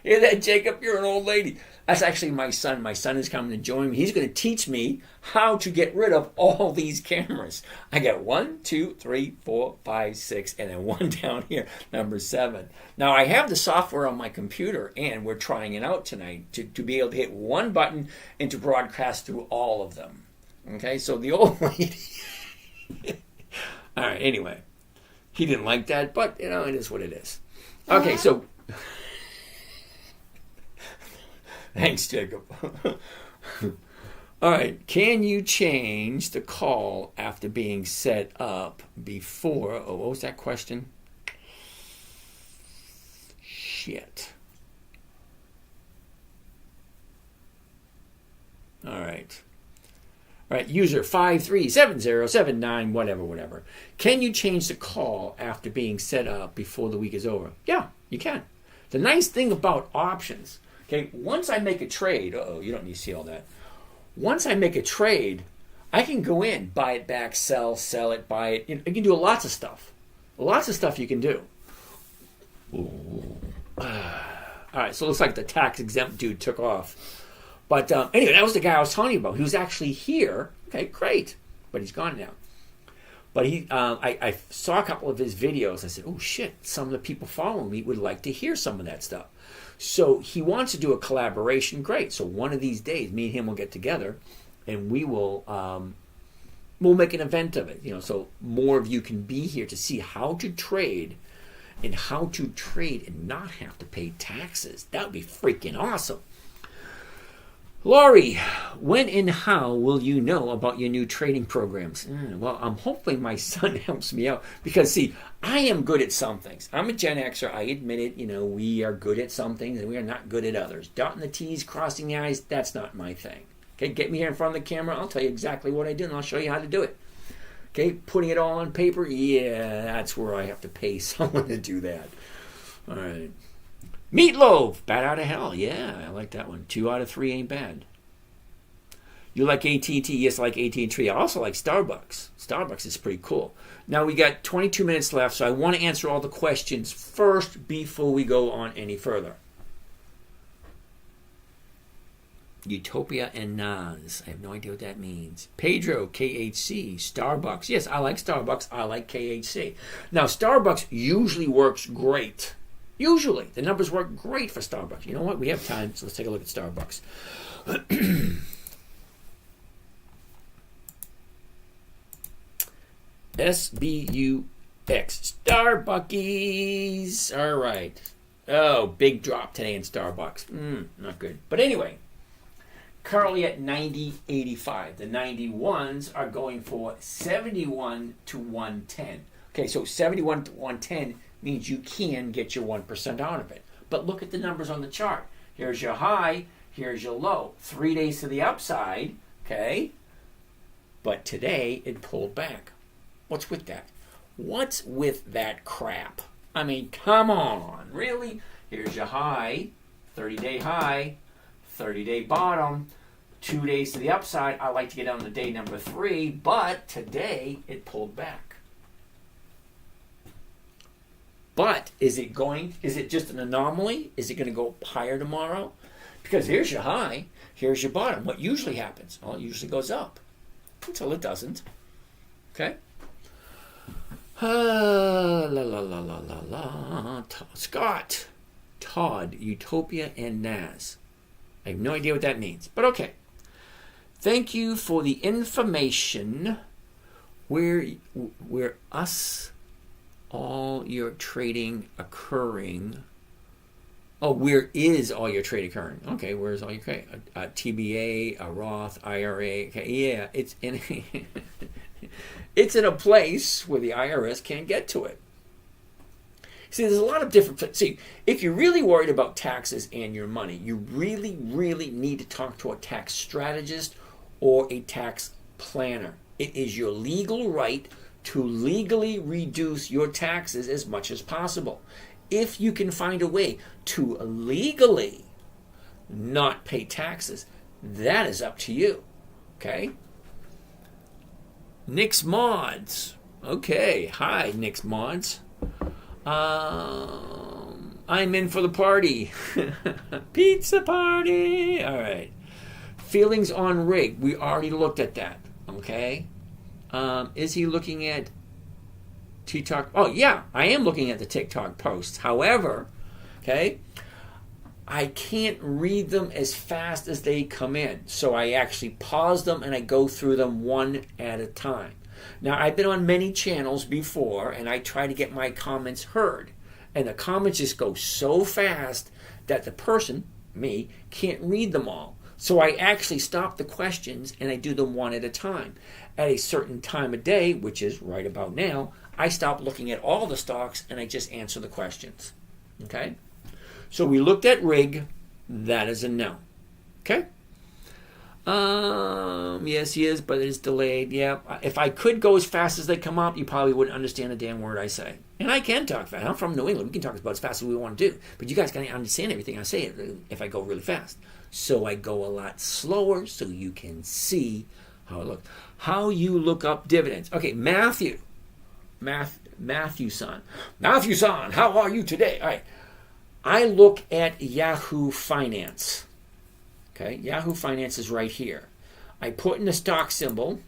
Hear that, Jacob? You're an old lady. That's actually my son. My son is coming to join me. He's going to teach me how to get rid of all these cameras. I got 1, 2, 3, 4, 5, 6, and then one down here, number 7. Now, I have the software on my computer, and we're trying it out tonight to be able to hit one button and to broadcast through all of them. Okay, so the old lady... All right, anyway. He didn't like that, but, it is what it is. Okay, so... Thanks, Jacob. All right. Can you change the call after being set up before? Oh, what was that question? Shit. All right. All right. User 537079, whatever. Can you change the call after being set up before the week is over? Yeah, you can. The nice thing about options... Okay, once I make a trade, you don't need to see all that. Once I make a trade, I can go in, buy it back, sell it, buy it. You can do lots of stuff. Lots of stuff you can do. All right, so it looks like the tax-exempt dude took off. But anyway, that was the guy I was telling you about. He was actually here. Okay, great. But he's gone now. But I saw a couple of his videos. I said, oh, shit, some of the people following me would like to hear some of that stuff. So he wants to do a collaboration. Great. So one of these days, me and him will get together, and we'll make an event of it. So more of you can be here to see how to trade and not have to pay taxes. That would be freaking awesome. Laurie, when and how will you know about your new trading programs? Well, I'm hoping my son helps me out because, see, I am good at some things. I'm a Gen Xer. I admit it. We are good at some things and we are not good at others. Dotting the T's, crossing the I's, that's not my thing. Okay, get me here in front of the camera. I'll tell you exactly what I do and I'll show you how to do it. Okay, putting it all on paper, yeah, that's where I have to pay someone to do that. All right. Meatloaf, Bat Out of Hell. Yeah, I like that one. 2 out of 3 ain't bad. You like AT&T? Yes, I like AT&T. I also like Starbucks. Starbucks is pretty cool. Now, we got 22 minutes left, so I want to answer all the questions first before we go on any further. Utopia and Nas. I have no idea what that means. Pedro, KHC, Starbucks. Yes, I like Starbucks. I like KHC. Now, Starbucks usually works great. Usually. The numbers work great for Starbucks. You know what? We have time, so let's take a look at Starbucks. SBUX. Starbuckies. All right. Oh, big drop today in Starbucks. Not good. But anyway, currently at 90.85. The 91s are going for 71 to 110. Okay, so 71 to 110 means you can get your 1% out of it. But look at the numbers on the chart. Here's your high, here's your low. 3 days to the upside, okay? But today it pulled back. What's with that? What's with that crap? I mean, come on, really? Here's your high, 30-day high, 30-day bottom, 2 days to the upside. I like to get on to day number 3, but today it pulled back. But is it just an anomaly? Is it going to go higher tomorrow? Because here's your high, here's your bottom. What usually happens? Well, it usually goes up until it doesn't. Okay? Scott, Todd, Utopia, and Nas. I have no idea what that means, but okay. Thank you for the information. Where all your trading occurring? Oh, where is all your trading occurring? Okay, where is all your trading? A TBA, a Roth, IRA. Okay, yeah, it's in it's in a place where the IRS can't get to it. See, there's a lot of different... See, if you're really worried about taxes and your money, you really, really need to talk to a tax strategist or a tax planner. It is your legal right to legally reduce your taxes as much as possible. If you can find a way to legally not pay taxes, that is up to you. Okay? Nick's Mods. Okay. Hi, Nick's Mods. I'm in for the party. Pizza party. All right. Feelings on rig. We already looked at that. Okay. Is he looking at TikTok? Oh, yeah. I am looking at the TikTok posts. However, okay, I can't read them as fast as they come in. So I actually pause them and I go through them one at a time. Now, I've been on many channels before and I try to get my comments heard. And the comments just go so fast that the person, me, can't read them all. So I actually stop the questions and I do them one at a time. At a certain time of day, which is right about now, I stop looking at all the stocks and I just answer the questions. Okay? So we looked at rig. That is a no. Okay? Yes, he is, but it is delayed. Yeah. If I could go as fast as they come up, you probably wouldn't understand a damn word I say. And I can talk fast. I'm from New England. We can talk about as fast as we want to do. But you guys got to understand everything I say if I go really fast. So I go a lot slower so you can see how it looks. How you look up dividends. Okay, Matthew. Matthew-san. Matthew-san, how are you today? All right. I look at Yahoo Finance. Okay, Yahoo Finance is right here. I put in the stock symbol.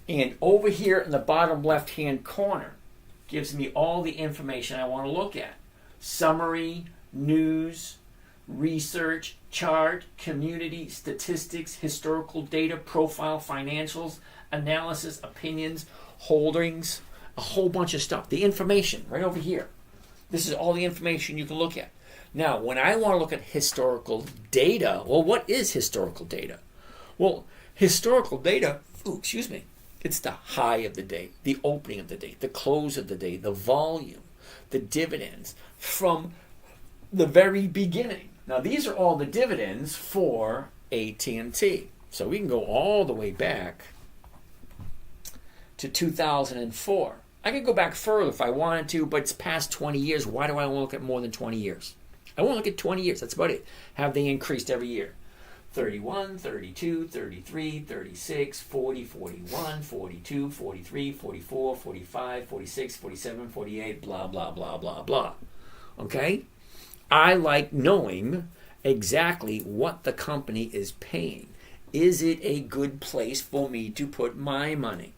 And over here in the bottom left-hand corner gives me all the information I want to look at. Summary, news, research, chart, community, statistics, historical data, profile, financials, analysis, opinions, holdings, a whole bunch of stuff. The information right over here. This is all the information you can look at. Now, when I want to look at historical data, well, what is historical data? Well, historical data, it's the high of the day, the opening of the day, the close of the day, the volume, the dividends from the very beginning. Now, these are all the dividends for AT&T. So we can go all the way back to 2004. I could go back further if I wanted to, but it's past 20 years. Why do I want to look at more than 20 years? I want to look at 20 years. That's about it. Have they increased every year? 31, 32, 33, 36, 40, 41, 42, 43, 44, 45, 46, 47, 48, blah, blah, blah, blah, blah. Okay? I like knowing exactly what the company is paying. Is it a good place for me to put my money?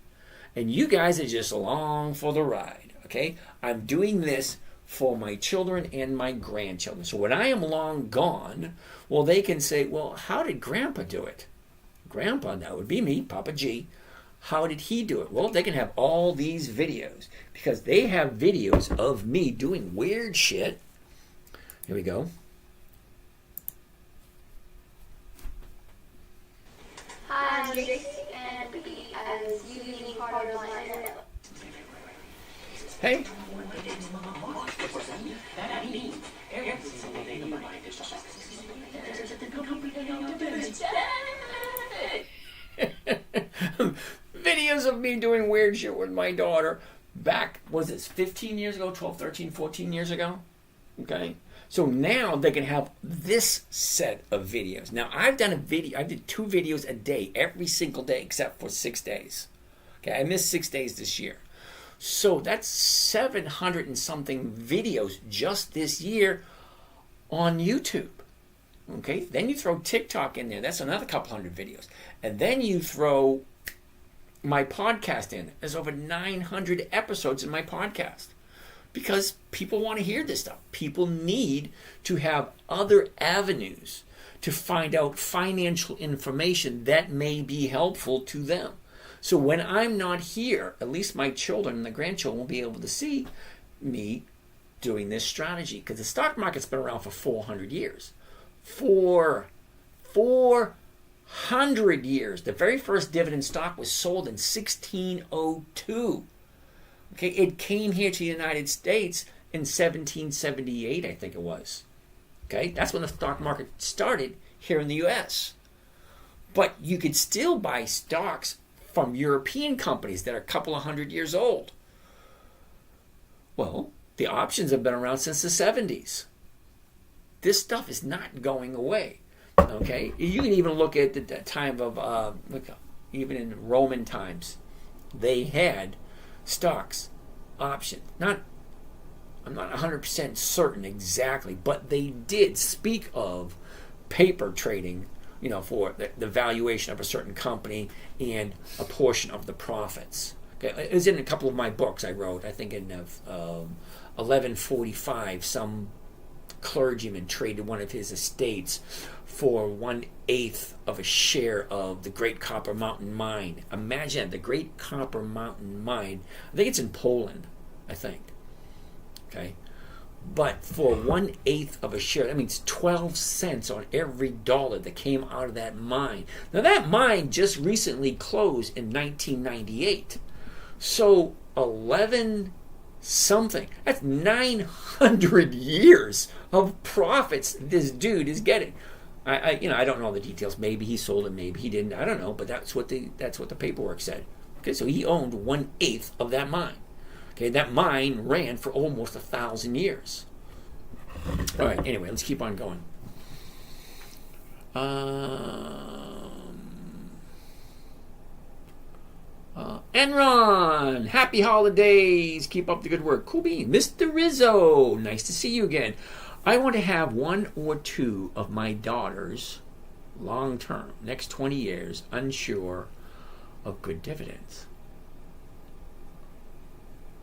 And you guys are just along for the ride. Okay? I'm doing this for my children and my grandchildren. So when I am long gone, well, they can say, well, how did Grandpa do it? Grandpa, that would be me, Papa G. How did he do it? Well, they can have all these videos because they have videos of me doing weird shit. Here we go. Hi, I'm Jason, and as you being part of my internet. Hey. Videos of me doing weird shit with my daughter back, was this 15 years ago, 12, 13, 14 years ago? Okay. So now they can have this set of videos. Now I did 2 videos a day, every single day except for 6 days. Okay, I missed 6 days this year. So that's 700 and something videos just this year on YouTube. Okay, then you throw TikTok in there. That's another couple hundred videos. And then you throw my podcast in. There's over 900 episodes in my podcast. Because people want to hear this stuff. People need to have other avenues to find out financial information that may be helpful to them. So when I'm not here, at least my children and the grandchildren will be able to see me doing this strategy. Because the stock market's been around for 400 years. 400 years. The very first dividend stock was sold in 1602. Okay, it came here to the United States in 1778, I think it was. Okay, that's when the stock market started here in the U.S. But you could still buy stocks from European companies that are a couple of hundred years old. Well, the options have been around since the 70s. This stuff is not going away. Okay, you can even look at the time of, even in Roman times, they had stocks, options, not I'm not 100% certain exactly, but they did speak of paper trading, for the valuation of a certain company and a portion of the profits. Okay, it was in a couple of my books I wrote. I think in 1145, some clergyman traded one of his estates for 1/8 of a share of the Great Copper Mountain Mine. Imagine the Great Copper Mountain Mine. I think it's in Poland, I think. Okay, but for 1/8 of a share, that means 12 cents on every dollar that came out of that mine. Now that mine just recently closed in 1998. So 11 something. That's 900 years of profits this dude is getting. I don't know the details. Maybe he sold it, maybe he didn't. I don't know, but that's what the paperwork said. Okay, so he owned 1/8 of that mine. Okay, that mine ran for almost 1,000 years. All right. Anyway, let's keep on going. Enron, happy holidays. Keep up the good work. Cool bean. Mr. Rizzo, nice to see you again. I want to have one or two of my daughters long term, next 20 years, unsure of good dividends.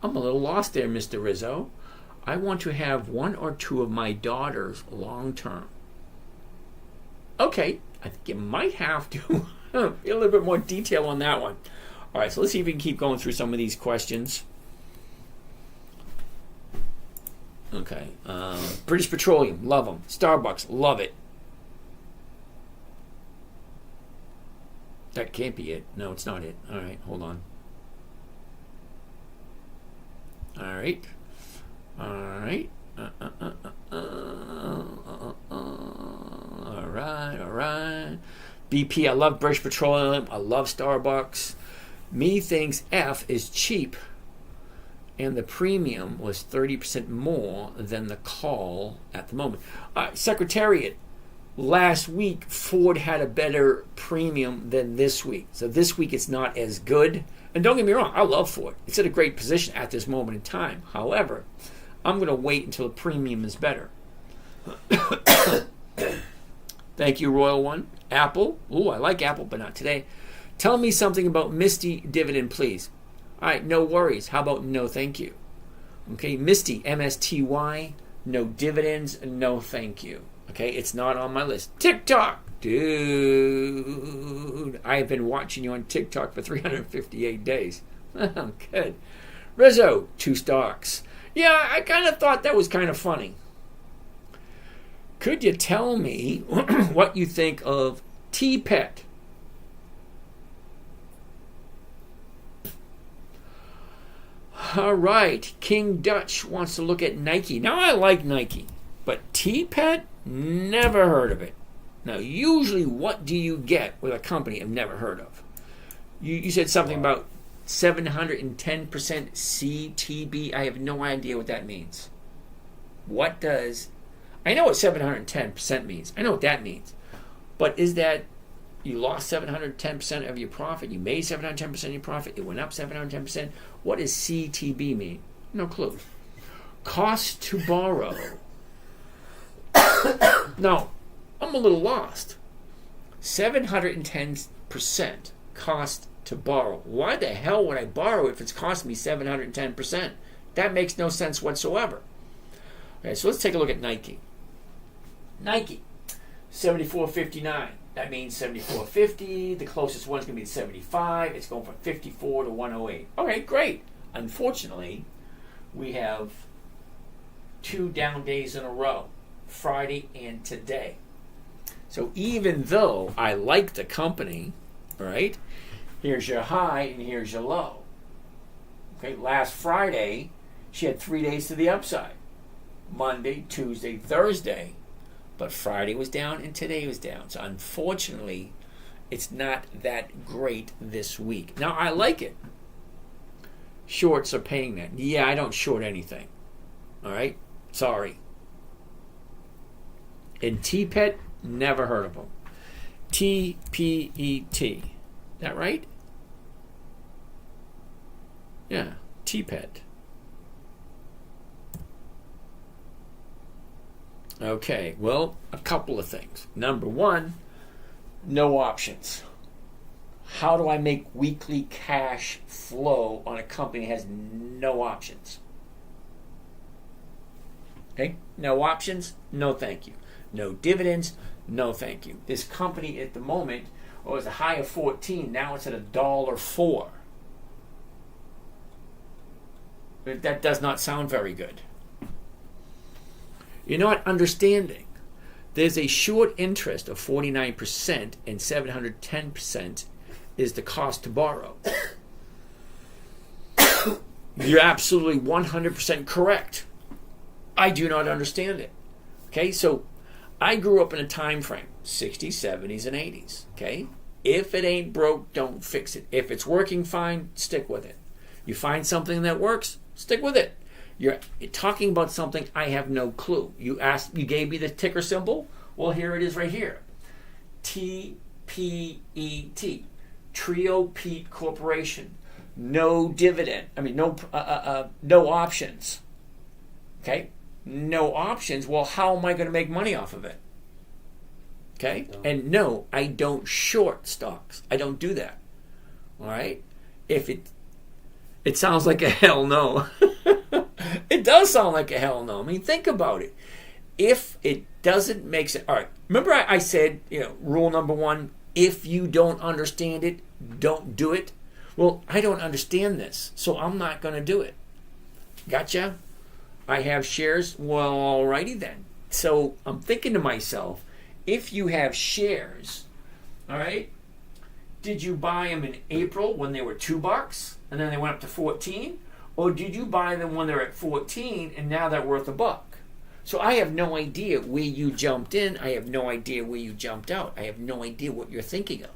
I'm a little lost there, Mr. Rizzo. I want to have one or two of my daughters long term. Okay, I think you might have to be a little bit more detail on that one. All right, so let's see if we can keep going through some of these questions. Okay, British Petroleum, love them. Starbucks, love it. That can't be it. No, it's not it. All right, hold on. All right. All right. All right. BP, I love British Petroleum. I love Starbucks. Me thinks F is cheap, and the premium was 30% more than the call at the moment. Secretariat, last week Ford had a better premium than this week. So this week it's not as good. And don't get me wrong, I love Ford. It's in a great position at this moment in time. However, I'm going to wait until the premium is better. Thank you, Royal One. Apple. Ooh, I like Apple, but not today. Tell me something about Misty Dividend, please. All right, no worries. How about no thank you? Okay, Misty, MSTY, no dividends, no thank you. Okay, it's not on my list. TikTok. Dude, I have been watching you on TikTok for 358 days. Good. Rizzo, 2 stocks. Yeah, I kind of thought that was kind of funny. Could you tell me what you think of T-Pet? All right, King Dutch wants to look at Nike. Now, I like Nike, but T-Pet, never heard of it. Now, usually, what do you get with a company I've never heard of? You said something about 710% CTB. I have no idea what that means. What does... I know what 710% means. I know what that means. But is that you lost 710% of your profit? You made 710% of your profit? It went up 710%? What does CTB mean? No clue. Cost to borrow. No. I'm a little lost. 710% cost to borrow. Why the hell would I borrow if it's cost me 710%? That makes no sense whatsoever. Okay, so let's take a look at Nike. Nike, 74.59. That means 74.50. The closest one's going to be 75. It's going from 54 to 108. Okay, great. Unfortunately, we have 2 down days in a row, Friday and today. So even though I like the company, right, here's your high and here's your low. Okay, last Friday, she had 3 days to the upside. Monday, Tuesday, Thursday. But Friday was down and today was down. So unfortunately, it's not that great this week. Now, I like it. Shorts are paying that. Yeah, I don't short anything. All right? Sorry. And T-Pet, never heard of them. TPET. That right? Yeah, T-Pet. Okay, well, a couple of things. Number one, no options. How do I make weekly cash flow on a company that has no options? Okay, no options, no thank you. No dividends, no thank you. This company at the moment was a high of 14, now it's at $1.04. That does not sound very good. You're not understanding. There's a short interest of 49% and 710% is the cost to borrow. You're absolutely 100% correct. I do not understand it. Okay, so I grew up in a time frame, 60s, 70s, and 80s. Okay, if it ain't broke, don't fix it. If it's working fine, stick with it. You find something that works, stick with it. You're talking about something I have no clue. You gave me the ticker symbol. Well, here it is right here. TPET, Trio Pete Corporation. No dividend. No options. Okay, no options. Well, how am I going to make money off of it? Okay, and no, I don't short stocks. I don't do that. All right, if it sounds like a hell no. It does sound like a hell no. I mean, think about it. If it doesn't make sense, all right. Remember, I said, rule number one: if you don't understand it, don't do it. Well, I don't understand this, so I'm not going to do it. Gotcha? I have shares. Well, alrighty then. So I'm thinking to myself, if you have shares, all right, did you buy them in April when they were $2 and then they went up to 14? Or did you buy them when they're at 14 and now they're worth $1? So I have no idea where you jumped in. I have no idea where you jumped out. I have no idea what you're thinking of.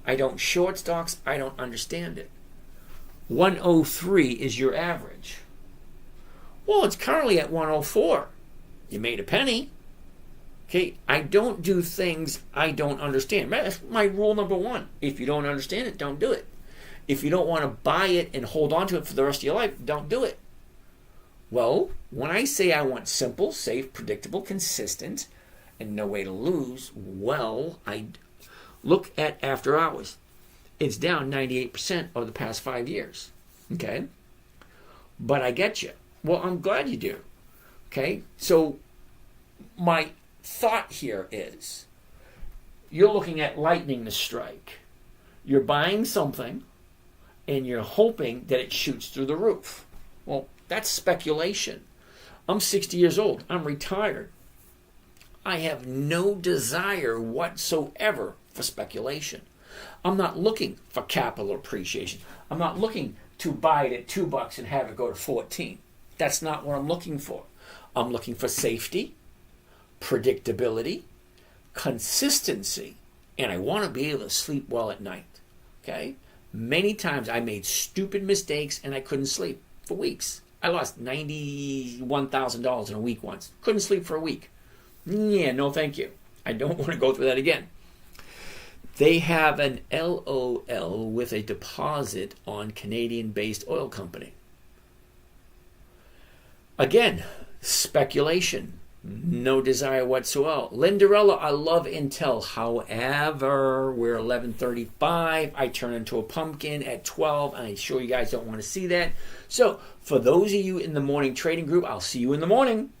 I don't short stocks. I don't understand it. 103 is your average. Well, it's currently at 104. You made a penny. Okay, I don't do things I don't understand. That's my rule number one. If you don't understand it, don't do it. If you don't want to buy it and hold on to it for the rest of your life, don't do it. Well, when I say I want simple, safe, predictable, consistent, and no way to lose, well, I look at after hours. It's down 98% over the past 5 years. Okay? But I get you. Well, I'm glad you do. Okay? So my thought here is you're looking at lightning to strike. You're buying something and you're hoping that it shoots through the roof. Well, that's speculation. I'm 60 years old. I'm retired. I have no desire whatsoever for speculation. I'm not looking for capital appreciation. I'm not looking to buy it at $2 and have it go to 14. That's not what I'm looking for. I'm looking for safety, predictability, consistency, and I want to be able to sleep well at night. Okay? Many times I made stupid mistakes and I couldn't sleep for weeks. I lost $91,000 in a week once. Couldn't sleep for a week. Yeah, no thank you. I don't want to go through that again. They have an LOL with a deposit on Canadian-based oil company. Again, speculation. No desire whatsoever. Lindarella, I love Intel. However, we're 11:35. I turn into a pumpkin at 12, and I'm sure you guys don't want to see that. So, for those of you in the morning trading group, I'll see you in the morning.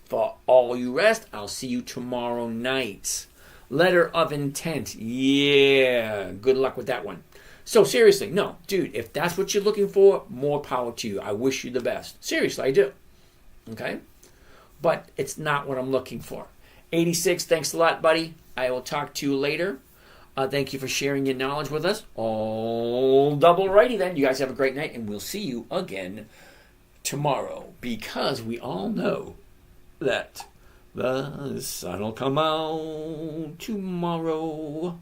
For all you rest, I'll see you tomorrow night. Letter of intent. Yeah, good luck with that one. So, seriously, no, dude, if that's what you're looking for, more power to you. I wish you the best. Seriously, I do. Okay? But it's not what I'm looking for. 86, thanks a lot, buddy. I will talk to you later. Thank you for sharing your knowledge with us. All double righty then. You guys have a great night, and we'll see you again tomorrow. Because we all know that the sun will come out tomorrow.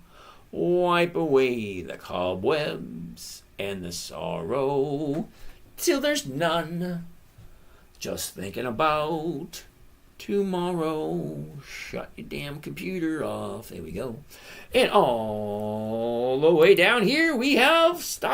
Wipe away the cobwebs and the sorrow till there's none. Just thinking about tomorrow. Shut your damn computer off. There we go. And all the way down here we have stop.